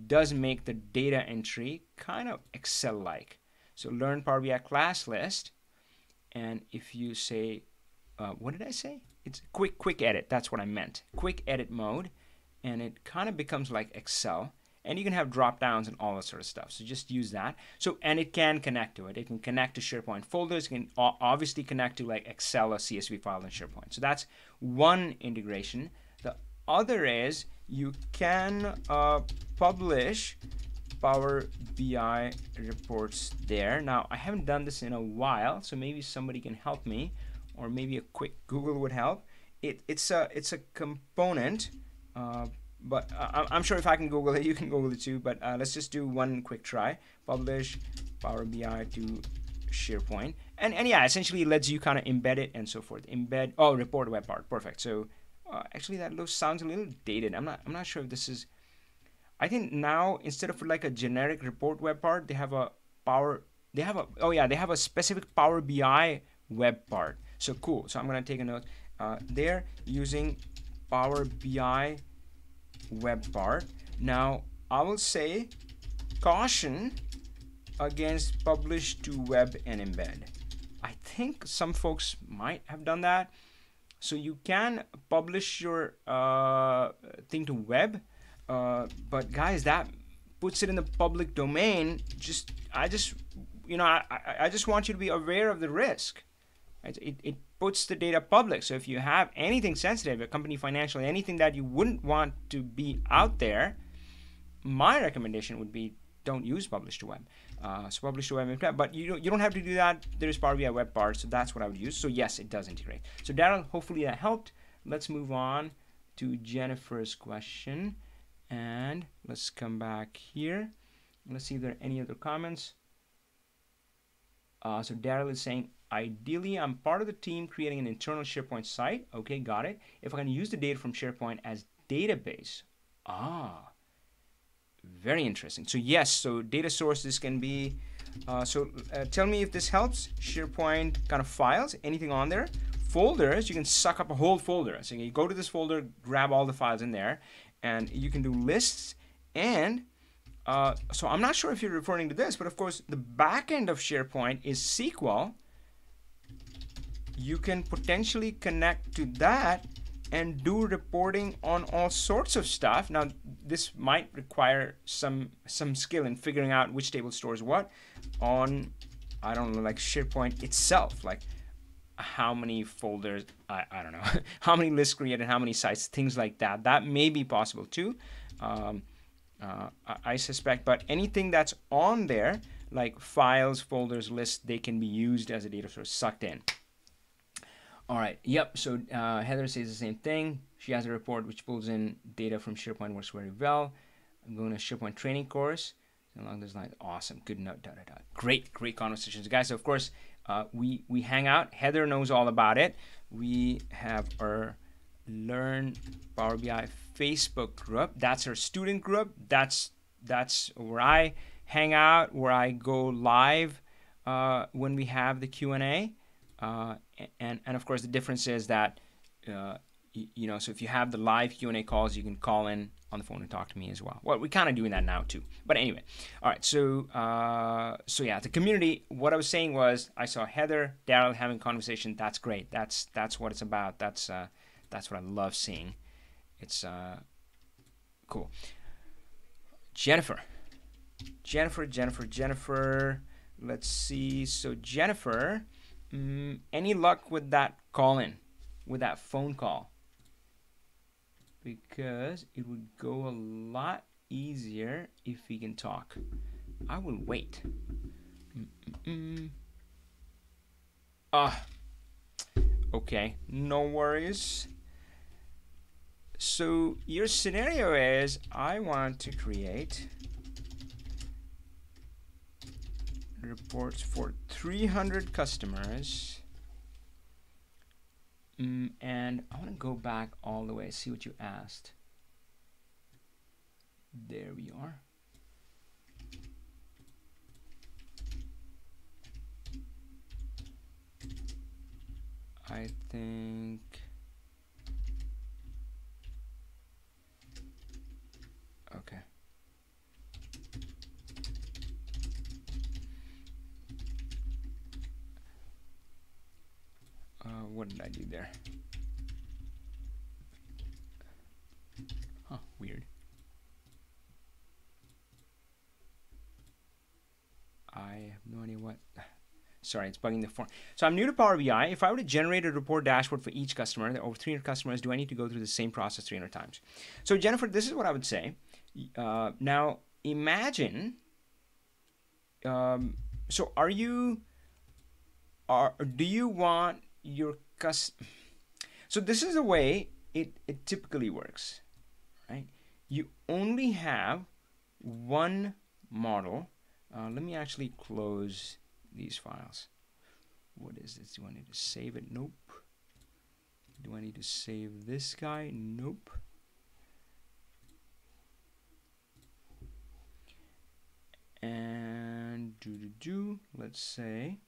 does make the data entry kind of Excel-like. So learn Power BI class list. And if you say, what did I say? It's quick edit. That's what I meant. Quick edit mode. And it kind of becomes like Excel. And you can have drop downs and all that sort of stuff. So just use that. So, and it can connect to it. It can connect to SharePoint folders. It can obviously connect to like Excel or CSV file in SharePoint. So that's one integration. The other is you can publish Power BI reports there. Now, I haven't done this in a while, so maybe somebody can help me, or maybe a quick Google would help. It's a component. But I'm sure if I can Google it, you can Google it too. But let's just do one quick try. Publish Power BI to SharePoint. And yeah, essentially it lets you kind of embed it and so forth. Embed, report web part. Perfect. So actually that sounds a little dated. I'm not sure if this is, I think now instead of like a generic report web part, they have a specific Power BI web part. So cool. So I'm going to take a note. They're using Power BI web part. Now I will say caution against publish to web and embed. I think some folks might have done that. So you can publish your thing to web, but guys, that puts it in the public domain. I just want you to be aware of the risk. It puts the data public. So if you have anything sensitive, a company financial, anything that you wouldn't want to be out there, my recommendation would be don't use publish to web. So publish to web, but you don't have to do that. There's Power BI web part, so that's what I would use. So yes, it does integrate. So Daryl, hopefully that helped. Let's move on to Jennifer's question, and let's come back here. Let's see if there are any other comments. So Daryl is saying, ideally, I'm part of the team creating an internal SharePoint site. Okay, got it. If I can use the data from SharePoint as database. Very interesting. So yes, so data sources can be, tell me if this helps. SharePoint kind of files, anything on there. Folders, you can suck up a whole folder. So you go to this folder, grab all the files in there, and you can do lists. And so I'm not sure if you're referring to this, but of course, the back end of SharePoint is SQL. You can potentially connect to that and do reporting on all sorts of stuff. Now, this might require some skill in figuring out which table stores what on, I don't know, like SharePoint itself, like how many folders, I don't know, how many lists created, how many sites, things like that. That may be possible too, I suspect, but anything that's on there, like files, folders, lists, they can be used as a data source, sucked in. All right, yep, so Heather says the same thing. She has a report which pulls in data from SharePoint, works very well. I'm going to SharePoint training course. Along those lines, awesome, good note, Great conversations. Guys, of course, we hang out. Heather knows all about it. We have our Learn Power BI Facebook group. That's our student group. That's where I hang out, where I go live when we have the Q&A. And of course, the difference is that you know, so if you have the live Q&A calls, you can call in on the phone and talk to me as well. Well, we're kind of doing that now too. But anyway, all right. So yeah, the community. What I was saying was, I saw Heather, Daryl having a conversation. That's great. That's what it's about. That's what I love seeing. It's cool. Jennifer. Let's see. So Jennifer, any luck with that call-in, with that phone call? Because it would go a lot easier if we can talk. I will wait. Okay, no worries. So your scenario is, I want to create reports for 300 customers. And I want to go back all the way, see what you asked. There we are. I think okay. What did I do there? Huh, weird. I have no idea what. Sorry, it's bugging the form. So I'm new to Power BI. If I were to generate a report dashboard for each customer, there are over 300 customers, do I need to go through the same process 300 times? So Jennifer, this is what I would say. Now imagine. So do you want your so this is the way it typically works, right? You only have one model. Let me actually close these files. What is this? Do I need to save it? Nope. Do I need to save this guy? Nope. And let's say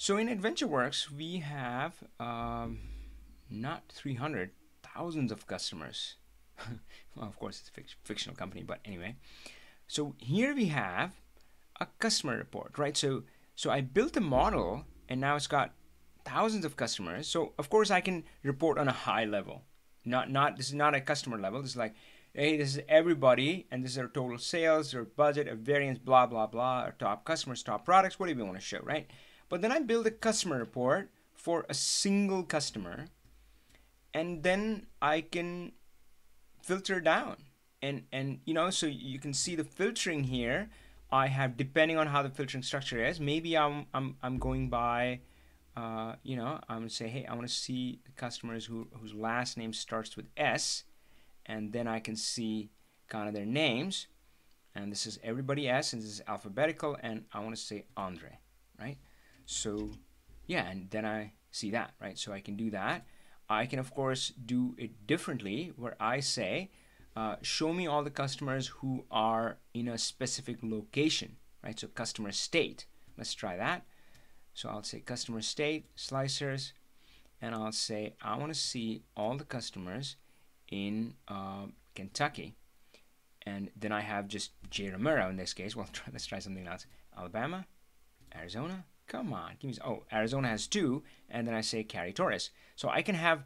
So in AdventureWorks, we have not 300, thousands of customers. Well, of course, it's a fictional company, but anyway. So here we have a customer report, right? So I built a model, and now it's got thousands of customers. So of course, I can report on a high level. This is not a customer level. This is like, hey, this is everybody, and this is our total sales, our budget, our variance, blah, blah, blah, our top customers, top products, whatever you want to show, right? But then I build a customer report for a single customer, and then I can filter down. And you know, so you can see the filtering here. I have, depending on how the filtering structure is, maybe I'm going by, you know, I'm going to say, hey, I want to see the customers whose last name starts with S, and then I can see kind of their names, and this is everybody S, and this is alphabetical, and I want to say Andre, right? So yeah, and then I see that, right? So I can do that. I can of course do it differently, where I say, show me all the customers who are in a specific location, right? So customer state. Let's try that. So I'll say customer state, slicers, and I'll say I want to see all the customers in Kentucky. And then I have just J. Romero in this case. Well, let's try something else. Alabama, Arizona. Come on, give me. Oh, Arizona has 2, and then I say Cary Torres. So I can have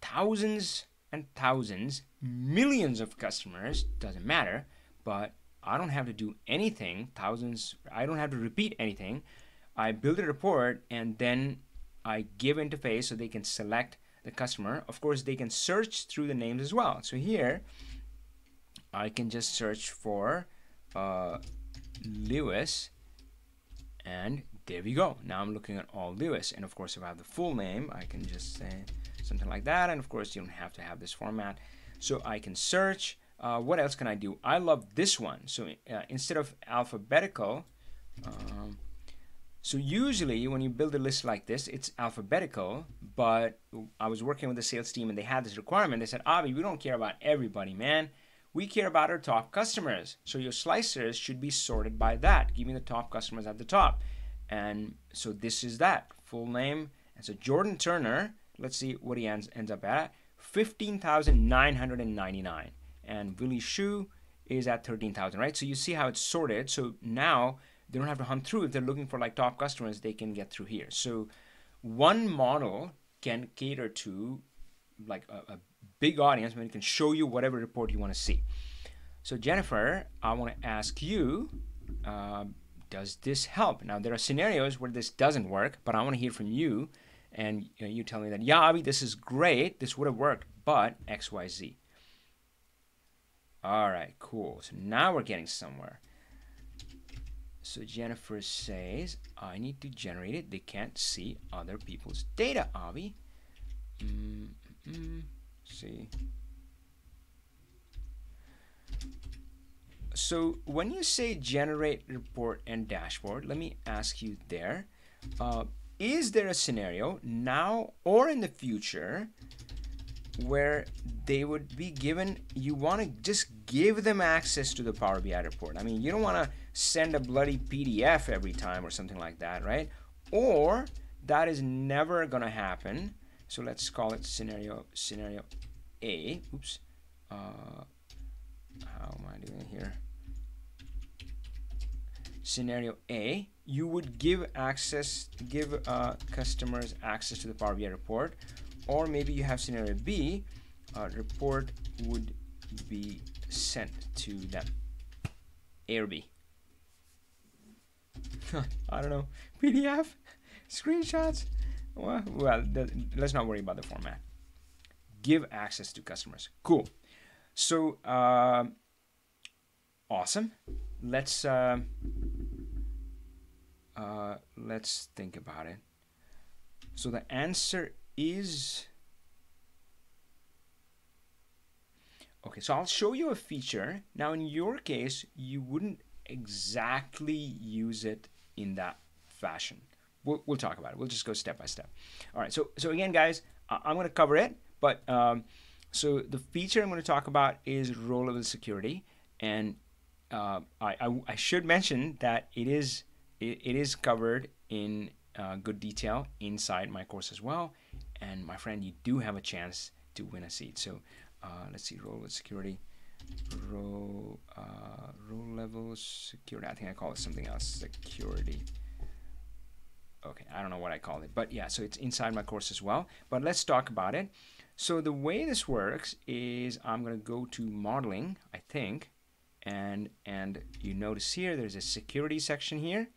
thousands and thousands, millions of customers. Doesn't matter, but I don't have to do anything. Thousands. I don't have to repeat anything. I build a report, and then I give interface so they can select the customer. Of course, they can search through the names as well. So here, I can just search for Lewis, and there we go. Now I'm looking at all Lewis. And of course, if I have the full name, I can just say something like that. And of course, you don't have to have this format. So I can search. What else can I do? I love this one. So instead of alphabetical, so usually when you build a list like this, it's alphabetical, but I was working with the sales team and they had this requirement. They said, Avi, we don't care about everybody, man. We care about our top customers. So your slicers should be sorted by that, giving the top customers at the top. And so this is that, full name. And so Jordan Turner, let's see what he ends up at, 15,999. And Willie Shu is at 13,000, right? So you see how it's sorted. So now they don't have to hunt through. If they're looking for like top customers, they can get through here. So one model can cater to like a big audience, and it can show you whatever report you want to see. So Jennifer, I want to ask you, does this help? Now there are scenarios where this doesn't work, but I want to hear from you, and you tell me that, yeah, Avi, this is great, this would have worked, but XYZ. All right, cool. So now we're getting somewhere. So Jennifer says, I need to generate it. They can't see other people's data, Avi. See. So when you say generate report and dashboard, let me ask you there, is there a scenario now or in the future where they would be given, you want to just give them access to the Power BI report? I mean, you don't want to send a bloody PDF every time or something like that, right? Or that is never going to happen. So let's call it scenario A. Oops. How am I doing here? Scenario A, you would give customers access to the Power BI report. Or maybe you have scenario B, report would be sent to them. A or B. I don't know. PDF? Screenshots? Well, let's not worry about the format. Give access to customers. Cool. So, awesome. Let's think about it. So the answer is, okay, so I'll show you a feature. Now in your case, you wouldn't exactly use it in that fashion. We'll talk about it. We'll just go step by step. All right, so again, guys, I'm going to cover it, but so the feature I'm going to talk about is role level security, and I should mention that it is covered in good detail inside my course as well. And my friend, you do have a chance to win a seat. So let's see, role level security, role level security. I think I call it something else, security. Okay, I don't know what I called it, but yeah, so it's inside my course as well. But let's talk about it. So the way this works is I'm going to go to modeling, I think, and you notice here there's a security section here,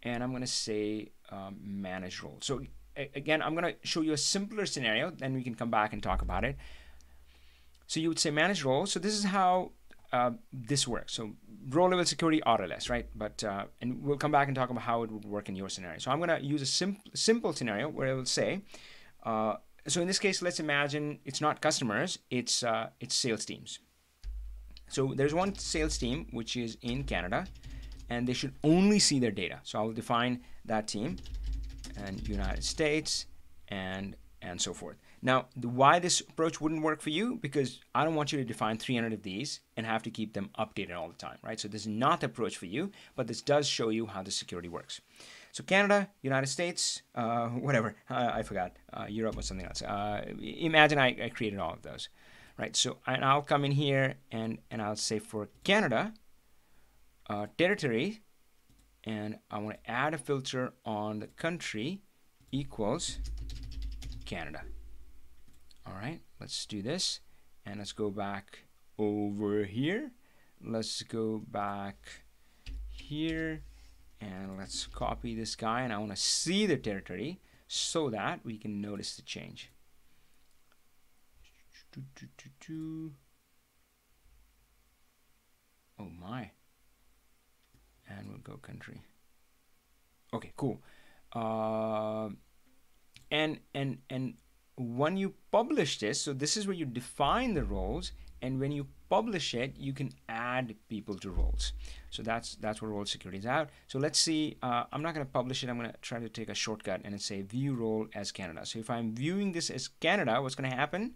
and I'm going to say manage role. So again, I'm going to show you a simpler scenario, then we can come back and talk about it. So you would say manage role. So this is how this works. So role level security autoless, right? But and we'll come back and talk about how it would work in your scenario. So I'm going to use a simple scenario where I will say, so in this case, let's imagine it's not customers, it's sales teams. So there's one sales team which is in Canada, and they should only see their data. So I'll define that team, and United States, and so forth. Now, why this approach wouldn't work for you? Because I don't want you to define 300 of these and have to keep them updated all the time, right? So this is not the approach for you, but this does show you how the security works. So Canada, United States, whatever, I forgot, Europe or something else. Imagine I created all of those, right? So and I'll come in here and I'll say for Canada, territory, and I want to add a filter on the country equals Canada. All right, let's do this, and let's go back over here. Let's go back here, and let's copy this guy, and I want to see the territory so that we can notice the change. Oh my. And we'll go country. Okay, cool. And when you publish this, so this is where you define the roles, and when you publish it, you can add people to roles. So that's what role security is out. So let's see, I'm not going to publish it. I'm going to try to take a shortcut and say view role as Canada. So if I'm viewing this as Canada, what's going to happen?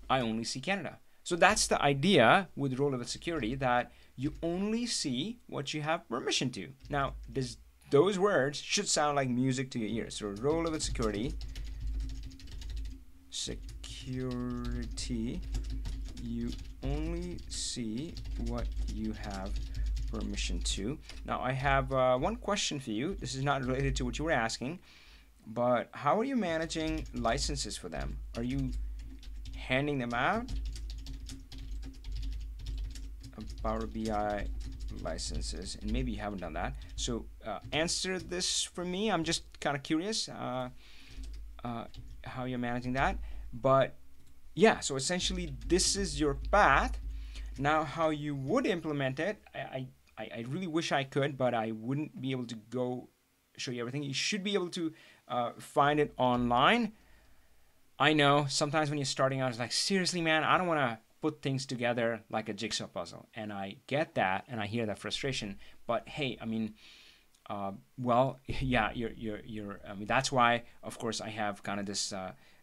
I only see Canada. So that's the idea with role level security, that you only see what you have permission to. Now, those words should sound like music to your ears. So role level security, you only see what you have permission to. Now I have one question for you. This is not related to what you were asking, but how are you managing licenses for them? Are you handing them out? Power BI licenses, and maybe you haven't done that. So answer this for me. I'm just kind of curious how you're managing that. But yeah, so essentially this is your path. Now how you would implement it, I really wish I could, but I wouldn't be able to go show you everything. You should be able to find it online. I know sometimes when you're starting out, it's like, seriously, man, I don't want to put things together like a jigsaw puzzle. And I get that, and I hear that frustration. But hey, I mean, well, yeah, I mean, that's why, of course, I have kind of this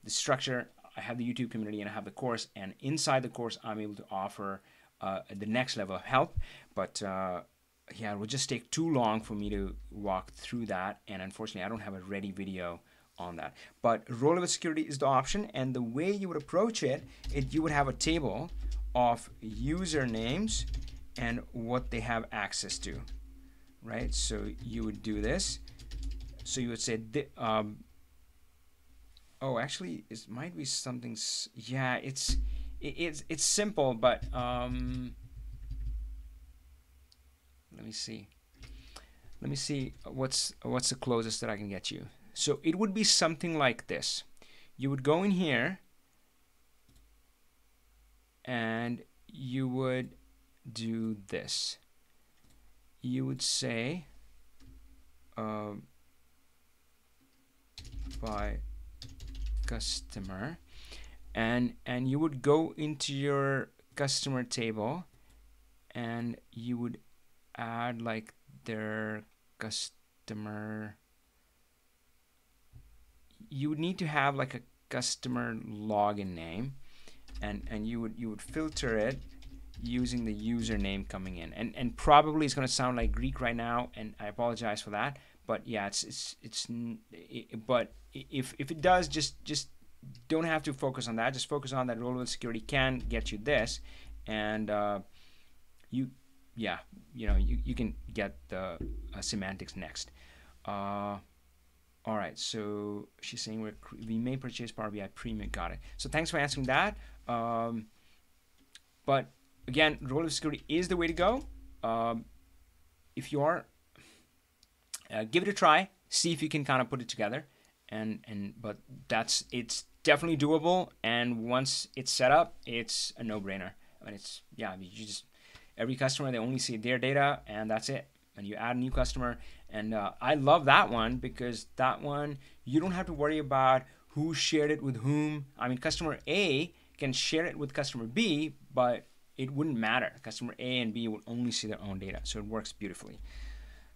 structure. I have the YouTube community and I have the course, and inside the course, I'm able to offer the next level of help. But yeah, it would just take too long for me to walk through that, and unfortunately, I don't have a ready video on that. But role level security is the option, and the way you would approach it, you would have a table of usernames and what they have access to, right? So you would do this. So you would say, oh, actually, it might be something. Yeah, it's simple, but let me see. Let me see what's the closest that I can get you. So it would be something like this. You would go in here and you would do this. You would say by customer, and you would go into your customer table and you would add like their customer. You would need to have like a customer login name, and you would filter it using the username coming in, and probably it's going to sound like Greek right now, and I apologize for that, but yeah, but if it does, just don't have to focus on that. Just focus on that role level security can get you this, and you can get the semantics next. All right, so she's saying we may purchase Power BI Premium. Got it. So thanks for answering that. But again, role level security is the way to go. If you are, give it a try. See if you can kind of put it together. But it's definitely doable. And once it's set up, it's a no-brainer. I mean, you just every customer, they only see their data, and that's it. And you add a new customer, and I love that one, because that one you don't have to worry about who shared it with whom. I mean, customer A can share it with customer B, but it wouldn't matter. Customer A and B will only see their own data, so it works beautifully.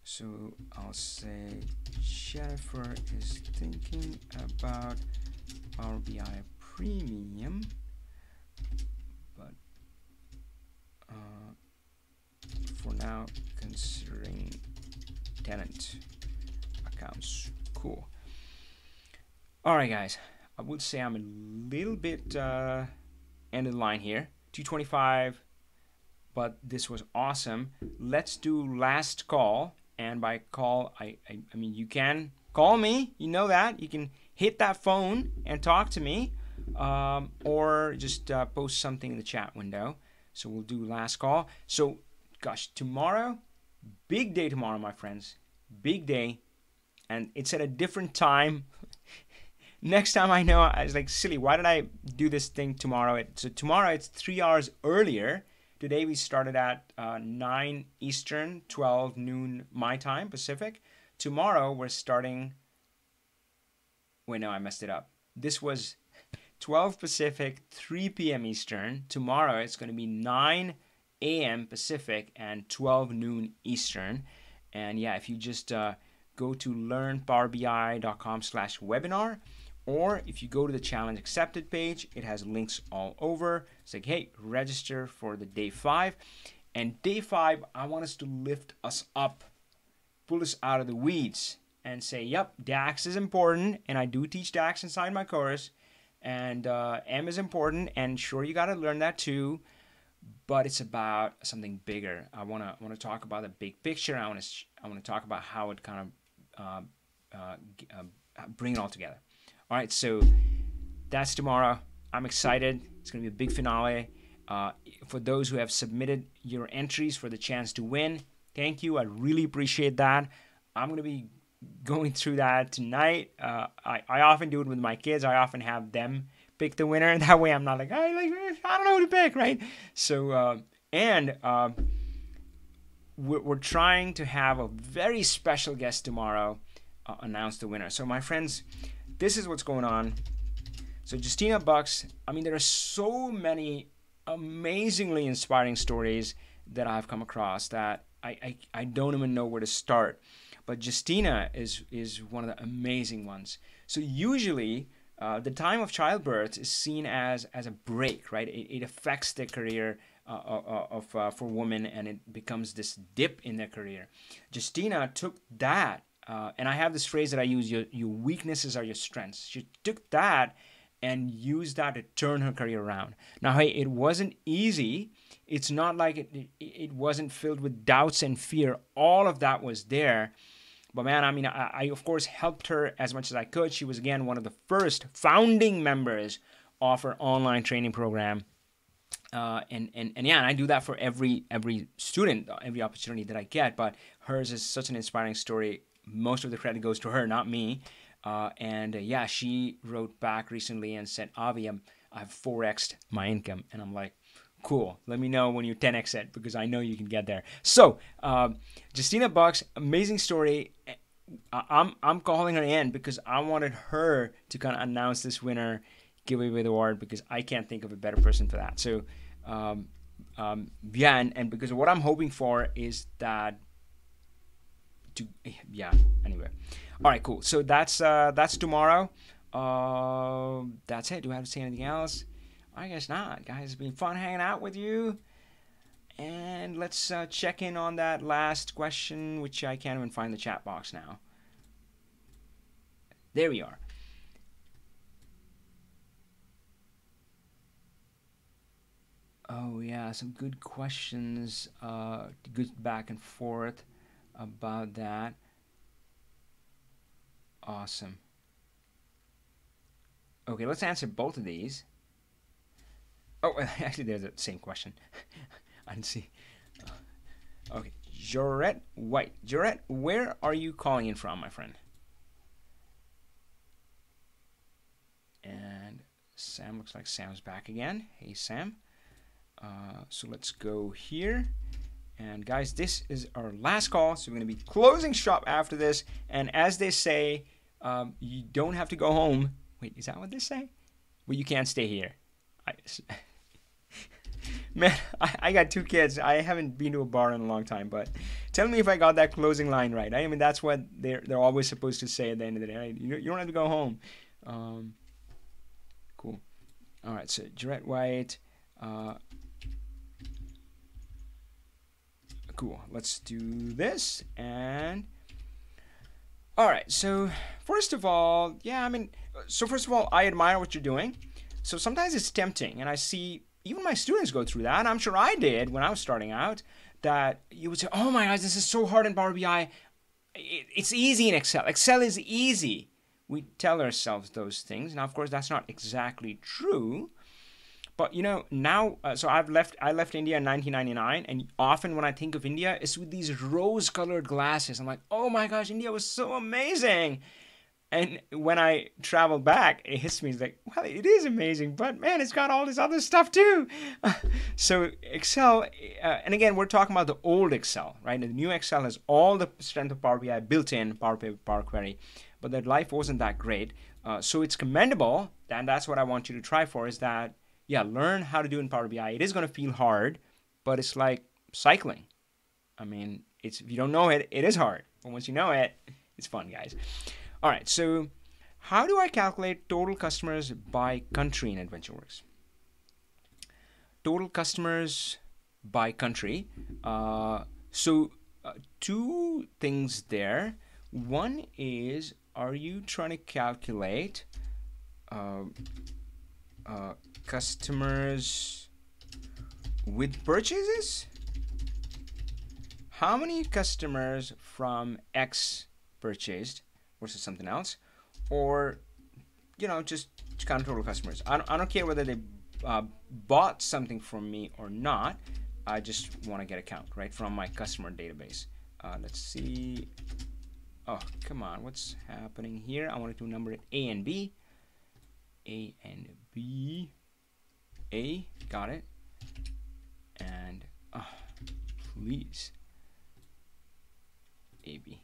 So I'll say Jennifer is thinking about Power BI Premium, but for now, considering tenant accounts. Cool. All right, guys. I would say I'm a little bit end of the line here. 225, but this was awesome. Let's do last call. And by call, I mean, you can call me. You know that. You can hit that phone and talk to me, or just post something in the chat window. So we'll do last call. So, gosh, tomorrow, big day tomorrow, my friends. Big day. And it's at a different time. Next time I know, I was like, silly, why did I do this thing tomorrow? So tomorrow it's 3 hours earlier. Today we started at 9 Eastern, 12 noon my time, Pacific. Tomorrow we're starting... Wait, no, I messed it up. This was 12 Pacific, 3 p.m. Eastern. Tomorrow it's going to be 9 a.m. Pacific and 12 noon Eastern. And yeah, if you just go to learnpowerbi.com/webinar, or if you go to the challenge accepted page, it has links all over. It's like, hey, register for the day 5. And day 5, I want us to lift us up, pull us out of the weeds, and say, yep, DAX is important, and I do teach DAX inside my course, and M is important, and sure, you got to learn that too, but it's about something bigger. I want to talk about the big picture. I want to talk about how it kind of bring it all together. All right, so that's tomorrow. I'm excited. It's going to be a big finale. For those who have submitted your entries for the chance to win, thank you. I really appreciate that. I'm going to be going through that tonight. I often do it with my kids. I often have them pick the winner. That way I'm not like, I don't know who to pick, right? So, we're trying to have a very special guest tomorrow announce the winner. So, my friends, this is what's going on. So, Justina Bucks, I mean, there are so many amazingly inspiring stories that I've come across that I don't even know where to start. But Justina is one of the amazing ones. So usually, the time of childbirth is seen as a break, right? It affects the career for women, and it becomes this dip in their career. Justina took that, and I have this phrase that I use: your weaknesses are your strengths. She took that and used that to turn her career around. Now, hey, it wasn't easy. It's not like it wasn't filled with doubts and fear. All of that was there. But man, I mean, I of course helped her as much as I could. She was, again, one of the first founding members of her online training program. And I do that for every student, every opportunity that I get. But hers is such an inspiring story. Most of the credit goes to her, not me. She wrote back recently and said, Avi, I've 4x'd my income. And I'm like, cool. Let me know when you 10x it, because I know you can get there. So, Justina Bucks, amazing story. I'm calling her in because I wanted her to kind of announce this winner, give away the award, because I can't think of a better person for that. So, and because what I'm hoping for is that anyway. All right, cool. So that's tomorrow. That's it. Do I have to say anything else? I guess not, guys. It's been fun hanging out with you. And let's check in on that last question, which I can't even find the chat box now. There we are. Oh, yeah, some good questions. Good back and forth about that. Awesome. Okay, let's answer both of these. Oh, actually, they're the same question. I didn't see. Okay, Jorette White. Jorette, where are you calling in from, my friend? And Sam, looks like Sam's back again. Hey, Sam. So let's go here. And guys, this is our last call, so we're going to be closing shop after this. And as they say, you don't have to go home. Wait, is that what they say? Well, you can't stay here. Man, I got 2 kids. I haven't been to a bar in a long time, but tell me if I got that closing line right. I mean, that's what they're always supposed to say at the end of the day. Right? You don't have to go home. Cool. All right, so Jarrett White. Cool. Let's do this. And all right. So first of all, I admire what you're doing. So sometimes it's tempting, and I see even my students go through that. And I'm sure I did when I was starting out. That you would say, "Oh my gosh, this is so hard in Power BI. It's easy in Excel. Excel is easy." We tell ourselves those things. Now, of course, that's not exactly true. But now, so I left India in 1999, and often when I think of India, it's with these rose-colored glasses. I'm like, oh my gosh, India was so amazing. And when I travel back, it hits me, it's like, well, it is amazing, but man, it's got all this other stuff too. So Excel, and again, we're talking about the old Excel, right? The new Excel has all the strength of Power BI built in, Power Query, but that life wasn't that great. So it's commendable, and that's what I want you to try for, is that, yeah, learn how to do in Power BI. It is going to feel hard, but it's like cycling. I mean, if you don't know it, it is hard. But once you know it, it's fun, guys. All right, so how do I calculate total customers by country in AdventureWorks? Total customers by country. Two things there. One is, are you trying to calculate customers with purchases? How many customers from X purchased versus something else? Or, just count total customers. I don't care whether they bought something from me or not. I just want to get a count, right, from my customer database. Let's see. Oh, come on. What's happening here? I wanted to number it A and B. A and B. A. Got it. And, please. AB.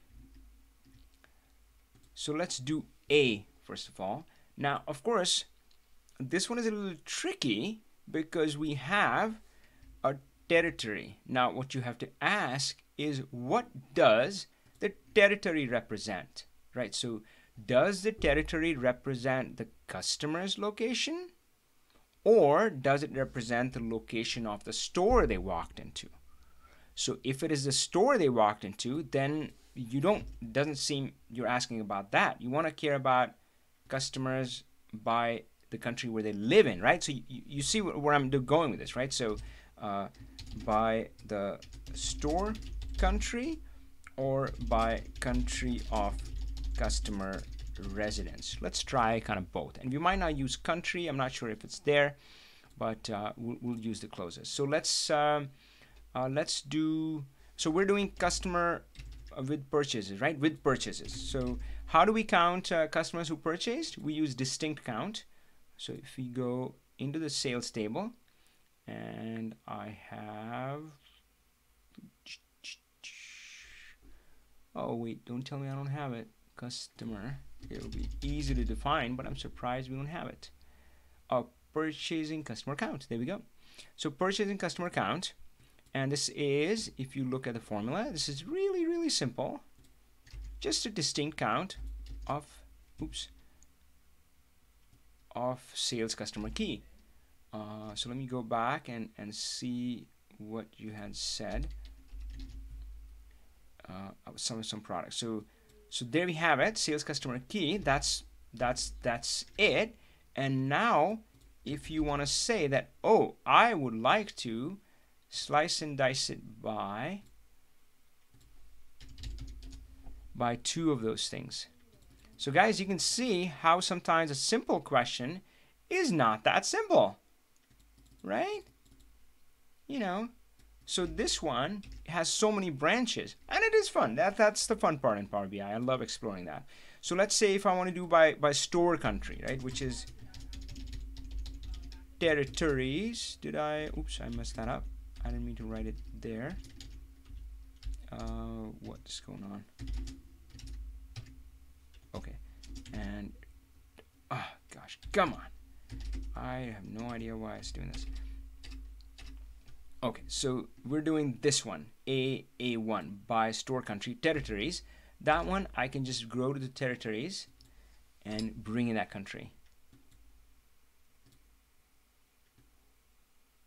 So let's do A first of all. Now, of course, this one is a little tricky because we have a territory. Now, what you have to ask is, what does the territory represent, right? So does the territory represent the customer's location, or does it represent the location of the store they walked into? So if it is the store they walked into, then doesn't seem you're asking about that. You want to care about customers by the country where they live in, right? So you see where I'm going with this, right? So by the store country, or by country of customer residence. Let's try kind of both. And we might not use country. I'm not sure if it's there, but we'll use the closest. So let's do. So we're doing customer with purchases, right? With purchases. So how do we count customers who purchased? We use distinct count. So if we go into the sales table, and I have. Oh wait, don't tell me I don't have it. Customer. It'll be easy to define, but I'm surprised we don't have it. Purchasing customer count. There we go. So purchasing customer count. And this is, if you look at the formula, this is really, really simple. Just a distinct count of sales customer key. So let me go back and see what you had said. Some products. So there we have it. Sales customer key. That's it. And now, if you want to say that, oh, I would like to slice and dice it by two of those things. So guys, you can see how sometimes a simple question is not that simple, right? So this one has so many branches, and it is fun. That's the fun part in Power BI. I love exploring that. So let's say if I want to do by store country, right, which is territories. I messed that up. I didn't mean to write it there. What's going on? Okay, and gosh, come on! I have no idea why it's doing this. Okay, so we're doing this one, A1, by store country territories. That one I can just go to the territories and bring in that country.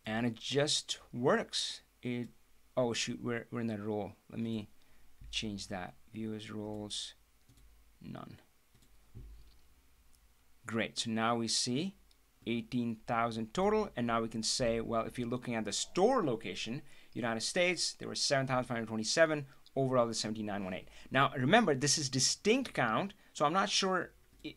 And it just works. Oh shoot, we're in that role. Let me change that. View as roles, none. Great, so now we see 18,000 total, and now we can say, well, if you're looking at the store location, United States, there were 7,527, overall is 17,918. Now remember, this is distinct count, so I'm not sure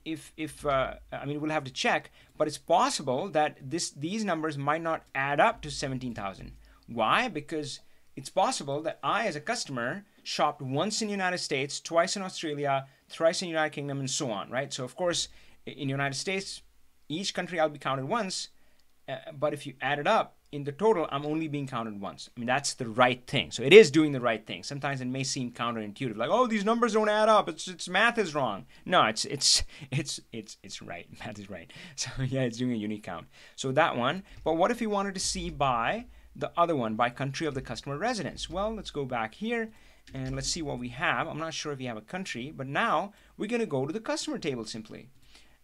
if I mean, we'll have to check, but it's possible that these numbers might not add up to 17,000. Why? Because it's possible that I, as a customer, shopped once in the United States, twice in Australia, thrice in the United Kingdom, and so on, right? So of course, in the United States, each country I'll be counted once, but if you add it up, in the total, I'm only being counted once. I mean, that's the right thing. So it is doing the right thing. Sometimes it may seem counterintuitive, like, oh, these numbers don't add up. It's math is wrong. No, it's right. Math is right. So yeah, it's doing a unique count. So that one. But what if you wanted to see by the other one, by country of the customer residence? Well, let's go back here and let's see what we have. I'm not sure if you have a country, but now we're going to go to the customer table simply.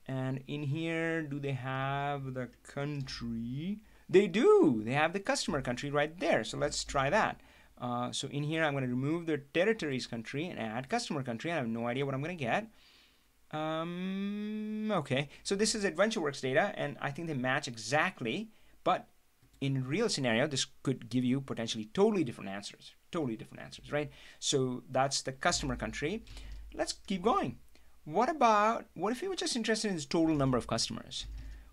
And in here, do they have the country? They do. They have the customer country right there. So let's try that. So in here, I'm going to remove the territories country and add customer country. I have no idea what I'm going to get. Okay. So this is AdventureWorks data, and I think they match exactly. But in a real scenario, this could give you potentially totally different answers. Totally different answers, right? So that's the customer country. Let's keep going. What if you were just interested in the total number of customers?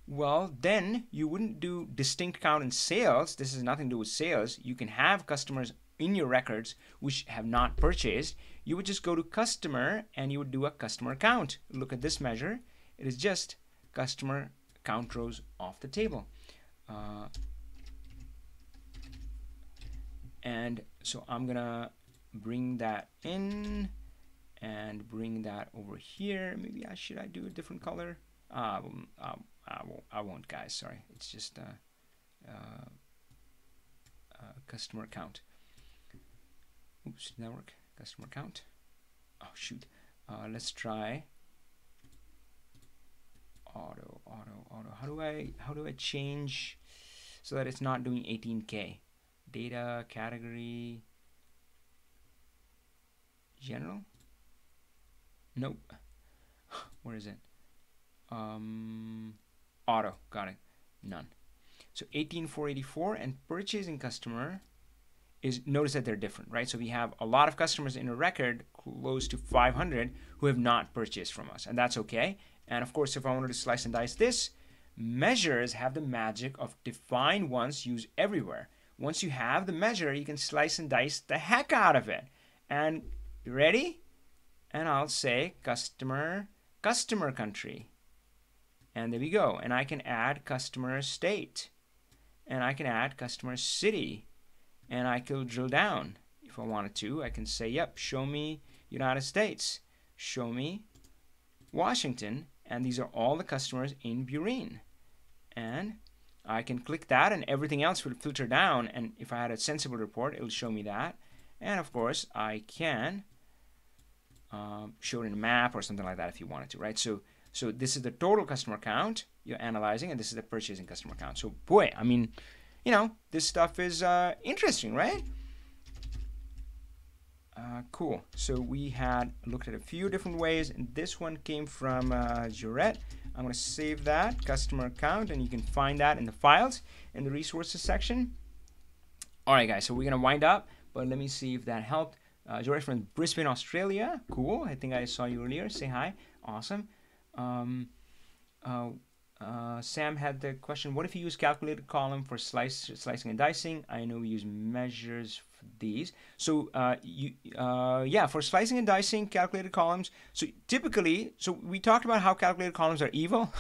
Well, then you wouldn't do distinct count in sales. This has nothing to do with sales. You can have customers in your records which have not purchased. You would just go to customer and you would do a customer count. Look at this measure. It is just customer count rows off the table. And so I'm gonna bring that in and bring that over here. Maybe should I do a different color? I won't, guys. Sorry, it's just customer count. Oops, did that work? Customer count. Oh shoot. Let's try auto. How do I change so that it's not doing 18K? Data category general. Nope. Where is it? Auto. Got it. None. So 18,484 and purchasing customer is, notice that they're different, right? So we have a lot of customers in a record close to 500 who have not purchased from us, and that's okay. And of course, if I wanted to slice and dice this, measures have the magic of define once, use everywhere. Once you have the measure, you can slice and dice the heck out of it. And you ready? And I'll say customer country. And there we go. And I can add customer state. And I can add customer city. And I can drill down. If I wanted to, I can say, yep, show me United States. Show me Washington. And these are all the customers in Burin. And I can click that and everything else will filter down. And if I had a sensible report, it will show me that. And of course, I can show it in a map or something like that if you wanted to, right? So this is the total customer count you're analyzing, and this is the purchasing customer count. So boy, I mean, this stuff is interesting, right? Cool. So we had looked at a few different ways, and this one came from Jaret. I'm going to save that customer count, and you can find that in the files in the resources section. All right, guys. So we're going to wind up, but let me see if that helped. Jaret from Brisbane, Australia. Cool. I think I saw you earlier. Say hi. Awesome. Sam had the question, what if you use calculated column for slicing and dicing? I know we use measures for these. So yeah, for slicing and dicing, calculated columns. So typically, so we talked about how calculated columns are evil,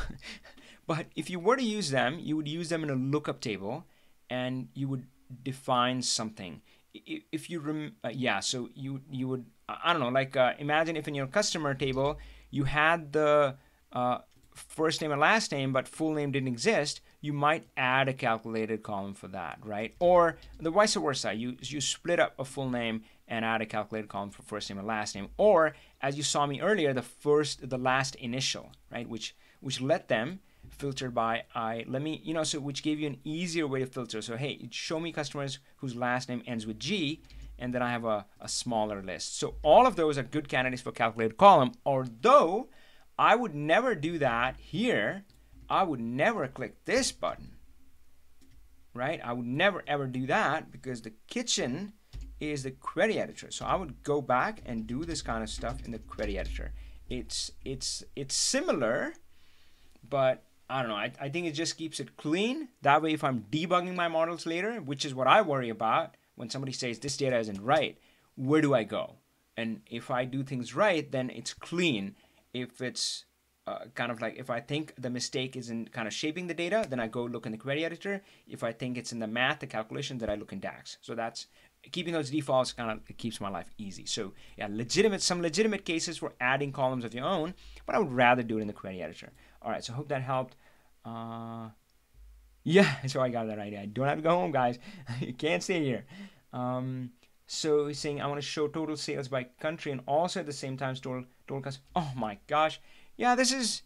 but if you were to use them, you would use them in a lookup table and you would define something. If you so you would, I don't know, like imagine if in your customer table you had the first name and last name, but full name didn't exist, you might add a calculated column for that, right? Or the vice versa, you split up a full name and add a calculated column for first name and last name. Or as you saw me earlier, the last initial, right? Which let them filter by which gave you an easier way to filter. So hey, show me customers whose last name ends with G, and then I have a smaller list. So all of those are good candidates for calculated column, although I would never do that here. I would never click this button, right? I would never ever do that because the kitchen is the query editor. So I would go back and do this kind of stuff in the query editor. It's similar, but I don't know. I think it just keeps it clean. That way, if I'm debugging my models later, which is what I worry about, when somebody says this data isn't right, where do I go? And if I do things right, then it's clean. If it's kind of like if I think the mistake is in kind of shaping the data, then I go look in the query editor. If I think it's in the math, the calculation, then I look in DAX. So that's keeping those defaults kind of, it keeps my life easy. So yeah, some legitimate cases for adding columns of your own, but I would rather do it in the query editor. All right, so I hope that helped. Yeah, so I got that right. I don't have to go home, guys. You can't stay here. So he's saying I want to show total sales by country and also at the same time total cost. Oh my gosh. Yeah, this is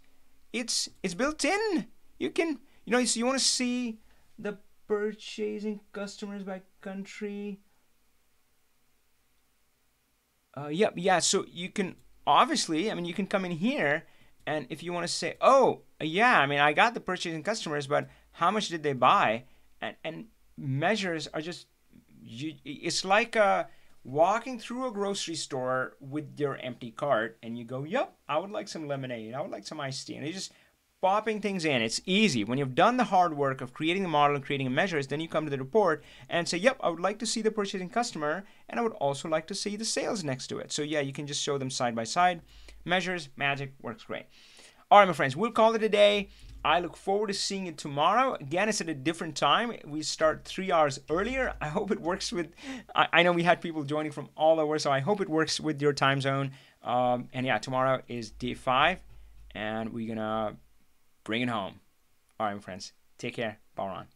it's built in. You can, so you want to see the purchasing customers by country. Yep, yeah, so you can obviously, you can come in here and if you want to say, oh, yeah, I got the purchasing customers, but how much did they buy? And measures are just, it's like walking through a grocery store with your empty cart and you go, yep, I would like some lemonade, I would like some iced tea, and you just popping things in. It's easy. When you've done the hard work of creating the model and creating measures, then you come to the report and say, yep, I would like to see the purchasing customer, and I would also like to see the sales next to it. So yeah, you can just show them side by side. Measures, magic, works great. All right, my friends, we'll call it a day. I look forward to seeing you tomorrow. Again, it's at a different time. We start 3 hours earlier. I hope it works with, I know we had people joining from all over, so I hope it works with your time zone. And yeah, tomorrow is day 5, and we're going to bring it home. All right, my friends. Take care. Power on.